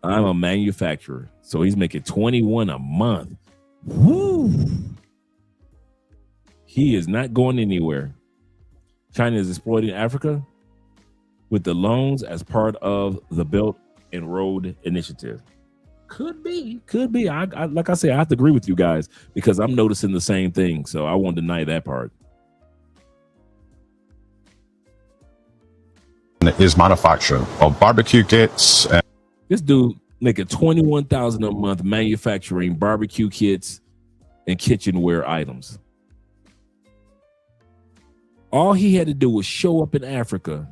I'm a manufacturer. So he's making 21 a month. Woo! He is not going anywhere. China is exploiting Africa with the loans as part of the Belt and Road Initiative. Could be. I like I say, I have to agree with you guys because I'm noticing the same thing. So I won't deny that part. Is manufacturing of barbecue kits. This dude making $21,000 a month manufacturing barbecue kits and kitchenware items. All he had to do was show up in Africa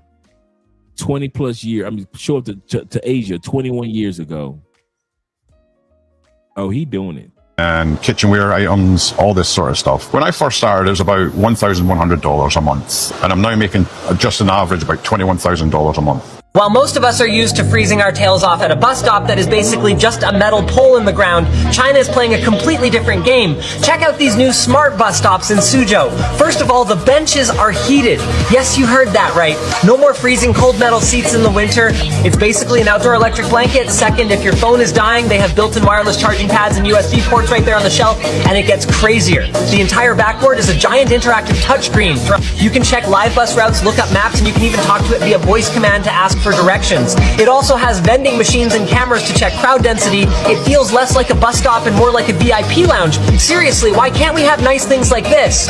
20 plus years. I mean, show up to Asia 21 years ago. Oh, he doing it. And kitchenware items, all this sort of stuff. When I first started, it was about $1,100 a month. And I'm now making just an average about $21,000 a month. While most of us are used to freezing our tails off at a bus stop that is basically just a metal pole in the ground, China is playing a completely different game. Check out these new smart bus stops in Suzhou. First of all, the benches are heated. Yes, you heard that right. No more freezing cold metal seats in the winter. It's basically an outdoor electric blanket. Second, if your phone is dying, they have built-in wireless charging pads and USB ports right there on the shelf, and it gets crazier. The entire backboard is a giant interactive touchscreen. You can check live bus routes, look up maps, and you can even talk to it via voice command to ask for directions. It also has vending machines and cameras to check crowd density. It feels less like a bus stop and more like a VIP lounge. Seriously, why can't we have nice things like this?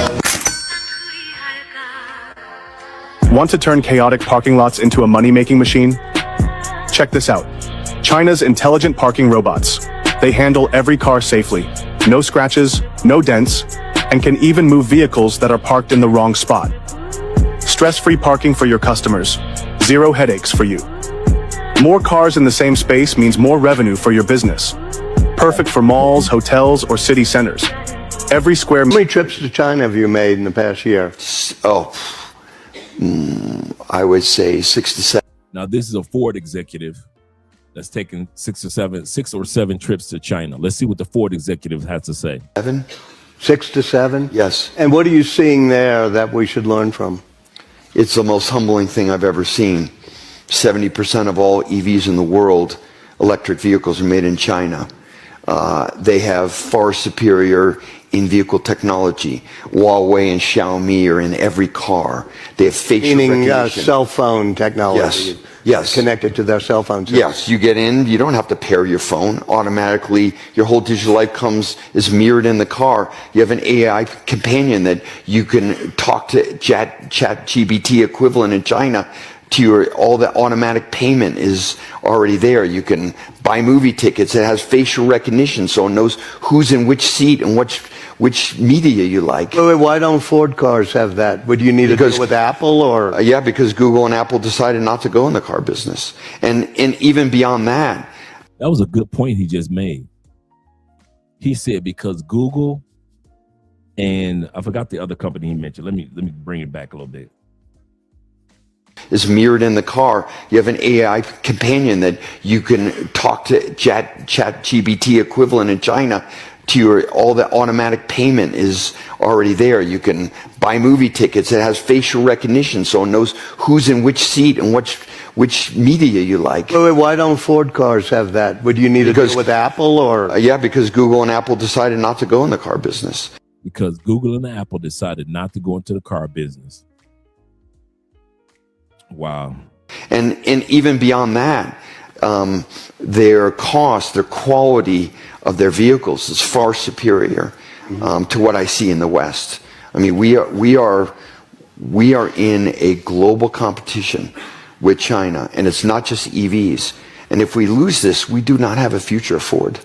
Want to turn chaotic parking lots into a money-making machine? Check this out. China's intelligent parking robots. They handle every car safely. No scratches, no dents, and can even move vehicles that are parked in the wrong spot. Stress-free parking for your customers. Zero headaches for you. More cars in the same space means more revenue for your business. Perfect for malls, hotels, or city centers. Every square... How many trips to China have you made in the past year? I would say 6 to 7. Now, this is a Ford executive that's taken 6 or 7 trips to China. Let's see what the Ford executive has to say. 7? 6 to 7? Yes. And what are you seeing there that we should learn from? It's the most humbling thing I've ever seen. 70% of all EVs in the world, electric vehicles, are made in China. They have far superior in-vehicle technology. Huawei and Xiaomi are in every car. They have facial recognition. Cell phone technology. Yes. Connected to their cell phones. Yes, you get in, you don't have to pair your phone. Automatically, your whole digital life is mirrored in the car. You have an AI companion that you can talk to, chat GBT equivalent in China to all the automatic payment is already there. You can buy movie tickets. It has facial recognition, so it knows who's in which seat and which media you like. Wait, why don't Ford cars have that? Would you need to deal with Apple or? Yeah, because Google and Apple decided not to go in the car business. And even beyond that. That was a good point he just made. He said because Google and I forgot the other company he mentioned. Let me bring it back a little bit. Is mirrored in the car. You have an AI companion that you can talk to, chat GBT equivalent in China to all the automatic payment is already there. You can buy movie tickets. It has facial recognition, so it knows who's in which seat and which media you like. Wait, why don't Ford cars have that? Would you need to deal with Apple or? Yeah, because Google and Apple decided not to go in the car business. Because Google and Apple decided not to go into the car business. Wow. And even beyond that, their cost, their quality of their vehicles is far superior to what I see in the West. I mean, we are in a global competition with China, and it's not just EVs. And if we lose this, we do not have a future at Ford.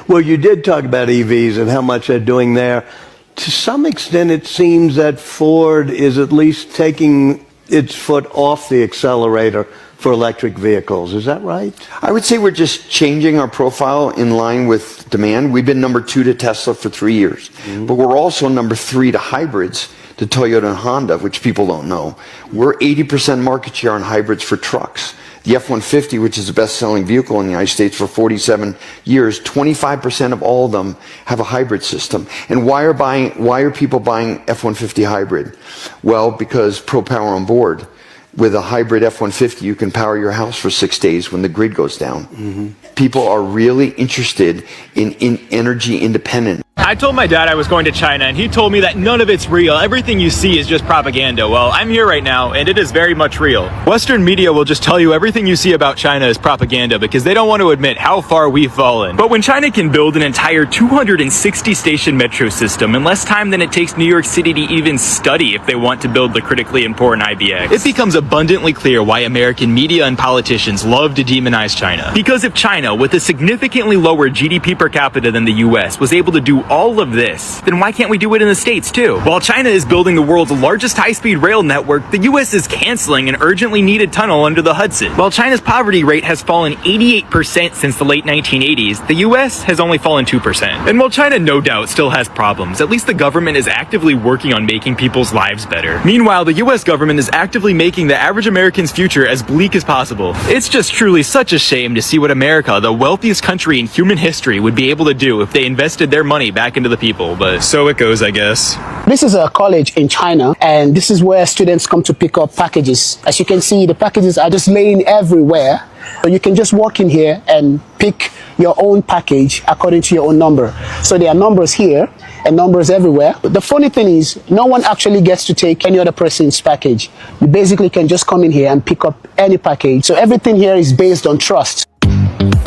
Well, you did talk about EVs and how much they're doing there. To some extent, it seems that Ford is at least taking its foot off the accelerator for electric vehicles. Is that right? I would say we're just changing our profile in line with demand. We've been number 2 to Tesla for 3 years, but we're also number 3 to hybrids, to Toyota and Honda, which people don't know. We're 80% market share on hybrids for trucks. The F-150, which is the best-selling vehicle in the United States for 47 years, 25% of all of them have a hybrid system. And why are people buying F-150 hybrid? Well, because Pro Power on Board. With a hybrid F-150, you can power your house for 6 days when the grid goes down. People are really interested in energy independent. I told my dad I was going to China, and he told me that none of it's real. Everything you see is just propaganda. Well, I'm here right now, and it is very much real. Western media will just tell you everything you see about China is propaganda because they don't want to admit how far we've fallen. But when China can build an entire 260-station metro system in less time than it takes New York City to even study if they want to build the critically important IBX, it becomes abundantly clear why American media and politicians love to demonize China. Because if China, with a significantly lower GDP per capita than the US, was able to do all of this, then why can't we do it in the States too? While China is building the world's largest high-speed rail network, the US is canceling an urgently needed tunnel under the Hudson. While China's poverty rate has fallen 88% since the late 1980s, the US has only fallen 2%. And while China no doubt still has problems, at least the government is actively working on making people's lives better. Meanwhile, the US government is actively making the average American's future as bleak as possible. It's just truly such a shame to see what America, the wealthiest country in human history, would be able to do if they invested their money back into the people, but so it goes, I guess. This is a college in China, and this is where students come to pick up packages. As you can see, the packages are just laying everywhere. So you can just walk in here and pick your own package according to your own number. So there are numbers here and numbers everywhere. But the funny thing is, no one actually gets to take any other person's package. You basically can just come in here and pick up any package. So everything here is based on trust.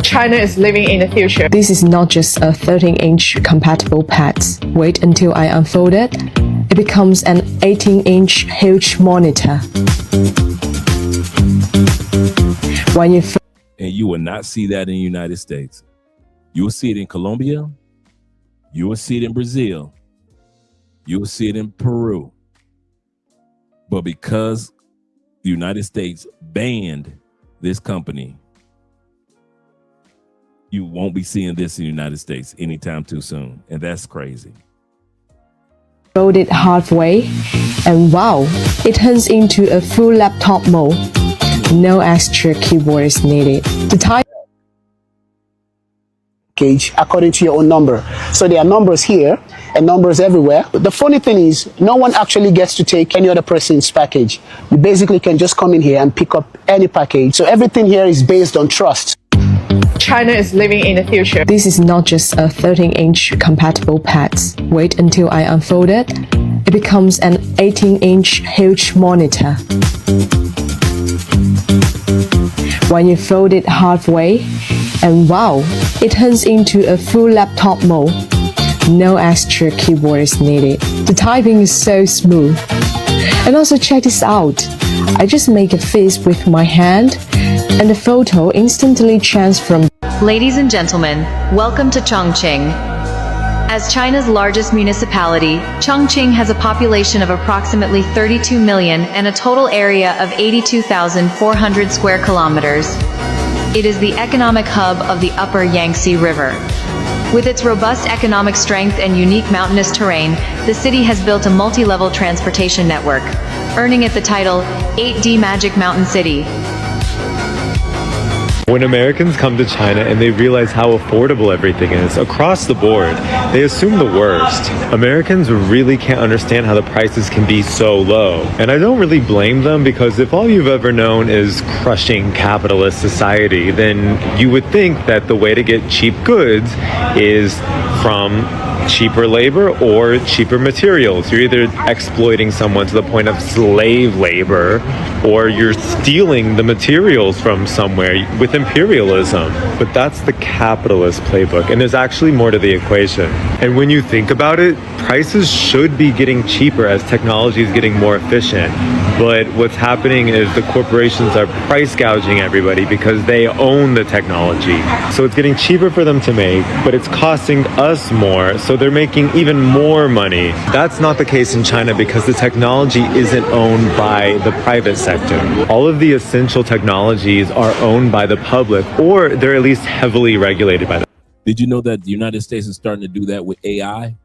China is living in the future. This is not just a 13-inch compatible pad. Wait until I unfold it. It becomes an 18-inch huge monitor. And you will not see that in the United States. You will see it in Colombia. You will see it in Brazil. You will see it in Peru. But because the United States banned this company, you won't be seeing this in the United States anytime too soon. And that's crazy. Fold it halfway, and wow, it turns into a full laptop mode. No extra keyboard is needed. package according to your own number. So there are numbers here and numbers everywhere. The funny thing is, no one actually gets to take any other person's package. You basically can just come in here and pick up any package. So everything here is based on trust. China is living in the future. This is not just a 13-inch compatible pad. Wait until I unfold it. It becomes an 18-inch huge monitor. When you fold it halfway, and wow, it turns into a full laptop mode. No extra keyboard is needed. The typing is so smooth. And also check this out. I just make a fist with my hand, and the photo instantly transforms. Ladies and gentlemen, welcome to Chongqing. As China's largest municipality, Chongqing has a population of approximately 32 million and a total area of 82,400 square kilometers. It is the economic hub of the upper Yangtze River. With its robust economic strength and unique mountainous terrain, the city has built a multi-level transportation network, earning it the title 8D Magic Mountain City. When Americans come to China and they realize how affordable everything is across the board, they assume the worst. Americans really can't understand how the prices can be so low. And I don't really blame them, because if all you've ever known is crushing capitalist society, then you would think that the way to get cheap goods is from cheaper labor or cheaper materials. You're either exploiting someone to the point of slave labor, or you're stealing the materials from somewhere with imperialism. But that's the capitalist playbook, and there's actually more to the equation. And when you think about it, prices should be getting cheaper as technology is getting more efficient. But what's happening is the corporations are price gouging everybody because they own the technology. So it's getting cheaper for them to make, but it's costing us more, so they're making even more money. That's not the case in China, because the technology isn't owned by the private sector. All of the essential technologies are owned by the public, or they're at least heavily regulated by them. Did you know that the United States is starting to do that with AI?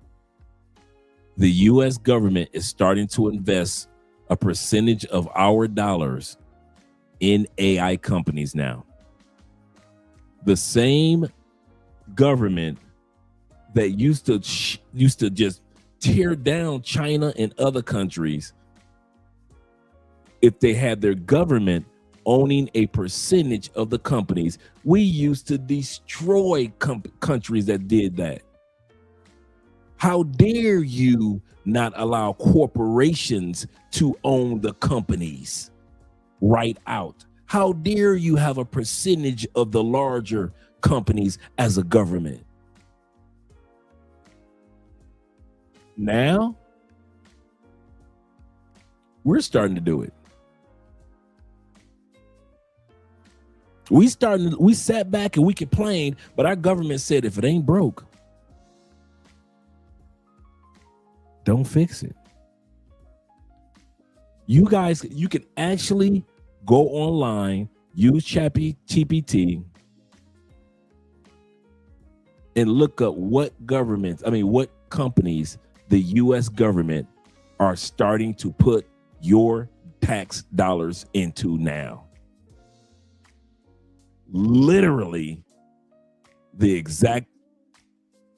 The U.S. government is starting to invest a percentage of our dollars in AI companies now. The same government that used to just tear down China and other countries, if they had their government owning a percentage of the companies. We used to destroy countries that did that. How dare you not allow corporations to own the companies right out? How dare you have a percentage of the larger companies as a government? Now, we're starting to do it. We sat back and we complained, but our government said, if it ain't broke, don't fix it. You guys, you can actually go online, use ChatGPT, and look up what companies the U.S. government are starting to put your tax dollars into now. Literally the exact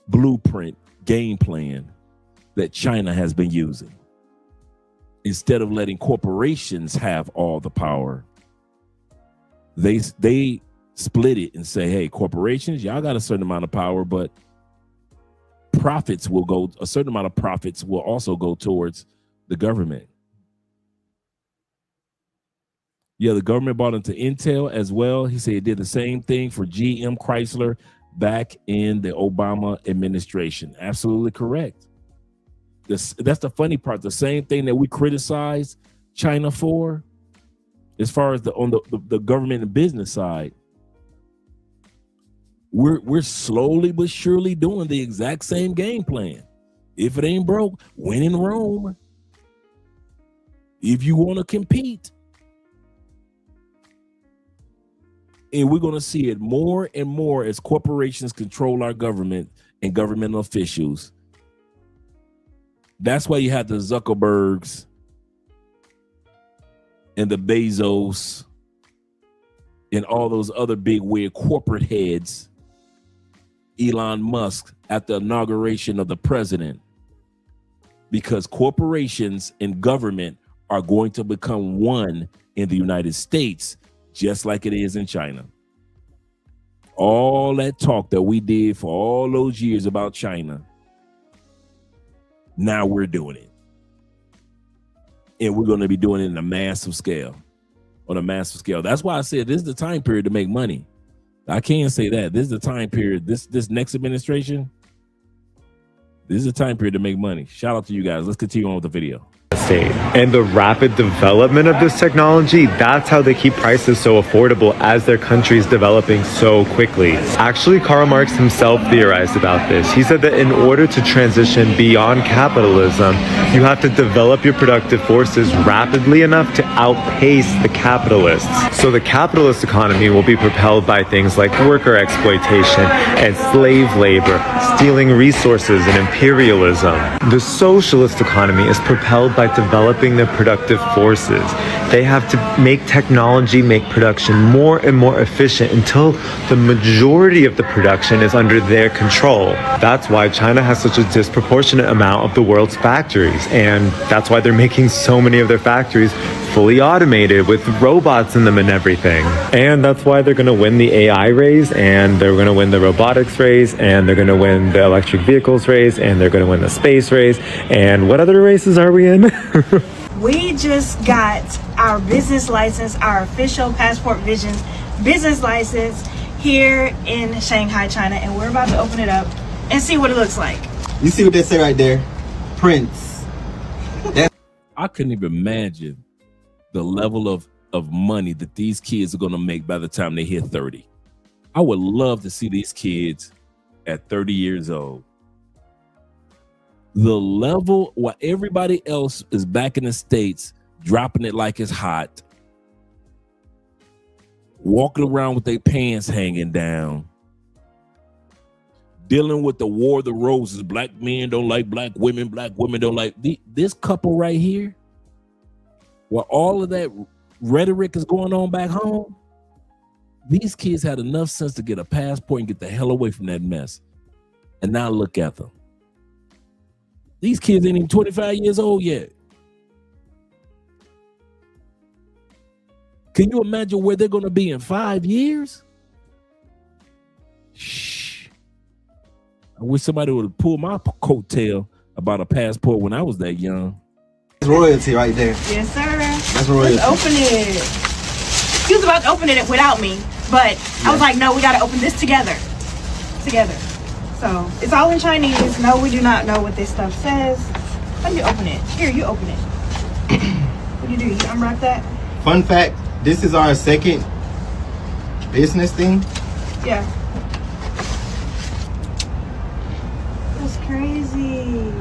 blueprint game plan that China has been using. Instead of letting corporations have all the power, they split it and say, hey, corporations, y'all got a certain amount of power, but a certain amount of profits will also go towards the government. Yeah, the government bought into Intel as well. He said it did the same thing for GM Chrysler back in the Obama administration. Absolutely correct. That's the funny part. The same thing that we criticize China for, as far as on the government and business side, we're slowly but surely doing the exact same game plan. If it ain't broke, when in Rome. If you want to compete. And we're going to see it more and more as corporations control our government and governmental officials. That's why you have the Zuckerbergs and the Bezos and all those other big weird corporate heads Elon Musk at the inauguration of the president, because corporations and government are going to become one in the United States, just like it is in China. All that talk that we did for all those years about China, now we're doing it. And we're going to be doing it on a massive scale. That's why I said this is the time period to make money. I can't say that. This is the time period. This next administration, this is the time period to make money. Shout out to you guys. Let's continue on with the video. And the rapid development of this technology, that's how they keep prices so affordable as their country's developing so quickly. Actually, Karl Marx himself theorized about this. He said that in order to transition beyond capitalism, you have to develop your productive forces rapidly enough to outpace the capitalists. So the capitalist economy will be propelled by things like worker exploitation and slave labor, stealing resources and imperialism. The socialist economy is propelled by developing their productive forces. They have to make technology, make production more and more efficient until the majority of the production is under their control. That's why China has such a disproportionate amount of the world's factories, and that's why they're making so many of their factories fully automated with robots in them and everything. And that's why they're going to win the AI race, and they're going to win the robotics race, and they're going to win the electric vehicles race, and they're going to win the space race. And what other races are we in? We just got our business license, our official Passport Visions business license here in Shanghai, China, and we're about to open it up and see what it looks like. You see what they say right there? Prince. I couldn't even imagine the level of money that these kids are going to make by the time they hit 30. I would love to see these kids at 30 years old. The level while everybody else is back in the States dropping it like it's hot, walking around with their pants hanging down, dealing with the war of the roses. Black men don't like black women don't like this couple right here. While all of that rhetoric is going on back home, these kids had enough sense to get a passport and get the hell away from that mess. And now look at them. These kids ain't even 25 years old yet. Can you imagine where they're going to be in 5 years? Shh. I wish somebody would have pulled my coattail about a passport when I was that young. That's royalty right there. Yes, sir. That's royalty. Let's open it. He was about to open it without me, but I was like, no, we got to open this together. So it's all in Chinese. No, we do not know what this stuff says. Let me open it. Here, you open it. What do? You unwrap that? Fun fact, this is our second business thing. Yeah. That's crazy.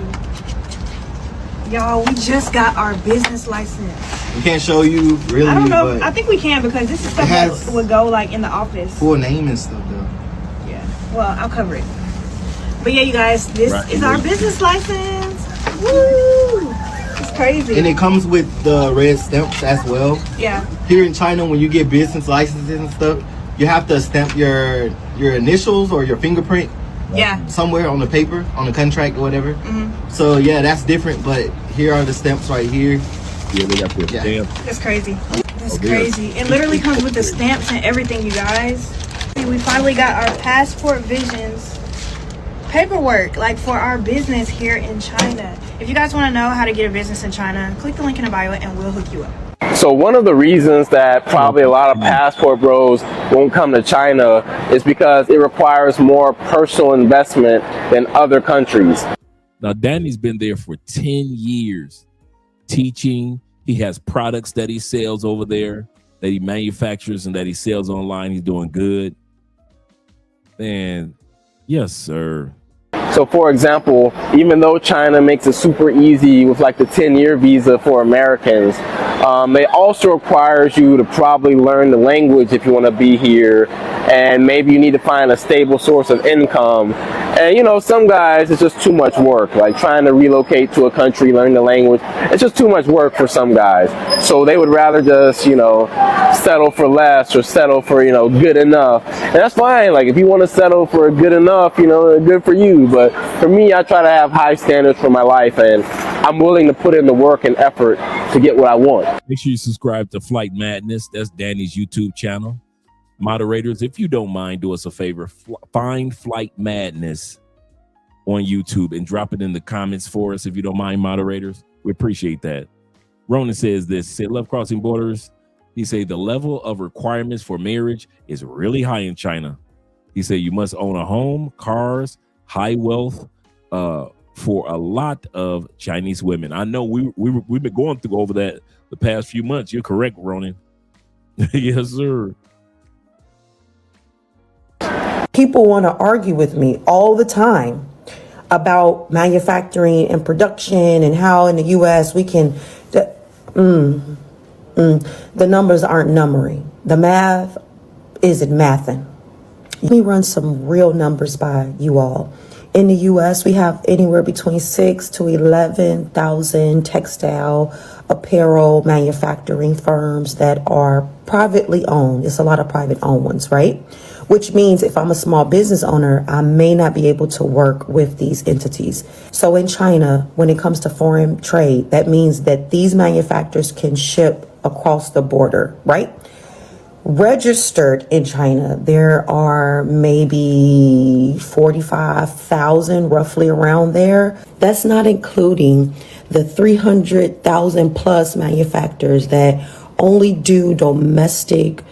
Y'all, we just got our business license. We can't show you really. I don't know. But I think we can because this is stuff that would go like in the office. Full name and stuff though. Yeah. Well, I'll cover it. But yeah, you guys, this is our business license. Woo! It's crazy. And it comes with the red stamps as well. Yeah. Here in China, when you get business licenses and stuff, you have to stamp your initials or your fingerprint. Yeah. Somewhere on the paper, on the contract or whatever. Mm-hmm. So yeah, that's different. But here are the stamps right here. Yeah, they got the stamp. That's crazy. That's crazy. It literally comes with the stamps and everything, you guys. We finally got our Passport Visions paperwork, like for our business here in China. If you guys want to know how to get a business in China, click the link in the bio and we'll hook you up. So one of the reasons that probably a lot of passport bros won't come to China is because it requires more personal investment than other countries. Now, Danny's been there for 10 years teaching. He has products that he sells over there, that he manufactures and that he sells online. He's doing good. And yes, sir. So for example, even though China makes it super easy with like the 10-year visa for Americans, It also requires you to probably learn the language if you want to be here, and maybe you need to find a stable source of income. And you know, some guys, it's just too much work, like trying to relocate to a country, learn the language. It's just too much work for some guys. So they would rather just, you know, settle for less or settle for, you know, good enough. And that's fine. Like if you want to settle for good enough, you know, good for you. But for me, I try to have high standards for my life, and I'm willing to put in the work and effort to get what I want. Make sure you subscribe to Flight Madness. That's Danny's YouTube channel. Moderators, if you don't mind, do us a favor. Find Flight Madness on YouTube and drop it in the comments for us if you don't mind, moderators. We appreciate that. Ronan says this. He said, love crossing borders. He said the level of requirements for marriage is really high in China. He said you must own a home, cars, high wealth, for a lot of Chinese women. I know we've been going through over that the past few months. You're correct, Ronan. Yes, sir. People want to argue with me all the time about manufacturing and production and how in the U.S. we can. The numbers aren't numbering. The math isn't mathing. Let me run some real numbers by you all. In the U.S., we have anywhere between 6,000 to 11,000 textile apparel manufacturing firms that are privately owned. It's a lot of private owned ones, right? Which means if I'm a small business owner, I may not be able to work with these entities. So in China, when it comes to foreign trade, that means that these manufacturers can ship across the border, right? Registered in China, there are maybe 45,000, roughly around there. That's not including the 300,000 plus manufacturers that only do domestic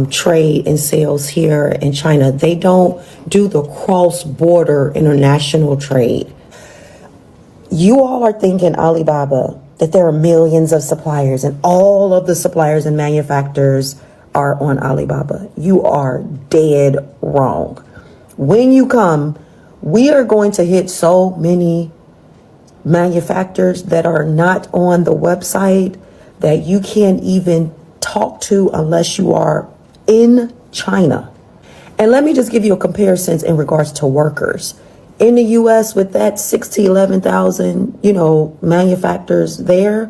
trade and sales here in China. They don't do the cross-border international trade. You all are thinking, Alibaba, that there are millions of suppliers and all of the suppliers and manufacturers are on Alibaba. You are dead wrong. When you come, we are going to hit so many manufacturers that are not on the website that you can't even talk to unless you are in China. And let me just give you a comparison in regards to workers. In the US, with that 6,000 to 11,000, manufacturers there,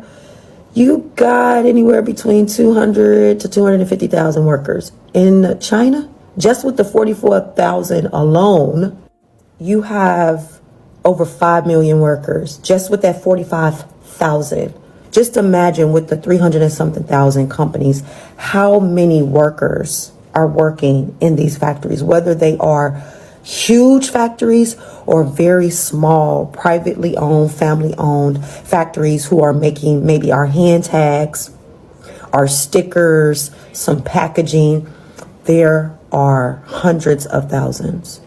you got anywhere between 200 to 250,000 workers. In China, just with the 44,000 alone, you have over 5 million workers. Just with that 45,000. Just imagine with the 300 and something thousand companies, how many workers are working in these factories, whether they are huge factories or very small, privately owned, family owned factories who are making maybe our hand tags, our stickers, some packaging. There are hundreds of thousands.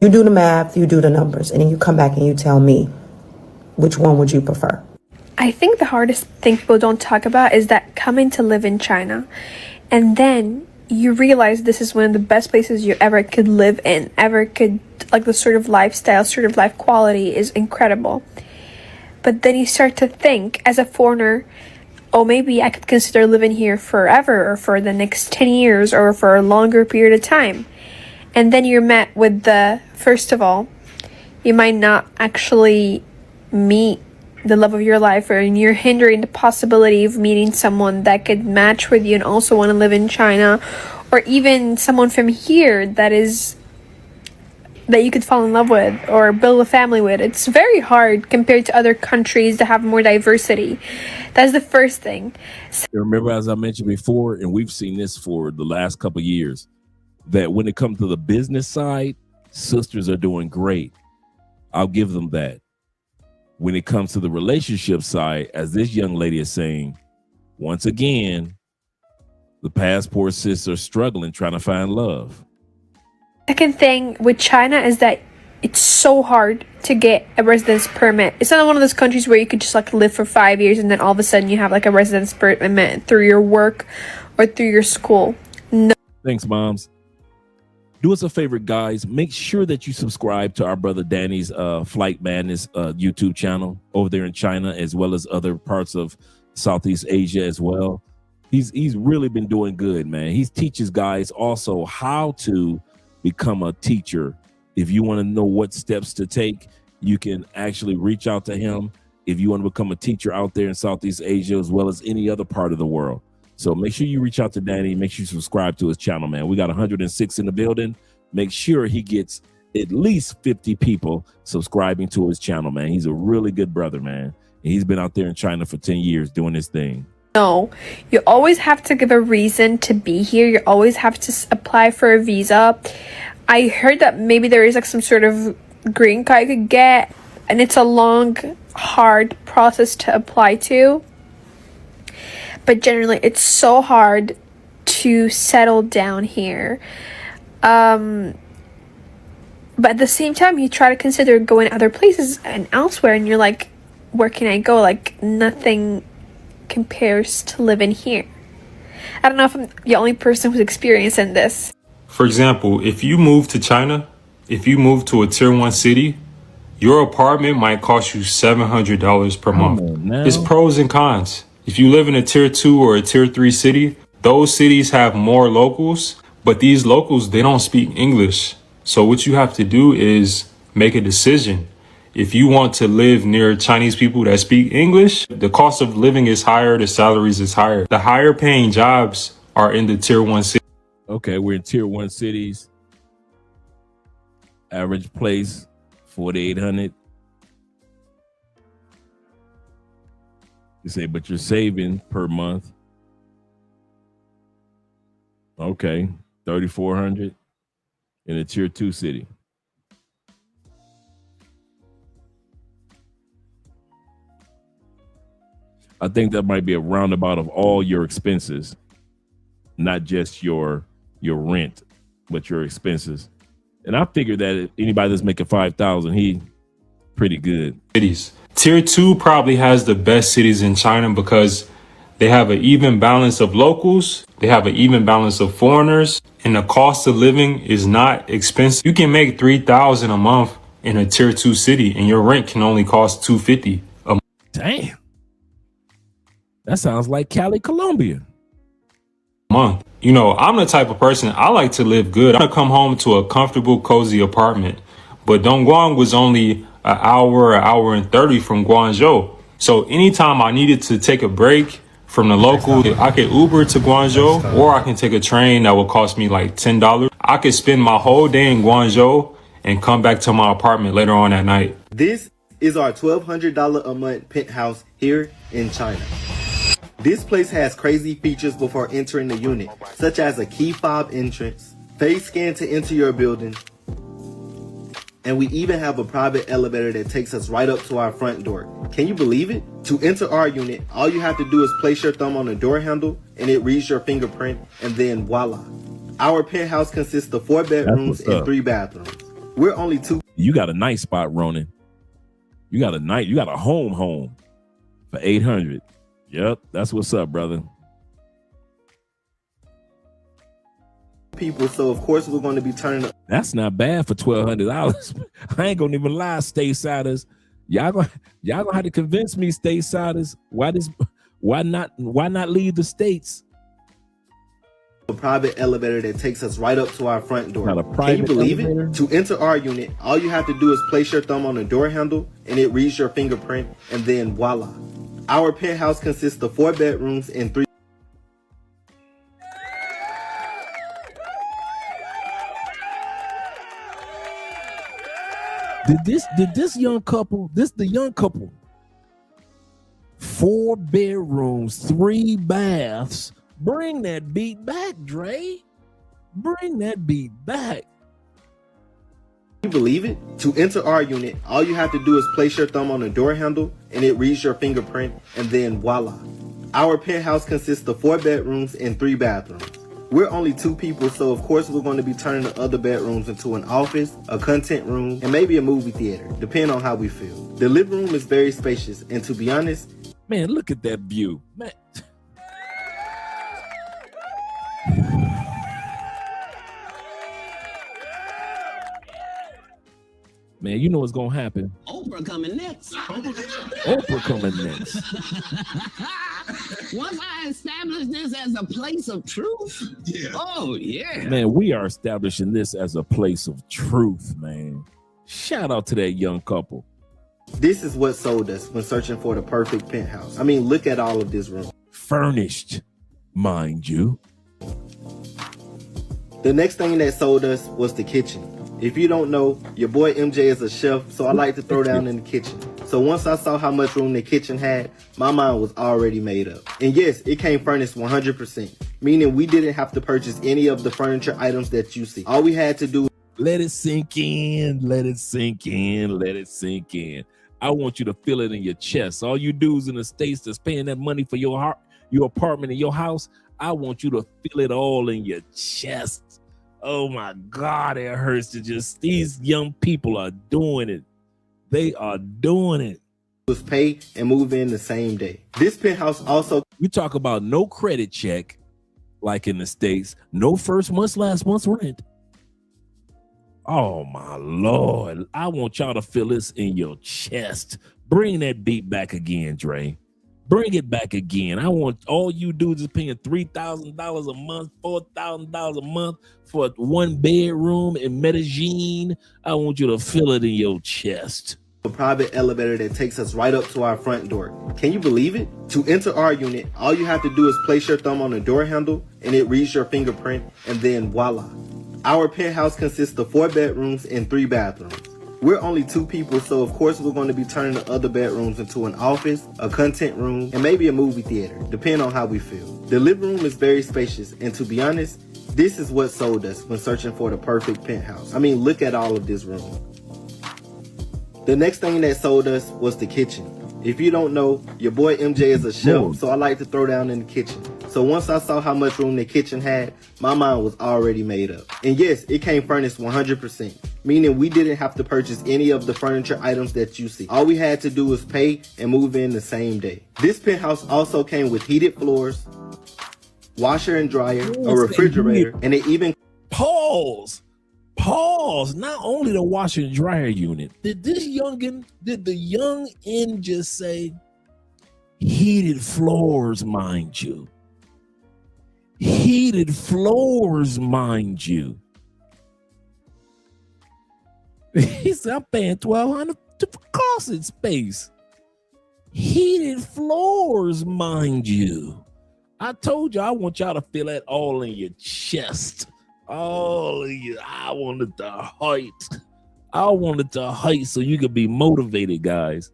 You do the math, you do the numbers, and then you come back and you tell me, which one would you prefer? I think the hardest thing people don't talk about is that coming to live in China, and then you realize this is one of the best places you ever could live in, like the sort of lifestyle, sort of life quality is incredible. But then you start to think as a foreigner, oh, maybe I could consider living here forever or for the next 10 years or for a longer period of time. And then you're met with first of all, you might not actually meet the love of your life, and you're hindering the possibility of meeting someone that could match with you and also want to live in China, or even someone from here that you could fall in love with or build a family with. It's very hard compared to other countries that have more diversity. That's the first thing. Remember, as I mentioned before, and we've seen this for the last couple of years, that when it comes to the business side, sisters are doing great. I'll give them that. When it comes to the relationship side, as this young lady is saying, once again, the passport sisters are struggling trying to find love. Second thing with China is that it's so hard to get a residence permit. It's not one of those countries where you could just live for 5 years and then all of a sudden you have a residence permit through your work or through your school. No. Thanks, moms. Do us a favor, guys. Make sure that you subscribe to our brother Danny's Flight Madness YouTube channel over there in China, as well as other parts of Southeast Asia as well. He's really been doing good, man. He teaches guys also how to become a teacher. If you want to know what steps to take, you can actually reach out to him if you want to become a teacher out there in Southeast Asia as well as any other part of the world. So make sure you reach out to Danny. Make sure you subscribe to his channel, man. We got 106 in the building. Make sure he gets at least 50 people subscribing to his channel, man. He's a really good brother, man. And he's been out there in China for 10 years doing his thing. No, you always have to give a reason to be here. You always have to apply for a visa. I heard that maybe there is like some sort of green card you could get, and it's a long, hard process to apply to. But generally, it's so hard to settle down here. But at the same time, you try to consider going other places and elsewhere, and you're like, where can I go? Like, nothing compares to living here. I don't know if I'm the only person who's experiencing this. For example, if you move to China, if you move to a tier 1 city, your apartment might cost you $700 per month. It's pros and cons. If you live in a tier 2 or a tier 3 city, those cities have more locals, but these locals, they don't speak English. So what you have to do is make a decision. If you want to live near Chinese people that speak English, the cost of living is higher, the salaries is higher. The higher paying jobs are in the tier 1 city. Okay, we're in tier 1 cities. Average place, 4,800. You say, but you're saving per month. Okay, 3,400 in a tier 2 city. I think that might be a roundabout of all your expenses, not just your rent, but your expenses. And I figured that anybody that's making 5,000, he pretty good. Cities. Tier 2 probably has the best cities in China because they have an even balance of locals, they have an even balance of foreigners, and the cost of living is not expensive. You can make 3,000 a month in a tier 2 city, and your rent can only cost $250 a month. Damn. That sounds like Cali, Colombia. Month. You know, I'm the type of person, I like to live good. I want to come home to a comfortable, cozy apartment. But Dongguan was only an hour and 30 from Guangzhou. So anytime I needed to take a break from the local, I could Uber to Guangzhou, or I can take a train that would cost me like $10. I could spend my whole day in Guangzhou and come back to my apartment later on at night. This is our $1,200 a month penthouse here in China. This place has crazy features before entering the unit, such as a key fob entrance, face scan to enter your building, and we even have a private elevator that takes us right up to our front door. Can you believe it? To enter our unit, all you have to do is place your thumb on the door handle and it reads your fingerprint, and then voila. Our penthouse consists of 4 bedrooms and 3 bathrooms. We're only 2. You got a nice spot, Ronan. You got a home for 800. Yep, that's what's up, brother. People, so of course we're going to be turning up. That's not bad for $1,200. I ain't gonna even lie, Statesiders. Y'all gonna have to convince me, Statesiders. Why not leave the states? A private elevator that takes us right up to our front door. Not a Can you private believe elevator? it? To enter our unit, all you have to do is place your thumb on the door handle and it reads your fingerprint, and then voila. Our penthouse consists of 4 bedrooms and 3. Did this young couple, the young couple, 4 bedrooms, 3 baths, bring that beat back, Dre. Bring that beat back. Can you believe it? To enter our unit, all you have to do is place your thumb on the door handle and it reads your fingerprint, and then voila. Our penthouse consists of 4 bedrooms and 3 bathrooms. We're only 2 people, so of course we're going to be turning the other bedrooms into an office, a content room, and maybe a movie theater, depending on how we feel. The living room is very spacious, and to be honest, man, look at that view. Man. Man, you know what's gonna happen. Oprah coming next. Oprah coming next. Once I establish this as a place of truth, oh yeah. Man, we are establishing this as a place of truth, man. Shout out to that young couple. This is what sold us when searching for the perfect penthouse. I mean, look at all of this room. Furnished, mind you. The next thing that sold us was the kitchen. If you don't know, your boy MJ is a chef, so I like to throw down in the kitchen. So once I saw how much room the kitchen had, my mind was already made up. And yes, it came furnished 100%, meaning we didn't have to purchase any of the furniture items that you see. All we had to do, let it sink in, let it sink in, let it sink in. I want you to feel it in your chest. All you dudes in the States that's paying that money for your apartment and your house, I want you to feel it all in your chest. Oh my God, it hurts to just, these young people are doing it. They are doing it. Was pay and move in the same day. This penthouse also, you talk about no credit check, like in the States, no first month's, last month's rent. Oh my Lord, I want y'all to feel this in your chest. Bring that beat back again, Dre. Bring it back again. I want all you dudes is paying $3,000 a month, $4,000 a month for one bedroom in Medellin. I want you to feel it in your chest. A private elevator that takes us right up to our front door. Can you believe it? To enter our unit, all you have to do is place your thumb on the door handle and it reads your fingerprint, and then voila. Our penthouse consists of 4 bedrooms and 3 bathrooms. We're only 2 people, so of course we're going to be turning the other bedrooms into an office, a content room, and maybe a movie theater, depending on how we feel. The living room is very spacious, and to be honest, this is what sold us when searching for the perfect penthouse. I mean, look at all of this room. The next thing that sold us was the kitchen. If you don't know, your boy MJ is a chef, so I like to throw down in the kitchen. So once I saw how much room the kitchen had, my mind was already made up. And yes, it came furnished 100%, meaning we didn't have to purchase any of the furniture items that you see. All we had to do was pay and move in the same day. This penthouse also came with heated floors, washer and dryer, a refrigerator, and it even... Pause. Not only the washer and dryer unit. Did the youngin just say heated floors, mind you? Heated floors, mind you. He said, I'm paying $1,200 for closet space. Heated floors, mind you. I told you I want y'all to feel that all in your chest. All of you. I wanted to height so you could be motivated, guys,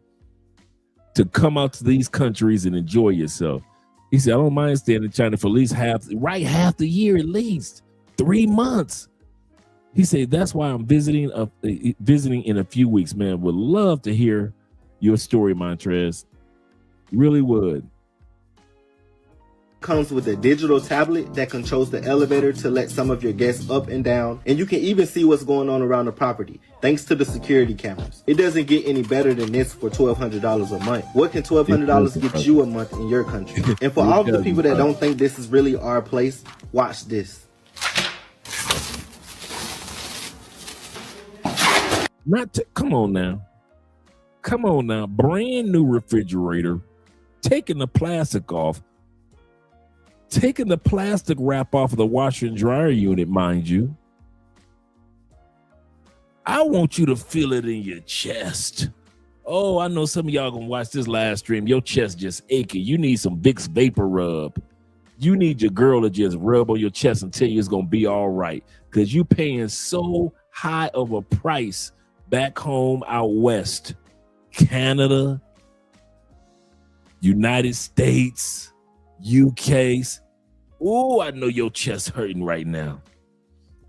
to come out to these countries and enjoy yourself. He said, I don't mind staying in China for at least half the year, at least 3 months. He said, that's why I'm visiting in a few weeks, man. Would love to hear your story, Montrez. Really would. Comes with a digital tablet that controls the elevator to let some of your guests up and down, and you can even see what's going on around the property thanks to the security cameras. It doesn't get any better than this for $1,200 a month. What can $1,200 get you a month in your country? And for all of the people that don't think this is really our place, watch this. Come on now. Brand new refrigerator, taking the plastic off. Taking the plastic wrap off of the washer and dryer unit, mind you. I want you to feel it in your chest. Oh, I know some of y'all gonna watch this live stream. Your chest just aching. You need some Vicks Vapor Rub. You need your girl to just rub on your chest and tell you it's gonna be all right. Because you paying so high of a price back home out west. Canada, United States, UK's. Oh, I know your chest hurting right now.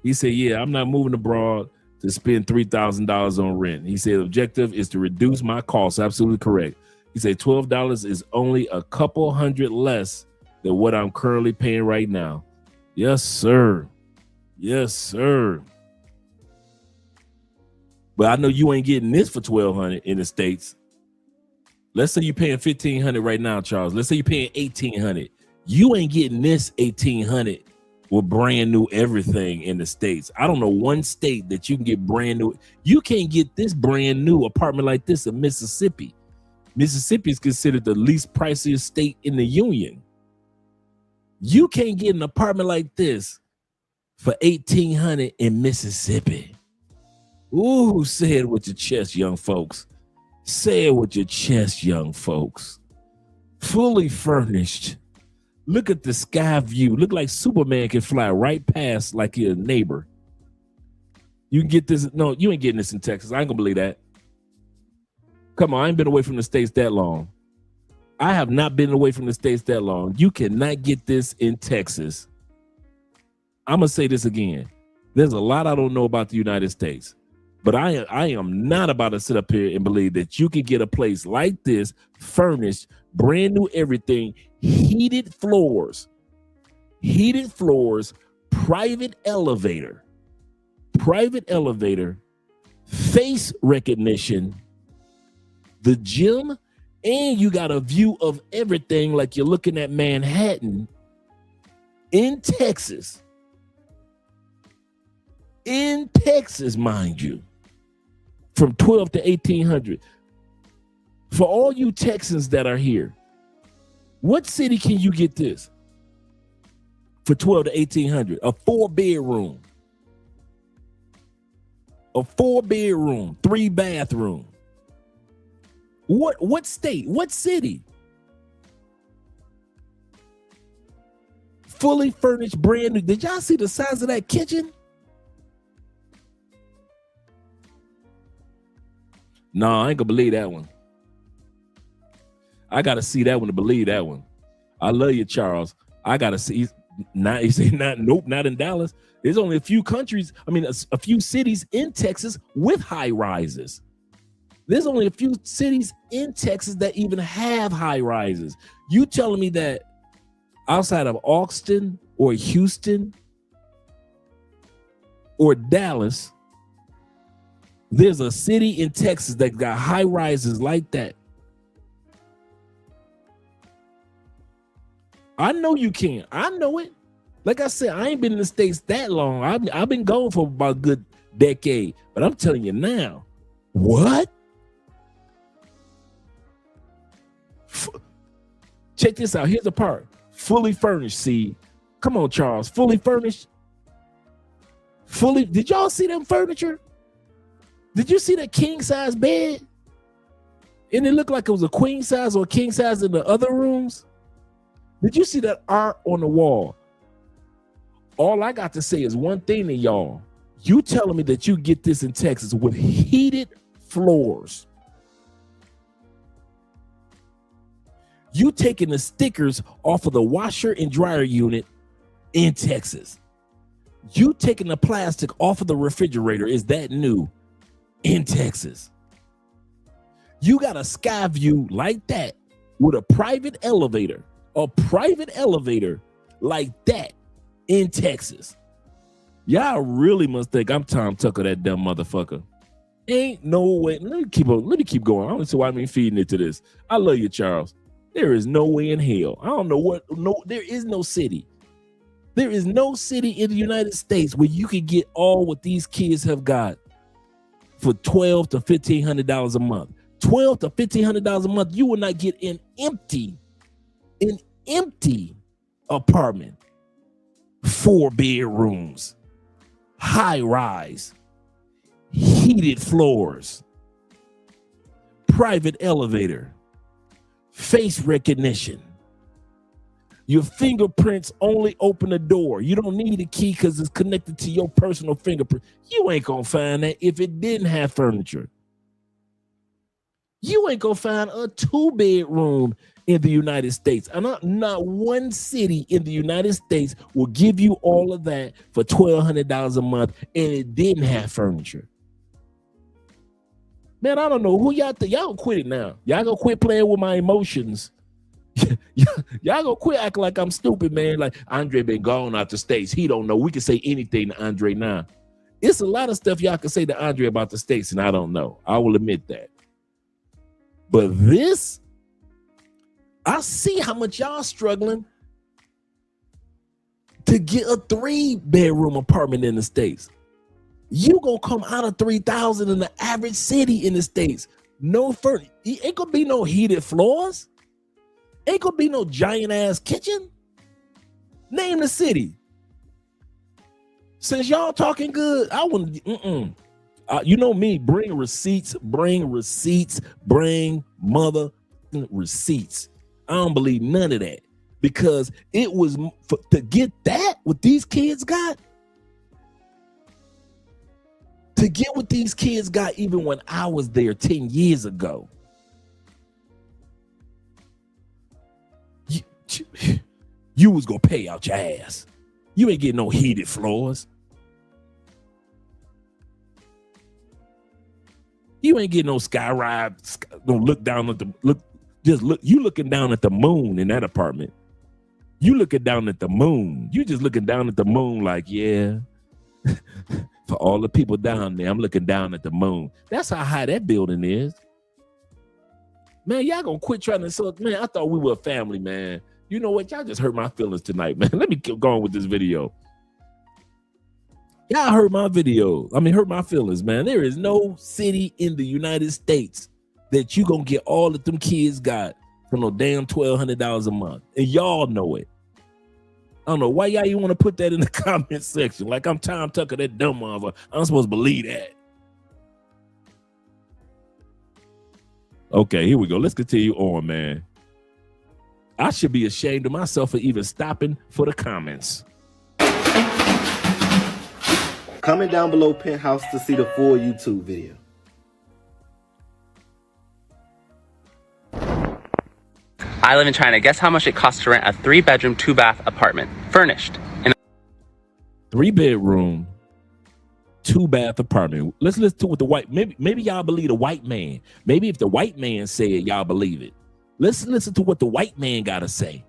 He said, yeah, I'm not moving abroad to spend $3,000 on rent. He said, objective is to reduce my costs. Absolutely correct. He said, $12 is only a couple hundred less than what I'm currently paying right now. Yes, sir. Yes, sir. But I know you ain't getting this for $1,200 in the States. Let's say you're paying $1,500 right now, Charles. Let's say you're paying $1,800. You ain't getting this $1,800 with brand new everything in the States. I don't know one state that you can get brand new. You can't get this brand new apartment like this in Mississippi. Mississippi is considered the least priciest state in the union. You can't get an apartment like this for $1,800 in Mississippi. Ooh, say it with your chest, young folks. Say it with your chest, young folks. Fully furnished. Look at the sky view. Look like Superman can fly right past like your neighbor. You can get this. No, you ain't getting this in Texas. I ain't gonna believe that. Come on, I ain't been away from the States that long. I have not been away from the States that long. You cannot get this in Texas. I'm gonna say this again. There's a lot I don't know about the United States, but I am not about to sit up here and believe that you can get a place like this, furnished, brand new everything, heated floors, private elevator, face recognition, the gym, and you got a view of everything like you're looking at Manhattan in Texas. In Texas, mind you, from 12 to 1800. For all you Texans that are here, what city can you get this for 12 to 1800? A 4-bedroom, 3-bathroom. What state? What city? Fully furnished, brand new. Did y'all see the size of that kitchen? No, I ain't gonna believe that one. I gotta see that one to believe that one. I love you, Charles. I gotta see. Not, you say not. Nope, not in Dallas. There's only a few countries. I mean, a few cities in Texas with high rises. There's only a few cities in Texas that even have high rises. You telling me that outside of Austin or Houston or Dallas, there's a city in Texas that got high rises like that? I know you can. I know it. Like I said, I ain't been in the States that long. I've been gone for about a good decade. But I'm telling you now, what? Check this out. Here's the part. Fully furnished. See, come on, Charles. Fully furnished. Did y'all see them furniture? Did you see that king size bed? And it looked like it was a queen size or a king size in the other rooms. Did you see that art on the wall? All I got to say is one thing to y'all. You telling me that you get this in Texas with heated floors. You taking the stickers off of the washer and dryer unit in Texas. You taking the plastic off of the refrigerator. Is that new? In Texas. You got a sky view like that with a private elevator like that in Texas. Y'all really must think I'm Tom Tucker, that dumb motherfucker. Ain't no way. Let me keep going. I don't see why I'm feeding into this. I love you, Charles. There is no way in hell. I don't know what. No, there is no city. There is no city in the United States where you can get all what these kids have got for $1,200 to $1,500 a month. $1,200 to $1,500 a month. You will not get an empty apartment. 4 bedrooms, high rise, heated floors, private elevator, face recognition. Your fingerprints only open the door. You don't need a key because it's connected to your personal fingerprint. You ain't gonna find that if it didn't have furniture. You ain't gonna find a 2-bedroom in the United States. And not one city in the United States will give you all of that for $1,200 a month and it didn't have furniture. Man, I don't know who y'all think. Y'all gonna quit it now. Y'all gonna quit playing with my emotions. Y'all gonna quit acting like I'm stupid, man. Like Andre been gone out the States. He don't know. We can say anything to Andre now. It's a lot of stuff y'all can say to Andre about the States, and I don't know. I will admit that. But this, I see how much y'all struggling. to get a 3-bedroom apartment in the States. You gonna come out of 3,000 in the average city in the States. No furniture. Ain't gonna be no heated floors. Ain't gonna be no giant ass kitchen. Name the city. Since y'all talking good, I wouldn't. You know me. Bring receipts. Bring mother receipts. I don't believe none of that, because it was to get that what these kids got. To get what these kids got, even when I was there 10 years ago. You was gonna pay out your ass. You ain't getting no heated floors. You ain't getting no sky ride. Don't look down at you looking down at the moon in that apartment. You looking down at the moon. You just looking down at the moon like, yeah. For all the people down there, I'm looking down at the moon. That's how high that building is. Man, y'all gonna quit trying to insult. Man, I thought we were a family, man. You know what? Y'all just hurt my feelings tonight, man. Let me keep going with this video. Y'all hurt my hurt my feelings, man. There is no city in the United States that you gonna get all that them kids got for no damn $1,200 a month. And y'all know it. I don't know why y'all even want to put that in the comment section. Like I'm Tom Tucker, that dumb mother. I'm supposed to believe that. Okay, here we go. Let's continue on, man. I should be ashamed of myself for even stopping for the comments. Comment down below Penthouse to see the full YouTube video. I live in China. Guess how much it costs to rent a 3-bedroom, 2-bath apartment, furnished. 3-bedroom, 2-bath apartment. Let's listen to what the white. Maybe y'all believe the white man. Maybe if the white man said it, y'all believe it. Let's listen to what the white man gotta say.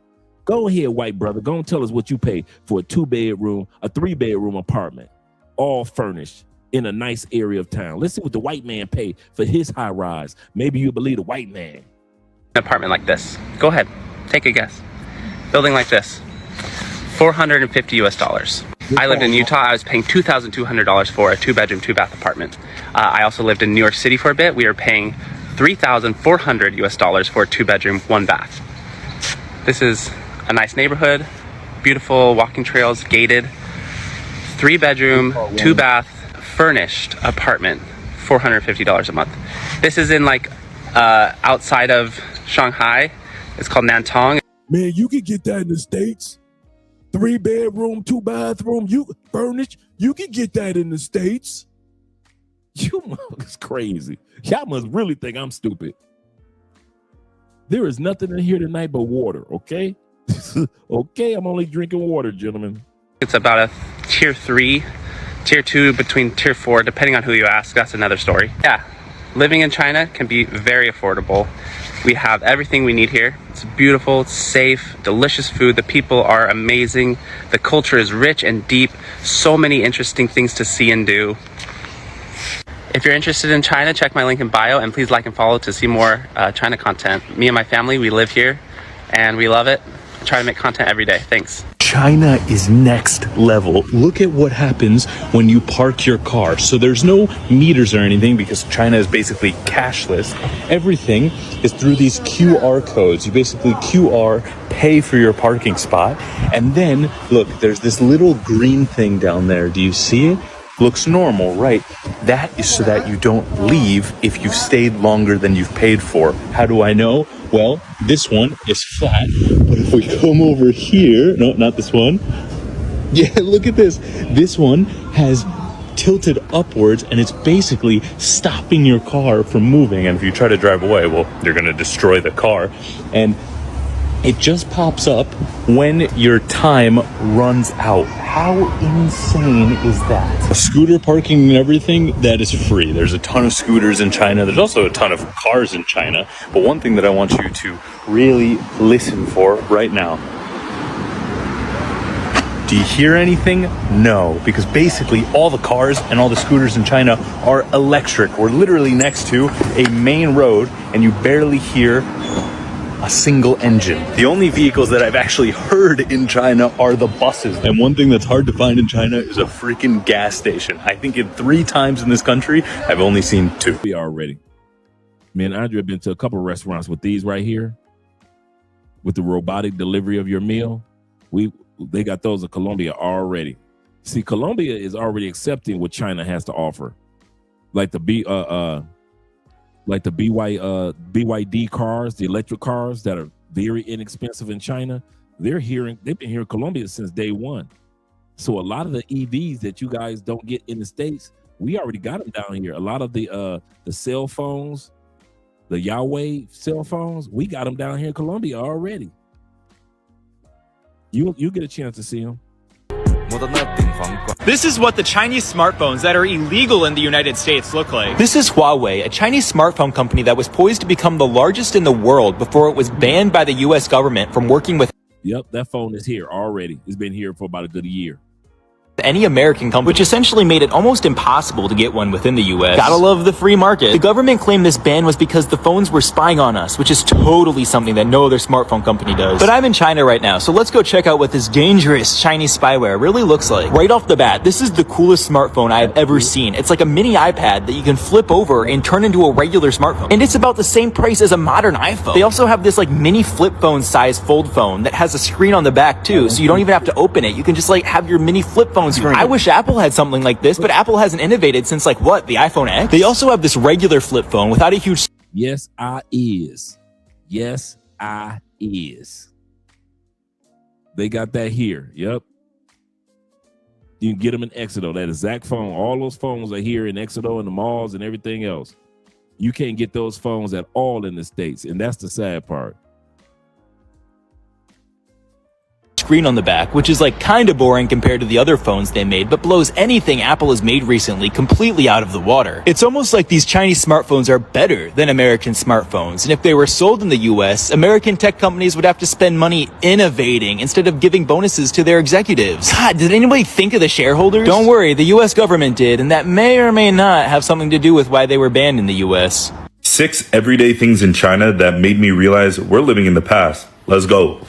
Go ahead, white brother. Go and tell us what you pay for a 2-bedroom, a 3-bedroom apartment, all furnished in a nice area of town. Let's see what the white man paid for his high rise. Maybe you believe the white man. An apartment like this. Go ahead, take a guess. Building like this, $450 US. I lived in Utah. I was paying $2,200 for a 2-bedroom, 2-bath apartment. I also lived in New York City for a bit. We were paying $3,400 US for a 2-bedroom, 1-bath. This is a nice neighborhood, beautiful walking trails, gated, 3-bedroom, 2-bath, furnished apartment, $450 a month. This is in like outside of Shanghai. It's called Nantong. Man, you can get that in the States. 3-bedroom, 2-bathroom, you furnished. You can get that in the States. You mother's crazy. Y'all must really think I'm stupid. There is nothing in here tonight but water, okay? Okay, I'm only drinking water, gentlemen. It's about a tier 3, tier 2, between tier 4, depending on who you ask. That's another story. Yeah, living in China can be very affordable. We have everything we need here. It's beautiful, it's safe, delicious food. The people are amazing. The culture is rich and deep. So many interesting things to see and do. If you're interested in China, check my link in bio, and please like and follow to see more China content. Me and my family, we live here and we love it. I try to make content every day. Thanks. China is next level. Look at what happens when you park your car. So there's no meters or anything because China is basically cashless. Everything is through these QR codes. You basically QR, pay for your parking spot. And then, look, there's this little green thing down there. Do you see it? Looks normal, right? That is so that you don't leave if you've stayed longer than you've paid for. How do I know? Well, this one is flat, but if we come over here, no, not this one. Yeah, look at this. This one has tilted upwards and it's basically stopping your car from moving. And if you try to drive away, well, you're going to destroy the car. And it just pops up when your time runs out. How insane is that? Scooter parking and everything, that is free. There's a ton of scooters in China. There's also a ton of cars in China. But one thing that I want you to really listen for right now. Do you hear anything? No, because basically all the cars and all the scooters in China are electric. We're literally next to a main road and you barely hear a single engine. The only vehicles that I've actually heard in China are the buses. And one thing that's hard to find in China is a freaking gas station. I think in 3 times in this country, I've only seen 2. We already. Me and Andre have been to a couple of restaurants with these right here, with the robotic delivery of your meal. They got those in Colombia already. See, Colombia is already accepting what China has to offer, like the BYD cars, the electric cars that are very inexpensive in China. They've been here in Colombia since day one. So a lot of the EVs that you guys don't get in the States, we already got them down here. A lot of the cell phones, the Huawei cell phones, we got them down here in Colombia already. You get a chance to see them. This is what the Chinese smartphones that are illegal in the United States look like. This is Huawei, a Chinese smartphone company that was poised to become the largest in the world before it was banned by the US government from working with Yep, that phone is here already. It's been here for about a good year. any American company, which essentially made it almost impossible to get one within the US. Gotta love the free market. The government claimed this ban was because the phones were spying on us, which is totally something that no other smartphone company does. But I'm in China right now, so let's go check out what this dangerous Chinese spyware really looks like. Right off the bat, this is the coolest smartphone I have ever seen. It's like a mini iPad that you can flip over and turn into a regular smartphone. And it's about the same price as a modern iPhone. They also have this like mini flip phone size fold phone that has a screen on the back too, so you don't even have to open it. You can just like have your mini flip phone screen. I wish Apple had something like this, but Apple hasn't innovated since like what, the iPhone X? They also have this regular flip phone without a huge... Yes, I is. Yes, I is. They got that here. Yep. You can get them in Exedo, that exact phone. All those phones are here in Exedo and the malls and everything else. You can't get those phones at all in the States, and that's the sad part. Screen on the back, which is like kind of boring compared to the other phones they made, but blows anything Apple has made recently completely out of the water. It's almost like these Chinese smartphones are better than American smartphones, and if they were sold in the US, American tech companies would have to spend money innovating instead of giving bonuses to their executives. God, did anybody think of the shareholders? Don't worry, the US government did, and that may or may not have something to do with why they were banned in the US. 6 everyday things in China that made me realize we're living in the past. Let's go.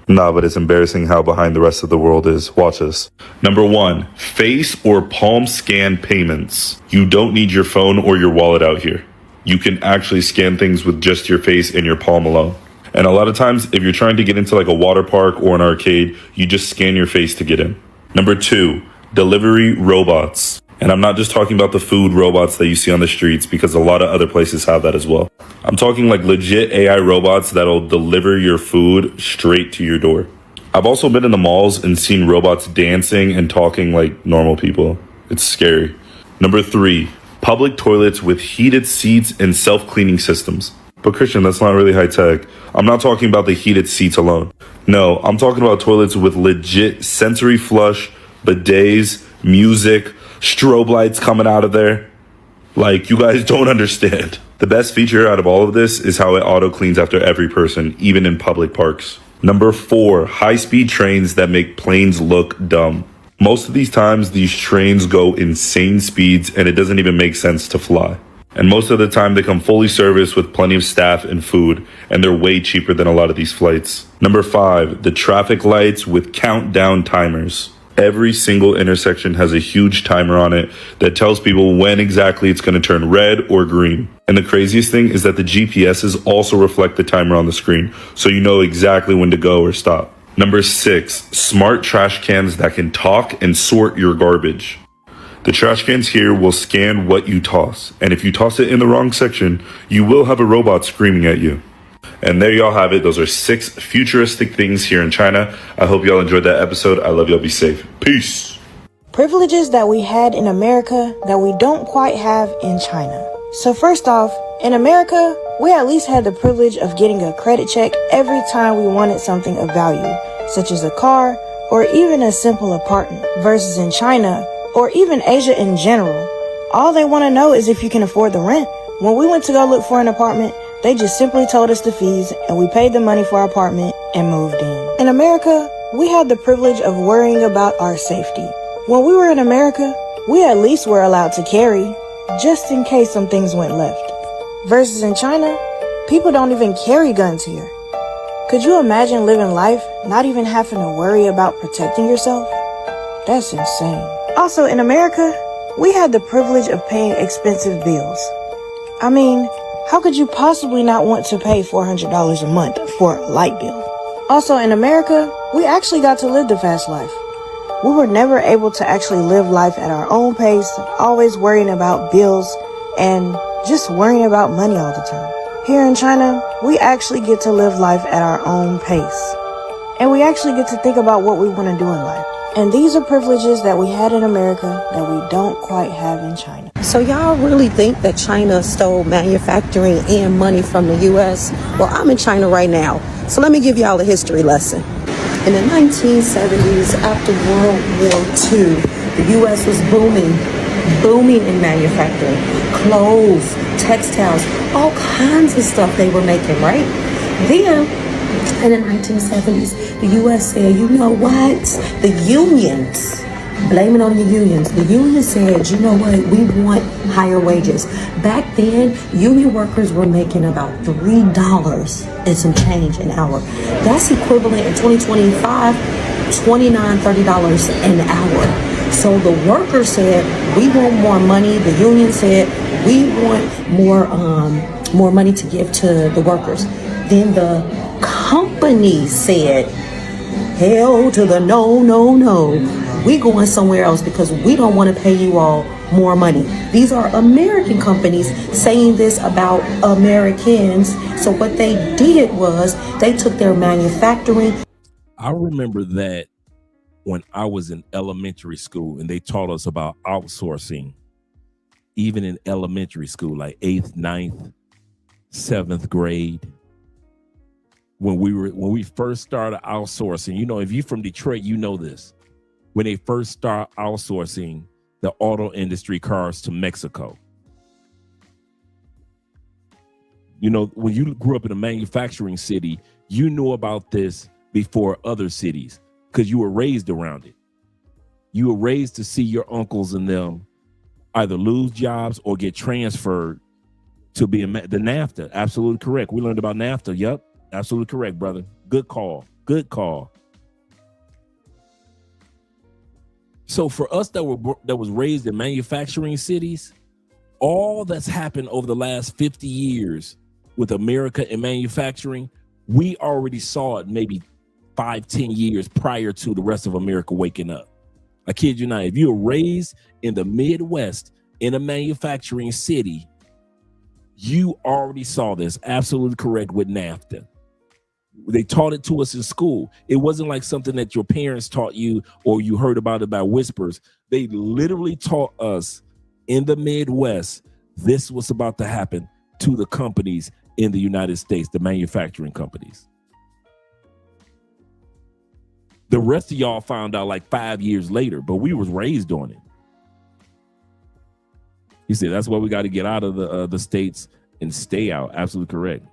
Nah, but it's embarrassing how behind the rest of the world is. Watch this. Number 1, face or palm scan payments. You don't need your phone or your wallet out here. You can actually scan things with just your face and your palm alone. And a lot of times, if you're trying to get into like a water park or an arcade, you just scan your face to get in. Number 2, delivery robots. And I'm not just talking about the food robots that you see on the streets, because a lot of other places have that as well. I'm talking like legit AI robots that'll deliver your food straight to your door. I've also been in the malls and seen robots dancing and talking like normal people. It's scary. Number 3, public toilets with heated seats and self-cleaning systems. But Christian, that's not really high tech. I'm not talking about the heated seats alone. No, I'm talking about toilets with legit sensory flush, bidets, music, strobe lights coming out of there. Like, you guys don't understand. The best feature out of all of this is how it auto cleans after every person, even in public parks. Number 4, high-speed trains that make planes look dumb. Most of these times, these trains go insane speeds and it doesn't even make sense to fly. And most of the time, they come fully serviced with plenty of staff and food, and they're way cheaper than a lot of these flights. Number 5, the traffic lights with countdown timers. Every single intersection has a huge timer on it that tells people when exactly it's going to turn red or green. And the craziest thing is that the GPSs also reflect the timer on the screen, so you know exactly when to go or stop. Number 6, smart trash cans that can talk and sort your garbage. The trash cans here will scan what you toss, and if you toss it in the wrong section, you will have a robot screaming at you. And there y'all have it. Those are 6 futuristic things here in China. I hope y'all enjoyed that episode. I love y'all. Be safe. Peace. Privileges that we had in America that we don't quite have in China. So first off, in America, we at least had the privilege of getting a credit check every time we wanted something of value, such as a car or even a simple apartment. Versus in China, or even Asia in general, all they want to know is if you can afford the rent. When we went to go look for an apartment, they just simply told us the fees and we paid the money for our apartment and moved in. In America, we had the privilege of worrying about our safety. When we were in America, we at least were allowed to carry, just in case some things went left. Versus in China, people don't even carry guns here. Could you imagine living life not even having to worry about protecting yourself? That's insane. Also, in America, we had the privilege of paying expensive bills. I mean, how could you possibly not want to pay $400 a month for a light bill? Also, in America, we actually got to live the fast life. We were never able to actually live life at our own pace, always worrying about bills and just worrying about money all the time. Here in China, we actually get to live life at our own pace. And we actually get to think about what we want to do in life. And these are privileges that we had in America that we don't quite have in China. So y'all really think that China stole manufacturing and money from the U.S.? Well, I'm in China right now. So let me give y'all a history lesson. In the 1970s, after World War II, the U.S. was booming in manufacturing. Clothes, textiles, all kinds of stuff they were making, right? Then, in the 1970s, the U.S. said, you know what? The unions, blame it on the unions. The unions said, you know what? We want higher wages. Back then, union workers were making about $3 and some change an hour. That's equivalent in 2025, $29, $30 an hour. So the workers said, we want more money. The union said, we want more money to give to the workers. Then the company said, hell to the no. We going somewhere else because we don't want to pay you all more money. These are American companies saying this about Americans. So what they did was they took their manufacturing. I remember that when I was in elementary school and they taught us about outsourcing, even in elementary school, like 8th, 9th, 7th grade. When we first started outsourcing, you know, if you're from Detroit, you know this. When they first start outsourcing the auto industry cars to Mexico. You know, when you grew up in a manufacturing city, you knew about this before other cities because you were raised around it. You were raised to see your uncles and them either lose jobs or get transferred to be the NAFTA. Absolutely correct. We learned about NAFTA. Yep. Absolutely correct, brother. Good call. Good call. So for us that was raised in manufacturing cities, all that's happened over the last 50 years with America and manufacturing, we already saw it maybe 5-10 years prior to the rest of America waking up. I kid you not. If you were raised in the Midwest in a manufacturing city, you already saw this. Absolutely correct with NAFTA. They taught it to us in school. It wasn't like something that your parents taught you or you heard about it by whispers. They literally taught us in the Midwest, this was about to happen to the companies in the United States, the manufacturing companies. The rest of y'all found out like 5 years later, but we was raised on it. He said, that's why we got to get out of the states and stay out. Absolutely correct.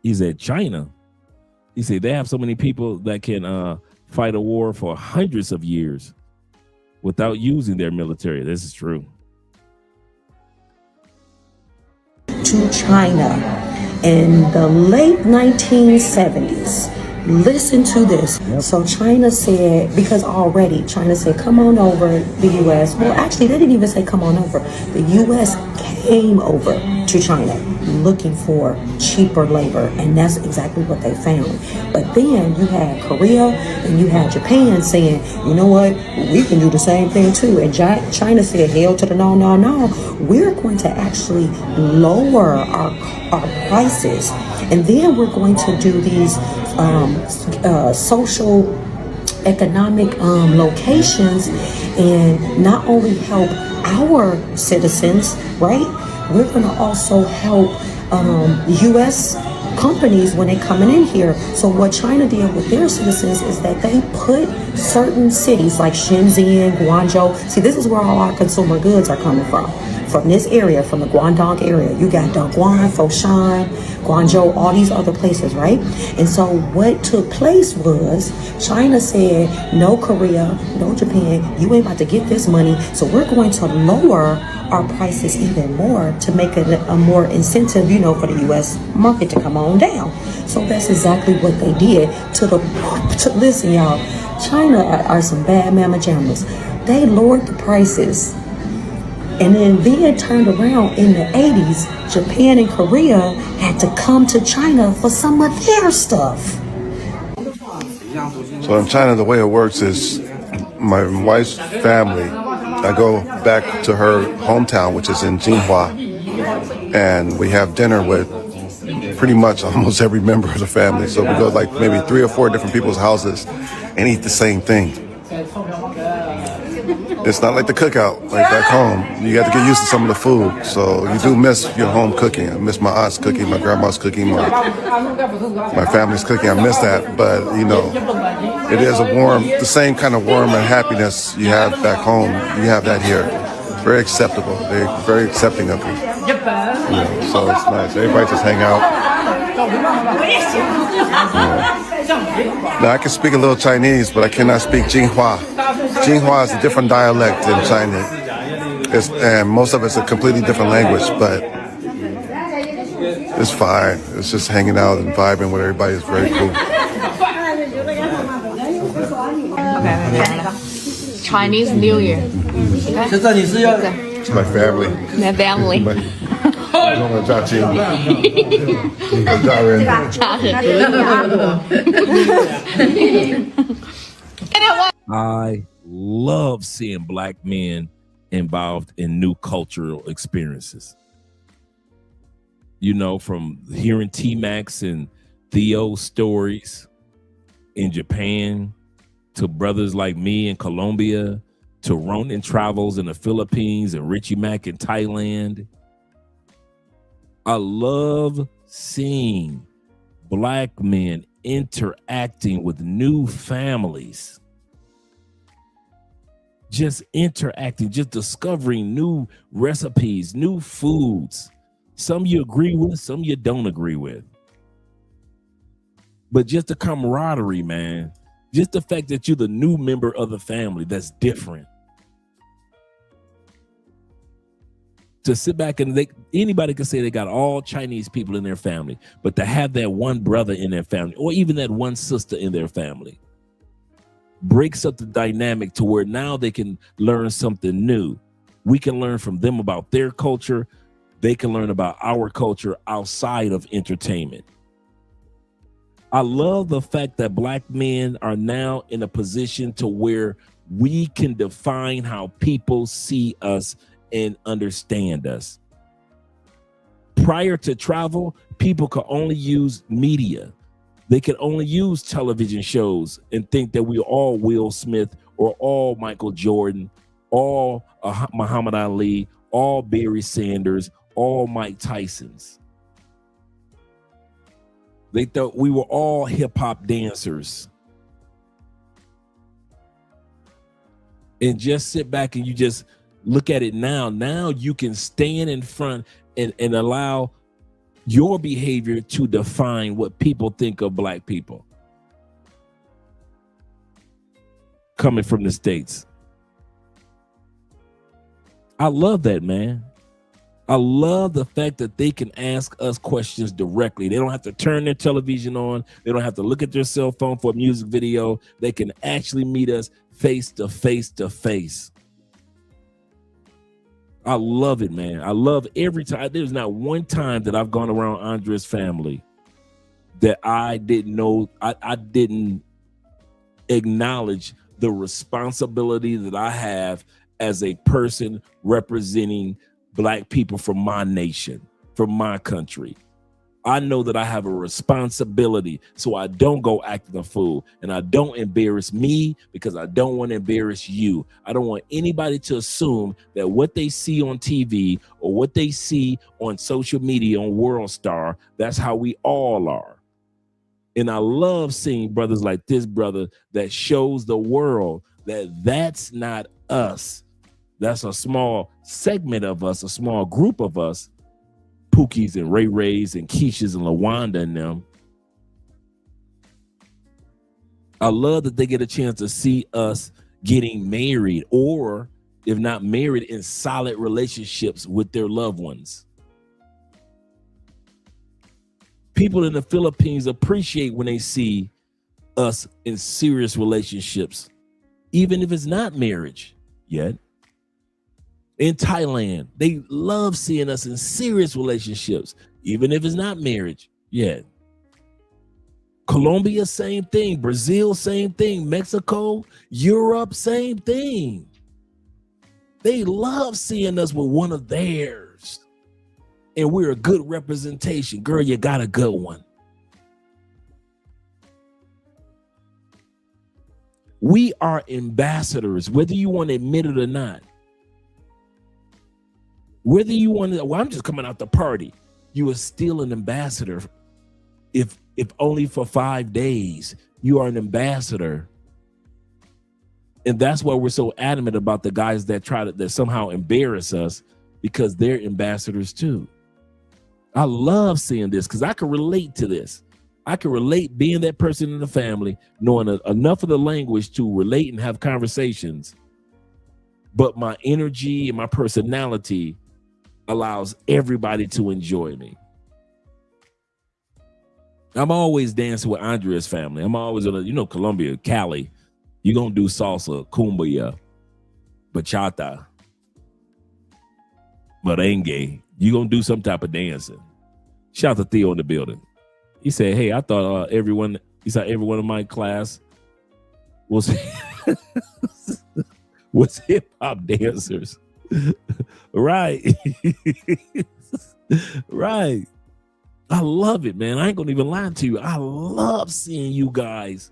He said, China, he said, they have so many people that can fight a war for hundreds of years without using their military. This is true. To China in the late 1970s. Listen to this. So China said, because already China said, come on over the U.S. Well, actually, they didn't even say come on over. The U.S. came over to China looking for cheaper labor, and that's exactly what they found. But then you had Korea and you had Japan saying, you know what, we can do the same thing too. And China said, hell to the no. We're going to actually lower our prices, and then we're going to do these social economic locations and not only help our citizens, right? We're going to also help U.S. companies when they're coming in here. So what China did with their citizens is that they put certain cities like Shenzhen, Guangzhou. See, this is where all our consumer goods are coming from this area, from the Guangdong area. You got Dongguan, Foshan, Guangzhou, all these other places, right? And so what took place was China said, no Korea, no Japan, you ain't about to get this money, so we're going to lower our prices even more to make it a more incentive, for the U.S. market to come on down. So that's exactly what they did listen, y'all. China are some bad mama jammas. They lowered the prices, and then turned around in the 80s. Japan and Korea had to come to China for some of their stuff. So in China, the way it works is my wife's family, I go back to her hometown, which is in Jinhua, and we have dinner with pretty much almost every member of the family. So we go like maybe 3 or 4 different people's houses and eat the same thing. It's not like the cookout, like back home. You got to get used to some of the food. So you do miss your home cooking. I miss my aunt's cooking, my grandma's cooking, my family's cooking. I miss that. But, you know, it is the same kind of warm and happiness you have back home. You have that here. Very acceptable. They're very accepting of you. You know, so it's nice. Everybody just hang out. Now, I can speak a little Chinese, but I cannot speak Jinhua. Jinhua is a different dialect in China. And most of it's a completely different language, but it's fine. It's just hanging out and vibing with everybody is very cool. Chinese New Year. It's my family. My family. I love seeing Black men involved in new cultural experiences. You know, from hearing T-Max and Theo's stories in Japan, to brothers like me in Colombia, to Ronin travels in the Philippines and Richie Mack in Thailand. I love seeing Black men interacting with new families. Just interacting, just discovering new recipes, new foods. Some you agree with, some you don't agree with. But just the camaraderie, man. Just the fact that you're the new member of the family, that's different. To sit back and anybody can say they got all Chinese people in their family, but to have that one brother in their family, or even that one sister in their family, breaks up the dynamic to where now they can learn something new. We can learn from them about their culture. They can learn about our culture outside of entertainment. I love the fact that Black men are now in a position to where we can define how people see us and understand us. Prior to travel, people could only use media. They could only use television shows and think that we are all Will Smith or all Michael Jordan, all Muhammad Ali, all Barry Sanders, all Mike Tysons. They thought we were all hip-hop dancers. And just sit back and you just look at it now. Now you can stand in front and allow your behavior to define what people think of Black people. Coming from the States. I love that, man. I love the fact that they can ask us questions directly. They don't have to turn their television on. They don't have to look at their cell phone for a music video. They can actually meet us face to face to face. I love it, man. I love every time. There's not one time that I've gone around Andre's family that I didn't know, I didn't acknowledge the responsibility that I have as a person representing Black people from my nation, from my country. I know that I have a responsibility, so I don't go acting a fool, and I don't embarrass me because I don't want to embarrass you. I don't want anybody to assume that what they see on TV or what they see on social media on World Star, that's how we all are. And I love seeing brothers like this brother that shows the world that that's not us. That's a small segment of us, a small group of us, Pookie's and Ray Ray's and Keisha's and LaWanda and them. I love that they get a chance to see us getting married, or if not married, in solid relationships with their loved ones. People in the Philippines appreciate when they see us in serious relationships, even if it's not marriage yet. In Thailand, they love seeing us in serious relationships, even if it's not marriage yet. Colombia, same thing. Brazil, same thing. Mexico, Europe, same thing. They love seeing us with one of theirs. And we're a good representation. Girl, you got a good one. We are ambassadors, whether you want to admit it or not. Whether you want to, well, I'm just coming out the party. You are still an ambassador. If only for 5 days, you are an ambassador. And that's why we're so adamant about the guys that that somehow embarrass us, because they're ambassadors too. I love seeing this because I can relate to this. I can relate being that person in the family, knowing enough of the language to relate and have conversations. But my energy and my personality allows everybody to enjoy me. I'm always dancing with Andrea's family. I'm always in Colombia, Cali. You're going to do salsa, cumbia, bachata, merengue. You're going to do some type of dancing. Shout out to Theo in the building. He said, hey, I thought everyone in my class was was hip hop dancers. Right. Right. I love it, man. I ain't gonna even lie to you. I love seeing you guys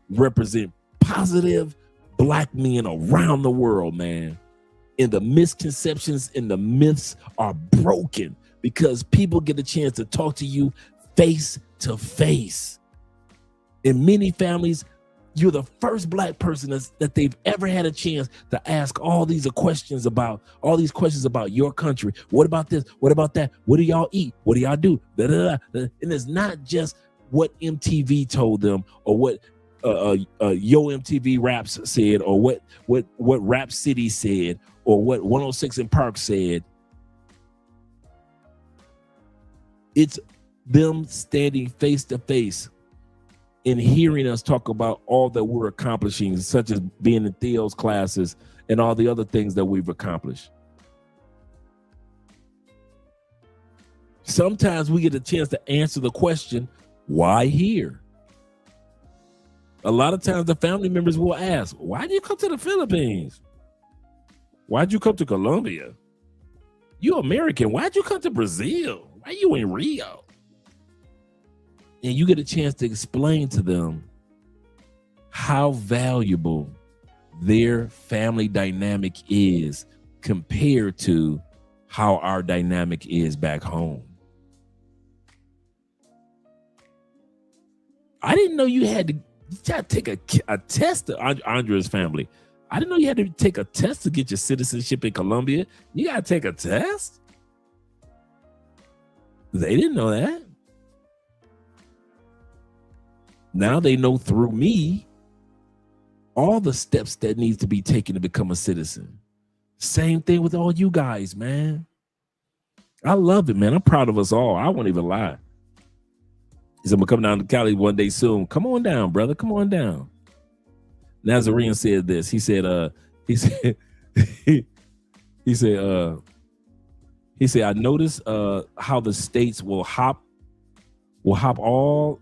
represent positive Black men around the world, man. And the misconceptions and the myths are broken because people get a chance to talk to you face to face. In many families, you're the first Black person that they've ever had a chance to ask all these questions about your country. What about this? What about that? What do y'all eat? What do y'all do? Da, da, da. And it's not just what MTV told them or what Yo MTV Raps said or what Rap City said or what 106 in Park said. It's them standing face to face and hearing us talk about all that we're accomplishing, such as being in Theo's classes and all the other things that we've accomplished. Sometimes we get a chance to answer the question, why here? A lot of times the family members will ask, why did you come to the Philippines? Why'd you come to Colombia? You American. Why'd you come to Brazil? Why you in Rio? And you get a chance to explain to them how valuable their family dynamic is compared to how our dynamic is back home. I didn't know you had to take a test to Andrea's family. I didn't know you had to take a test to get your citizenship in Colombia. You got to take a test? They didn't know that. Now they know through me all the steps that needs to be taken to become a citizen. Same thing with all you guys, man. I love it, man. I'm proud of us all. I won't even lie. He said, I'm gonna come down to Cali one day soon. Come on down, brother. Come on down. Nazarene said this. He said, I noticed how the states will hop all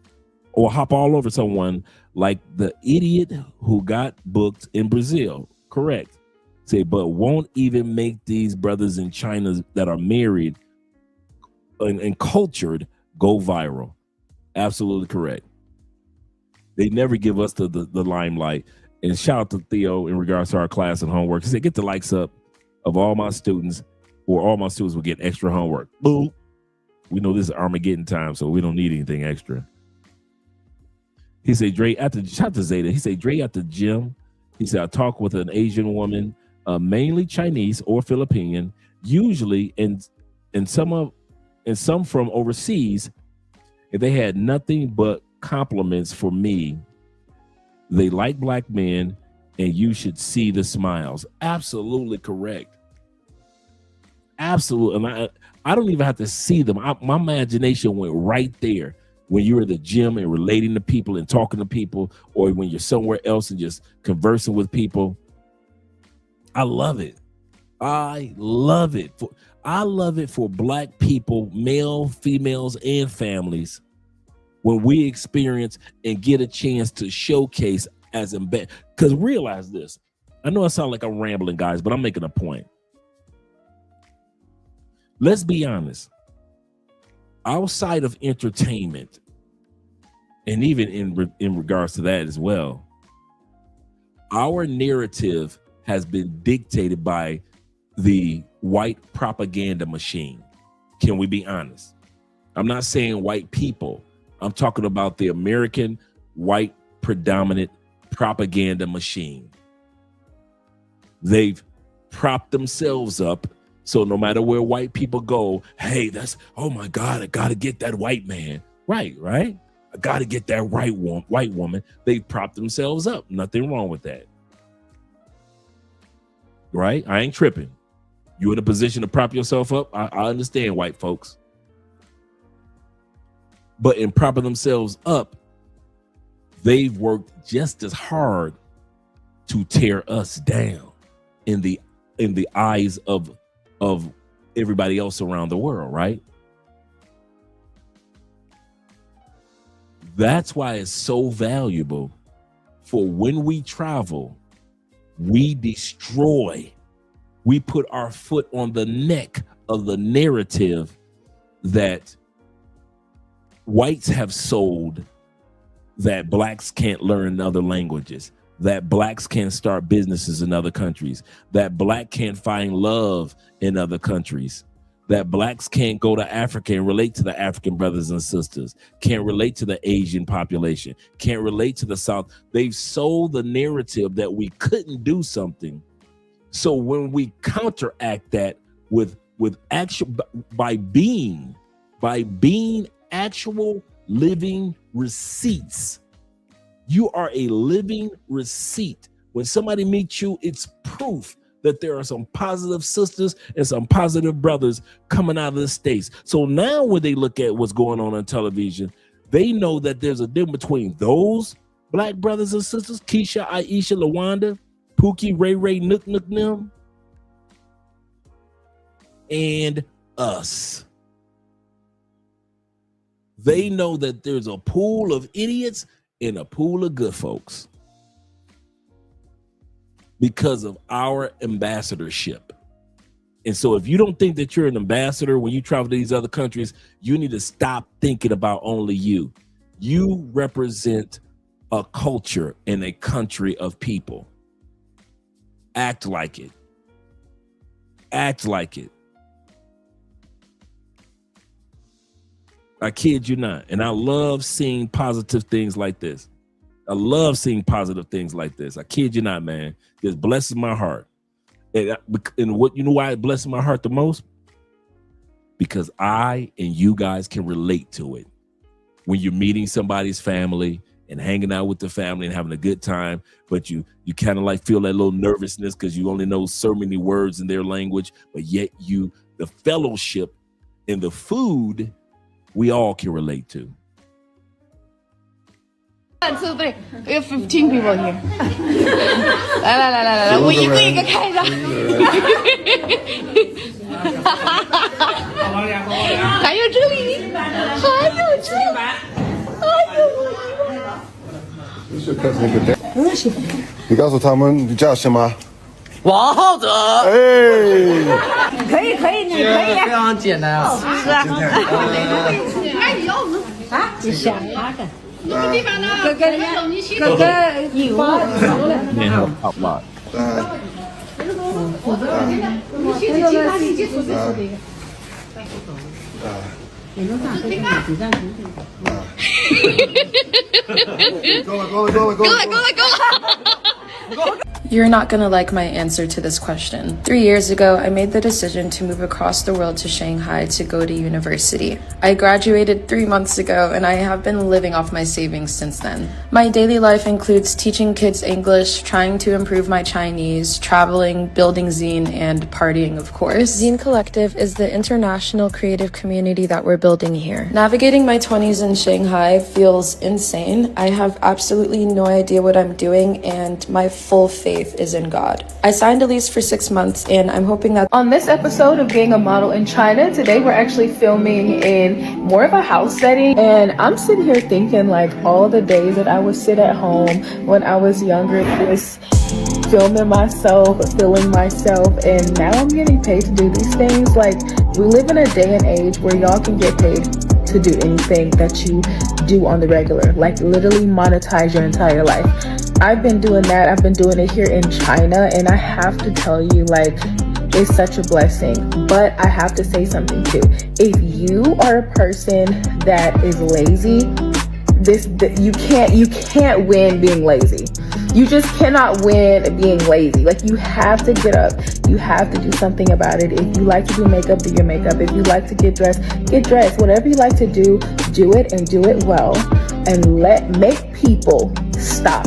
over someone, like the idiot who got booked in Brazil. Correct. Say, but won't even make these brothers in China that are married and cultured go viral. Absolutely correct. They never give us the limelight. And shout out to Theo in regards to our class and homework. He said, get the likes up of all my students, or all my students will get extra homework. Boom. We know this is Armageddon time, so we don't need anything extra. He said, Dre, shout out to Zeta. He said, Dre at the gym. He said, I talked with an Asian woman, mainly Chinese or Philippine, usually, and some from overseas. If they had nothing but compliments for me, they like Black men, and you should see the smiles. Absolutely correct. absolutely, and I don't even have to see them. My imagination went right there when you're at the gym and relating to people and talking to people, or when you're somewhere else and just conversing with people. I love it. I love it. I love it for Black people, male, females, and families, when we experience and get a chance to showcase as embedded. Because realize this. I know I sound like I'm rambling, guys, but I'm making a point. Let's be honest. Outside of entertainment, and even in regards to that as well, our narrative has been dictated by the white propaganda machine. Can we be honest? I'm not saying white people. I'm talking about the American white predominant propaganda machine. They've propped themselves up, so no matter where white people go, hey, oh my God, I gotta get that white man. Right? I gotta get that white woman. They propped themselves up. Nothing wrong with that. Right? I ain't tripping. You in a position to prop yourself up? I understand, white folks. But in propping themselves up, they've worked just as hard to tear us down in the eyes of everybody else around the world, right? That's why it's so valuable for when we travel, we destroy, we put our foot on the neck of the narrative that whites have sold, that Blacks can't learn other languages, that Blacks can't start businesses in other countries, that Black can't find love in other countries, that Blacks can't go to Africa and relate to the African brothers and sisters, can't relate to the Asian population, can't relate to the South. They've sold the narrative that we couldn't do something. So when we counteract that with actual, by being actual living receipts, you are a living receipt. When somebody meets you, it's proof that there are some positive sisters and some positive brothers coming out of the States. So now when they look at what's going on television, they know that there's a difference between those Black brothers and sisters, Keisha, Aisha, Lawanda, Pookie, Ray, Nook, Nim, and us. They know that there's a pool of idiots and a pool of good folks because of our ambassadorship. And so if you don't think that you're an ambassador when you travel to these other countries, you need to stop thinking about only you. You represent a culture and a country of people. Act like it. Act like it. I kid you not. And I love seeing positive things like this. I love seeing positive things like this. I kid you not, man. This blesses my heart. And what, you know why it blesses my heart the most? Because I and you guys can relate to it. When you're meeting somebody's family and hanging out with the family and having a good time, but you kind of like feel that little nervousness because you only know so many words in their language, but yet the fellowship and the food, we all can relate to. 1, 2, 3. We have 15 people here. 来，我一个一个开的。还有这里，还有这里，还有。你告诉他们你叫什么？王浩哲。哎，可以，你可以。非常简单啊。是啊。哎，你要啊？你想哪个？ 哥有啊，面还有泡泡。够了。You're not gonna like my answer to this question. 3 years ago, I made the decision to move across the world to Shanghai to go to university. I graduated 3 months ago and I have been living off my savings since then. My daily life includes teaching kids English, trying to improve my Chinese, traveling, building zine, and partying, of course. Zine Collective is the international creative community that we're building here. Navigating my 20s in Shanghai feels insane. I have absolutely no idea what I'm doing and my full faith is in God. I signed a lease for 6 months and I'm hoping that On this episode of Being a Model in China, today we're actually filming in more of a house setting, and I'm sitting here thinking like all the days that I would sit at home when I was younger, just filming myself, filming myself, and now I'm getting paid to do these things. Like, we live in a day and age where y'all can get paid to do anything that you do on the regular, like literally monetize your entire life. I've been doing that. I've been doing it here in China, and I have to tell you, like, it's such a blessing. But I have to say something too. If you are a person that is lazy, you can't win being lazy. You just cannot win being lazy. Like, you have to get up. You have to do something about it. If you like to do makeup, do your makeup. If you like to get dressed, get dressed. Whatever you like to do it and do it well. And make people stop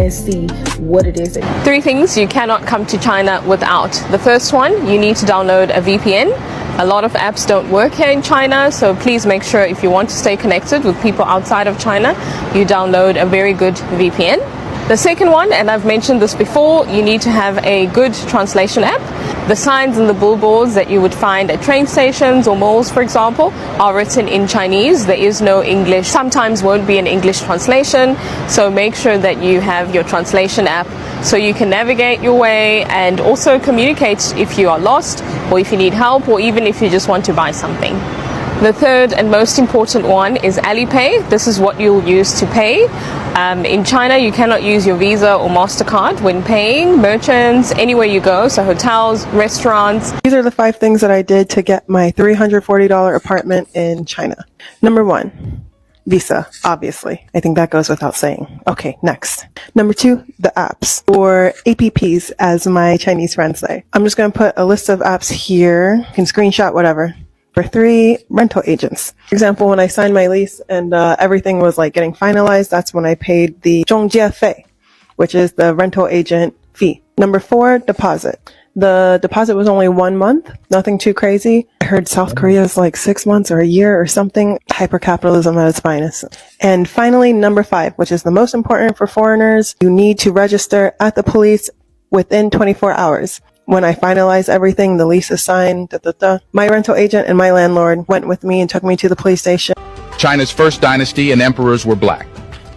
and see what it is. 3 things you cannot come to China without. The first one, you need to download a VPN. A lot of apps don't work here in China, so please make sure if you want to stay connected with people outside of China, you download a very good VPN. The second one, and I've mentioned this before, you need to have a good translation app. The signs and the billboards that you would find at train stations or malls, for example, are written in Chinese. There is no English. Sometimes won't be an English translation, so make sure that you have your translation app so you can navigate your way and also communicate if you are lost or if you need help or even if you just want to buy something. The third and most important one is Alipay. This is what you'll use to pay. In China, you cannot use your Visa or MasterCard when paying merchants, anywhere you go, so hotels, restaurants. These are the 5 things that I did to get my $340 apartment in China. Number 1, Visa, obviously. I think that goes without saying. Okay, next. Number 2, the apps, or APPs, as my Chinese friends say. I'm just going to put a list of apps here. You can screenshot whatever. Number 3, rental agents. For example, when I signed my lease and everything was like getting finalized, that's when I paid the 中介费, which is the rental agent fee. Number 4, deposit. The deposit was only 1 month, nothing too crazy. I heard South Korea is like 6 months or a year or something. Hypercapitalism at its finest. And finally, number 5, which is the most important for foreigners, you need to register at the police within 24 hours. When I finalized everything, the lease is signed, my rental agent and my landlord went with me and took me to the police station. China's first dynasty and emperors were black.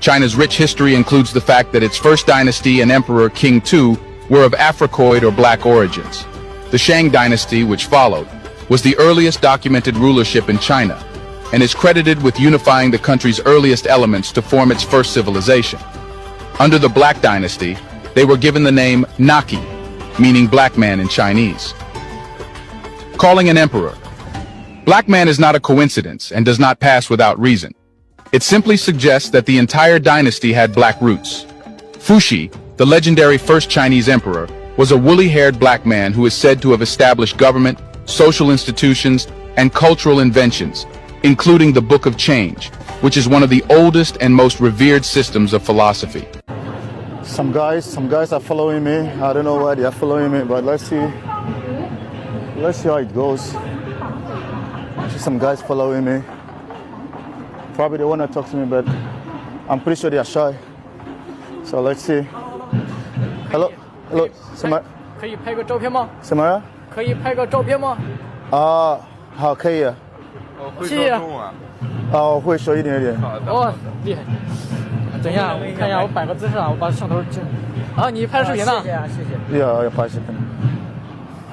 China's rich history includes the fact that its first dynasty and emperor, King Tu, were of Africoid or black origins. The Shang dynasty, which followed, was the earliest documented rulership in China and is credited with unifying the country's earliest elements to form its first civilization. Under the Black dynasty, they were given the name Naki, meaning black man in Chinese. Calling an emperor. Black man is not a coincidence and does not pass without reason. It simply suggests that the entire dynasty had black roots. Fuxi, the legendary first Chinese emperor, was a woolly-haired black man who is said to have established government, social institutions, and cultural inventions, including the Book of Change, which is one of the oldest and most revered systems of philosophy. Some guys are following me. I don't know why they are following me, but let's see how it goes. I see some guys following me. Probably they want to talk to me, but I'm pretty sure they are shy. So let's see. Hello, Samara. 可以拍个照片吗？ Samara. 可以拍个照片吗？好，可以啊。谢谢。我会说一点点。哦，厉害。等一下，我看一下，我摆个姿势啊，我把摄像头这。啊，你拍视频呢？谢谢啊，谢谢。要拍视频。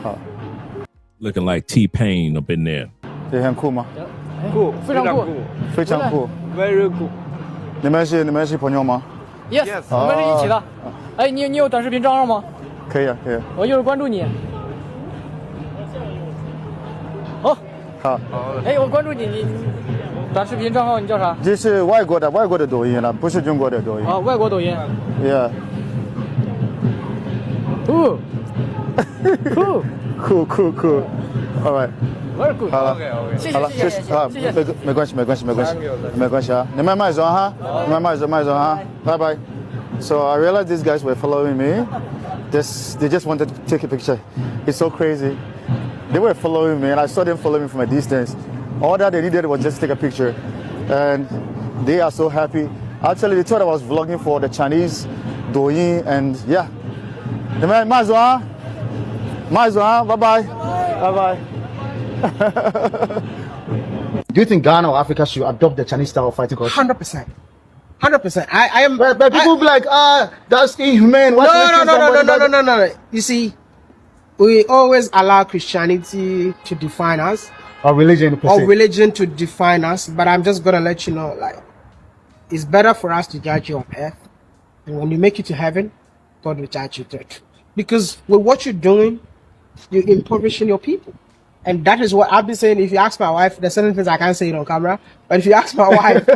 好。Looking like T-Pain up in there. 这很酷吗？酷，非常酷，非常酷。Very cool。你们是朋友吗 ？Yes， 我们是一起的。哎，你有短视频账号吗？可以啊，可以。我一会儿关注你。好。好。哎，我关注你，你短视频账号你叫啥？这是外国的抖音了，不是中国的抖音。啊，外国抖音。Yeah。Cool. Cool. Cool. All right. Very good. 好了 OK， 谢好了，谢。没关系啊，你慢慢走哈，慢慢走哈，拜拜。So I realized these guys were following me. They just wanted to take a picture. It's so crazy. They were following me, and I saw them following me from a distance. All that they needed was just take a picture, and they are so happy. Actually, they thought I was vlogging for the Chinese Douyin, and yeah. Bye bye. Do you think Ghana or Africa should adopt the Chinese style of fighting culture? 100%. 100%. I am. But people be like, that's inhumane. No. You see, we always allow Christianity to define us. Or religion to define us. But I'm just gonna let you know, like, it's better for us to judge you on earth, and when you make it to heaven, God will judge you there. Because with what you're doing, you're impoverishing your people. And that is what I've been saying. If you ask my wife, there's certain things I can't say it on camera. But if you ask my wife,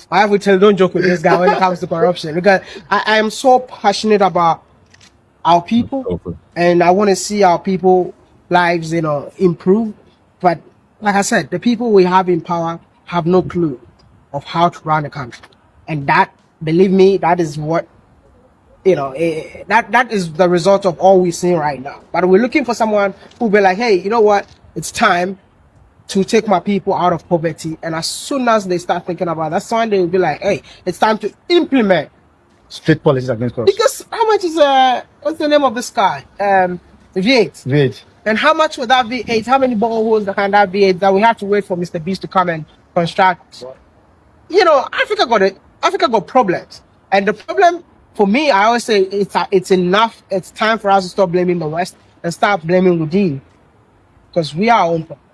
my wife will tell, don't joke with this guy when it comes to corruption. Because I am so passionate about our people. And I want to see our people lives, improve. But like I said, the people we have in power have no clue of how to run the country. And that, believe me, that is what, that is the result of all we're seeing right now. But we're looking for someone who'll be like, hey, you know what? It's time to take my people out of poverty. And as soon as they start thinking about that, someone they will be like, hey, it's time to implement strict policies against corruption. Because how much is what's the name of this guy? V8. V8. And how much would that V8? How many boreholes can that V8 that we have to wait for Mr. Beast to come and construct? Africa got problems. And the problem for me, I always say it's enough. It's time for us to stop blaming the West and start blaming Udine. Because we are our own problem.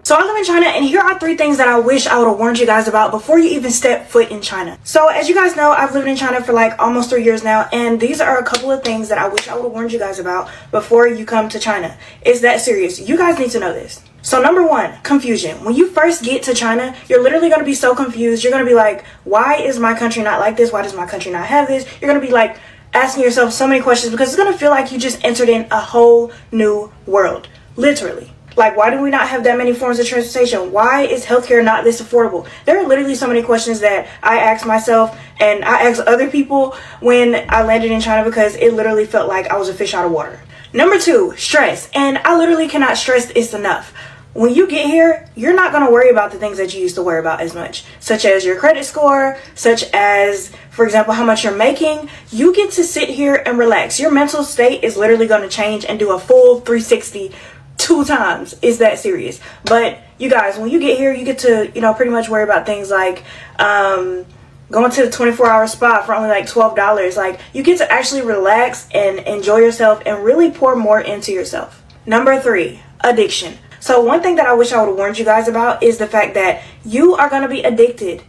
So I live in China, and here are 3 things that I wish I would have warned you guys about before you even step foot in China. So as you guys know, I've lived in China for like almost 3 years now, and these are a couple of things that I wish I would have warned you guys about before you come to China. It's that serious. You guys need to know this. So number 1, confusion. When you first get to China, you're literally going to be so confused. You're going to be like, why is my country not like this? Why does my country not have this? You're going to be like asking yourself so many questions because it's going to feel like you just entered in a whole new world. Literally. Like, why do we not have that many forms of transportation? Why is healthcare not this affordable? There are literally so many questions that I ask myself and I ask other people when I landed in China because it literally felt like I was a fish out of water. Number 2, stress. And I literally cannot stress this enough. When you get here, you're not going to worry about the things that you used to worry about as much, such as your credit score, such as, for example, how much you're making. You get to sit here and relax. Your mental state is literally going to change and do a full 360 2 times. Is that serious? But you guys, when you get here, you get to, pretty much worry about things like going to the 24-hour spa for only like $12. Like, you get to actually relax and enjoy yourself and really pour more into yourself. Number 3, addiction. So one thing that I wish I would have warned you guys about is the fact that you are going to be addicted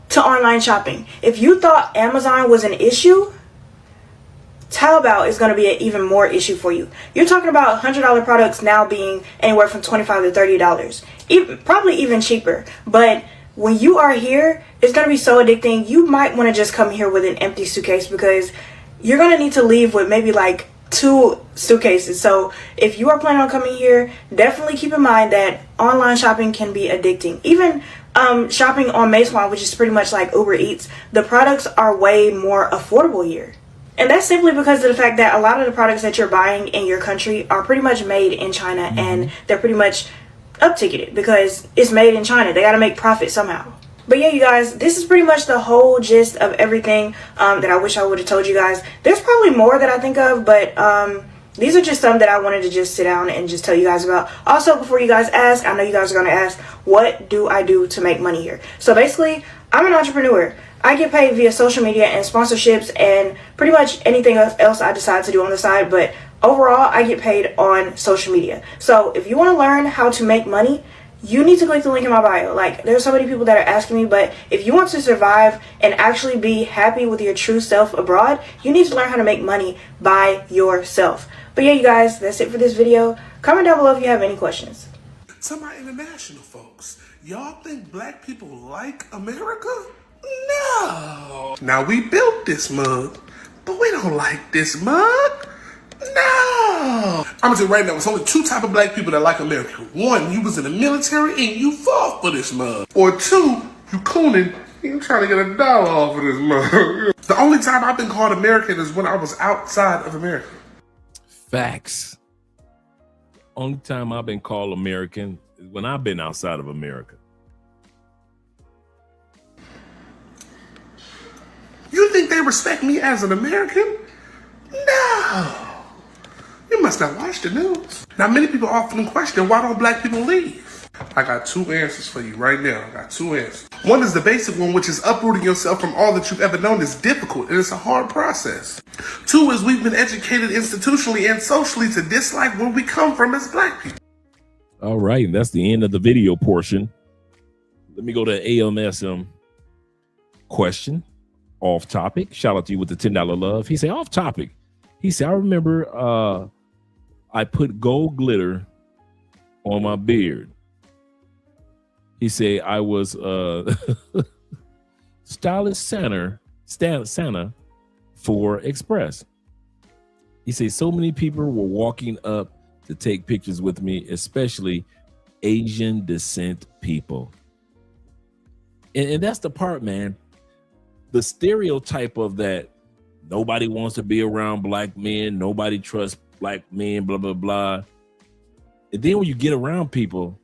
to online shopping. If you thought Amazon was an issue, Taobao is going to be an even more issue for you. You're talking about $100 products now being anywhere from $25 to $30, probably even cheaper. But when you are here, it's going to be so addicting. You might want to just come here with an empty suitcase because you're going to need to leave with maybe like 2 suitcases. So if you are planning on coming here, definitely keep in mind that online shopping can be addicting. Even shopping on Meituan, which is pretty much like Uber Eats, the products are way more affordable here. And that's simply because of the fact that a lot of the products that you're buying in your country are pretty much made in China, and they're pretty much up-ticketed because it's made in China. They got to make profit somehow. But yeah, you guys, this is pretty much the whole gist of everything that I wish I would have told you guys. There's probably more that I think of, but these are just some that I wanted to just sit down and just tell you guys about. Also, before you guys ask, I know you guys are going to ask, what do I do to make money here? So basically, I'm an entrepreneur. I get paid via social media and sponsorships and pretty much anything else I decide to do on the side. But overall, I get paid on social media. So if you want to learn how to make money, you need to click the link in my bio. Like, there's so many people that are asking me, but if you want to survive and actually be happy with your true self abroad, you need to learn how to make money by yourself. But yeah, you guys, that's it for this video. Comment down below if you have any questions. To my international folks, y'all think black people like America? No. Now, we built this mug, but we don't like this mug. No! I'm gonna tell you right now, it's only two type of black people that like America. One, you was in the military and you fought for this mug. Or two, you cooning, you trying to get $1 off of this mug. The only time I've been called American is when I was outside of America. Facts. Only time I've been called American is when I've been outside of America. You think they respect me as an American? No. You must not watch the news. Now, many people often question, why don't black people leave? I got two answers for you right now. I got two answers. One is the basic one, which is uprooting yourself from all that you've ever known is difficult, and it's a hard process. Two is we've been educated institutionally and socially to dislike where we come from as black people. All right, that's the end of the video portion. Let me go to AMSM question. Off topic. Shout out to you with the $10 love. He said, off topic. He said, I remember I put gold glitter on my beard. He said I was stylist Santa for Express. He said so many people were walking up to take pictures with me, especially Asian descent people. And that's the part, man. The stereotype of that nobody wants to be around black men, nobody trusts black men, blah, blah, blah. And then when you get around people,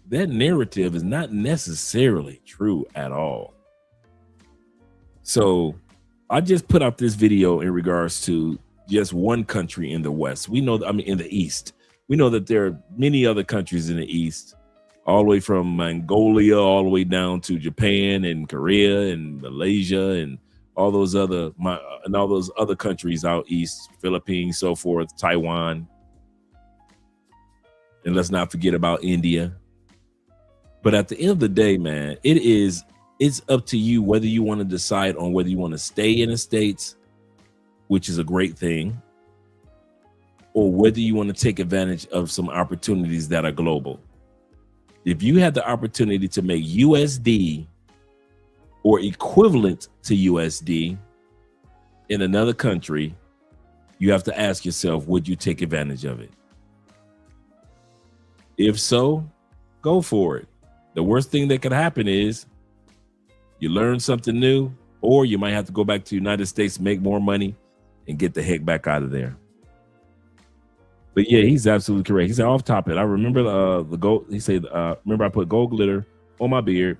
that narrative is not necessarily true at all. So I just put out this video in regards to just one country in the West. We know, in the East. We know that there are many other countries in the East, all the way from Mongolia, all the way down to Japan and Korea and Malaysia and all those other countries out east, Philippines, so forth, Taiwan. And let's not forget about India. But at the end of the day, man, it's up to you whether you want to decide on whether you want to stay in the States, which is a great thing, or whether you want to take advantage of some opportunities that are global. If you had the opportunity to make USD or equivalent to USD in another country, you have to ask yourself, would you take advantage of it? If so, go for it. The worst thing that could happen is you learn something new, or you might have to go back to the United States, make more money, and get the heck back out of there. But yeah, he's absolutely correct. He said off topic. I remember the gold. He said, remember I put gold glitter on my beard.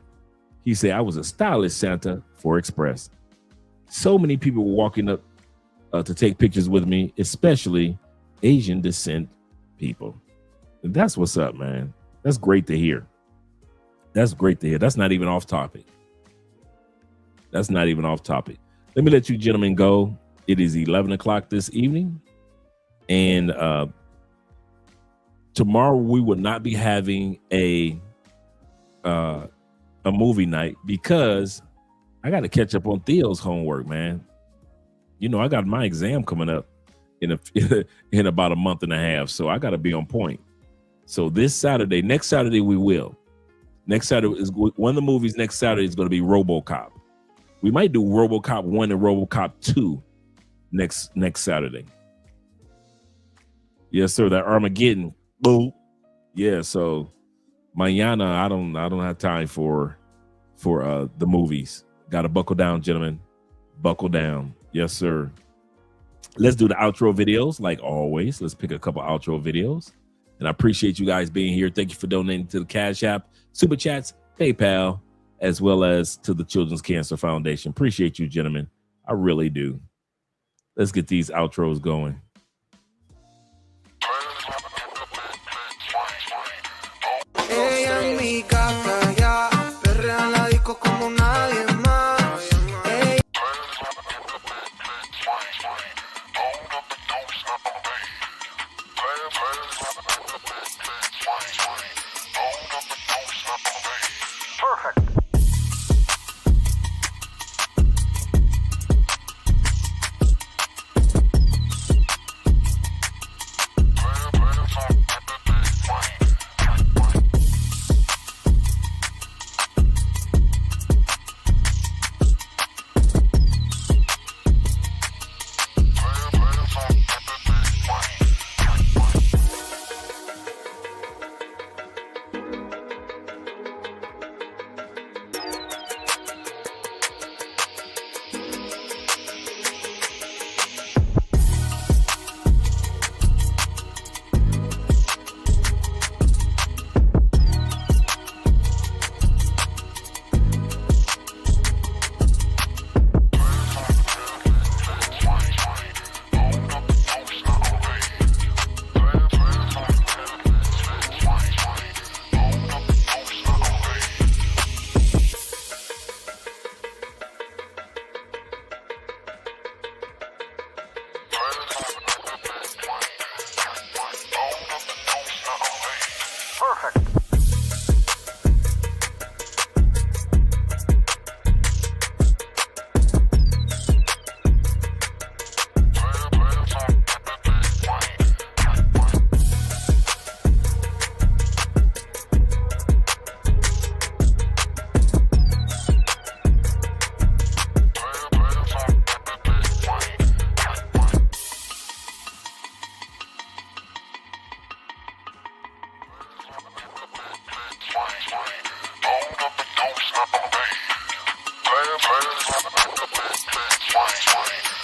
He said I was a stylish Santa for Express. So many people were walking up to take pictures with me, especially Asian descent people. And that's what's up, man. That's great to hear. That's great to hear. That's not even off topic. That's not even off topic. Let me let you gentlemen go. It is 11 o'clock this evening. And tomorrow we will not be having a movie night because I got to catch up on Theo's homework, man. You know, I got my exam coming up in about a month and a half. So I got to be on point. So next Saturday we will. Next Saturday is one of the movies. Next Saturday is going to be RoboCop. We might do RoboCop 1 and RoboCop 2 next Saturday. Yes, sir. That Armageddon. Boom. Yeah. So mañana, I don't have time for the movies. Got to buckle down, gentlemen. Buckle down. Yes, sir. Let's do the outro videos like always. Let's pick a couple outro videos. And I appreciate you guys being here. Thank you for donating to the Cash App, Super Chats, PayPal, as well as to the Children's Cancer Foundation. Appreciate you, gentlemen. I really do. Let's get these outros going. Ella en mi casa ya, perrea en la disco como nadie más. Perfect. Don't stop on me. Play, play, play, play, play, play, play, play.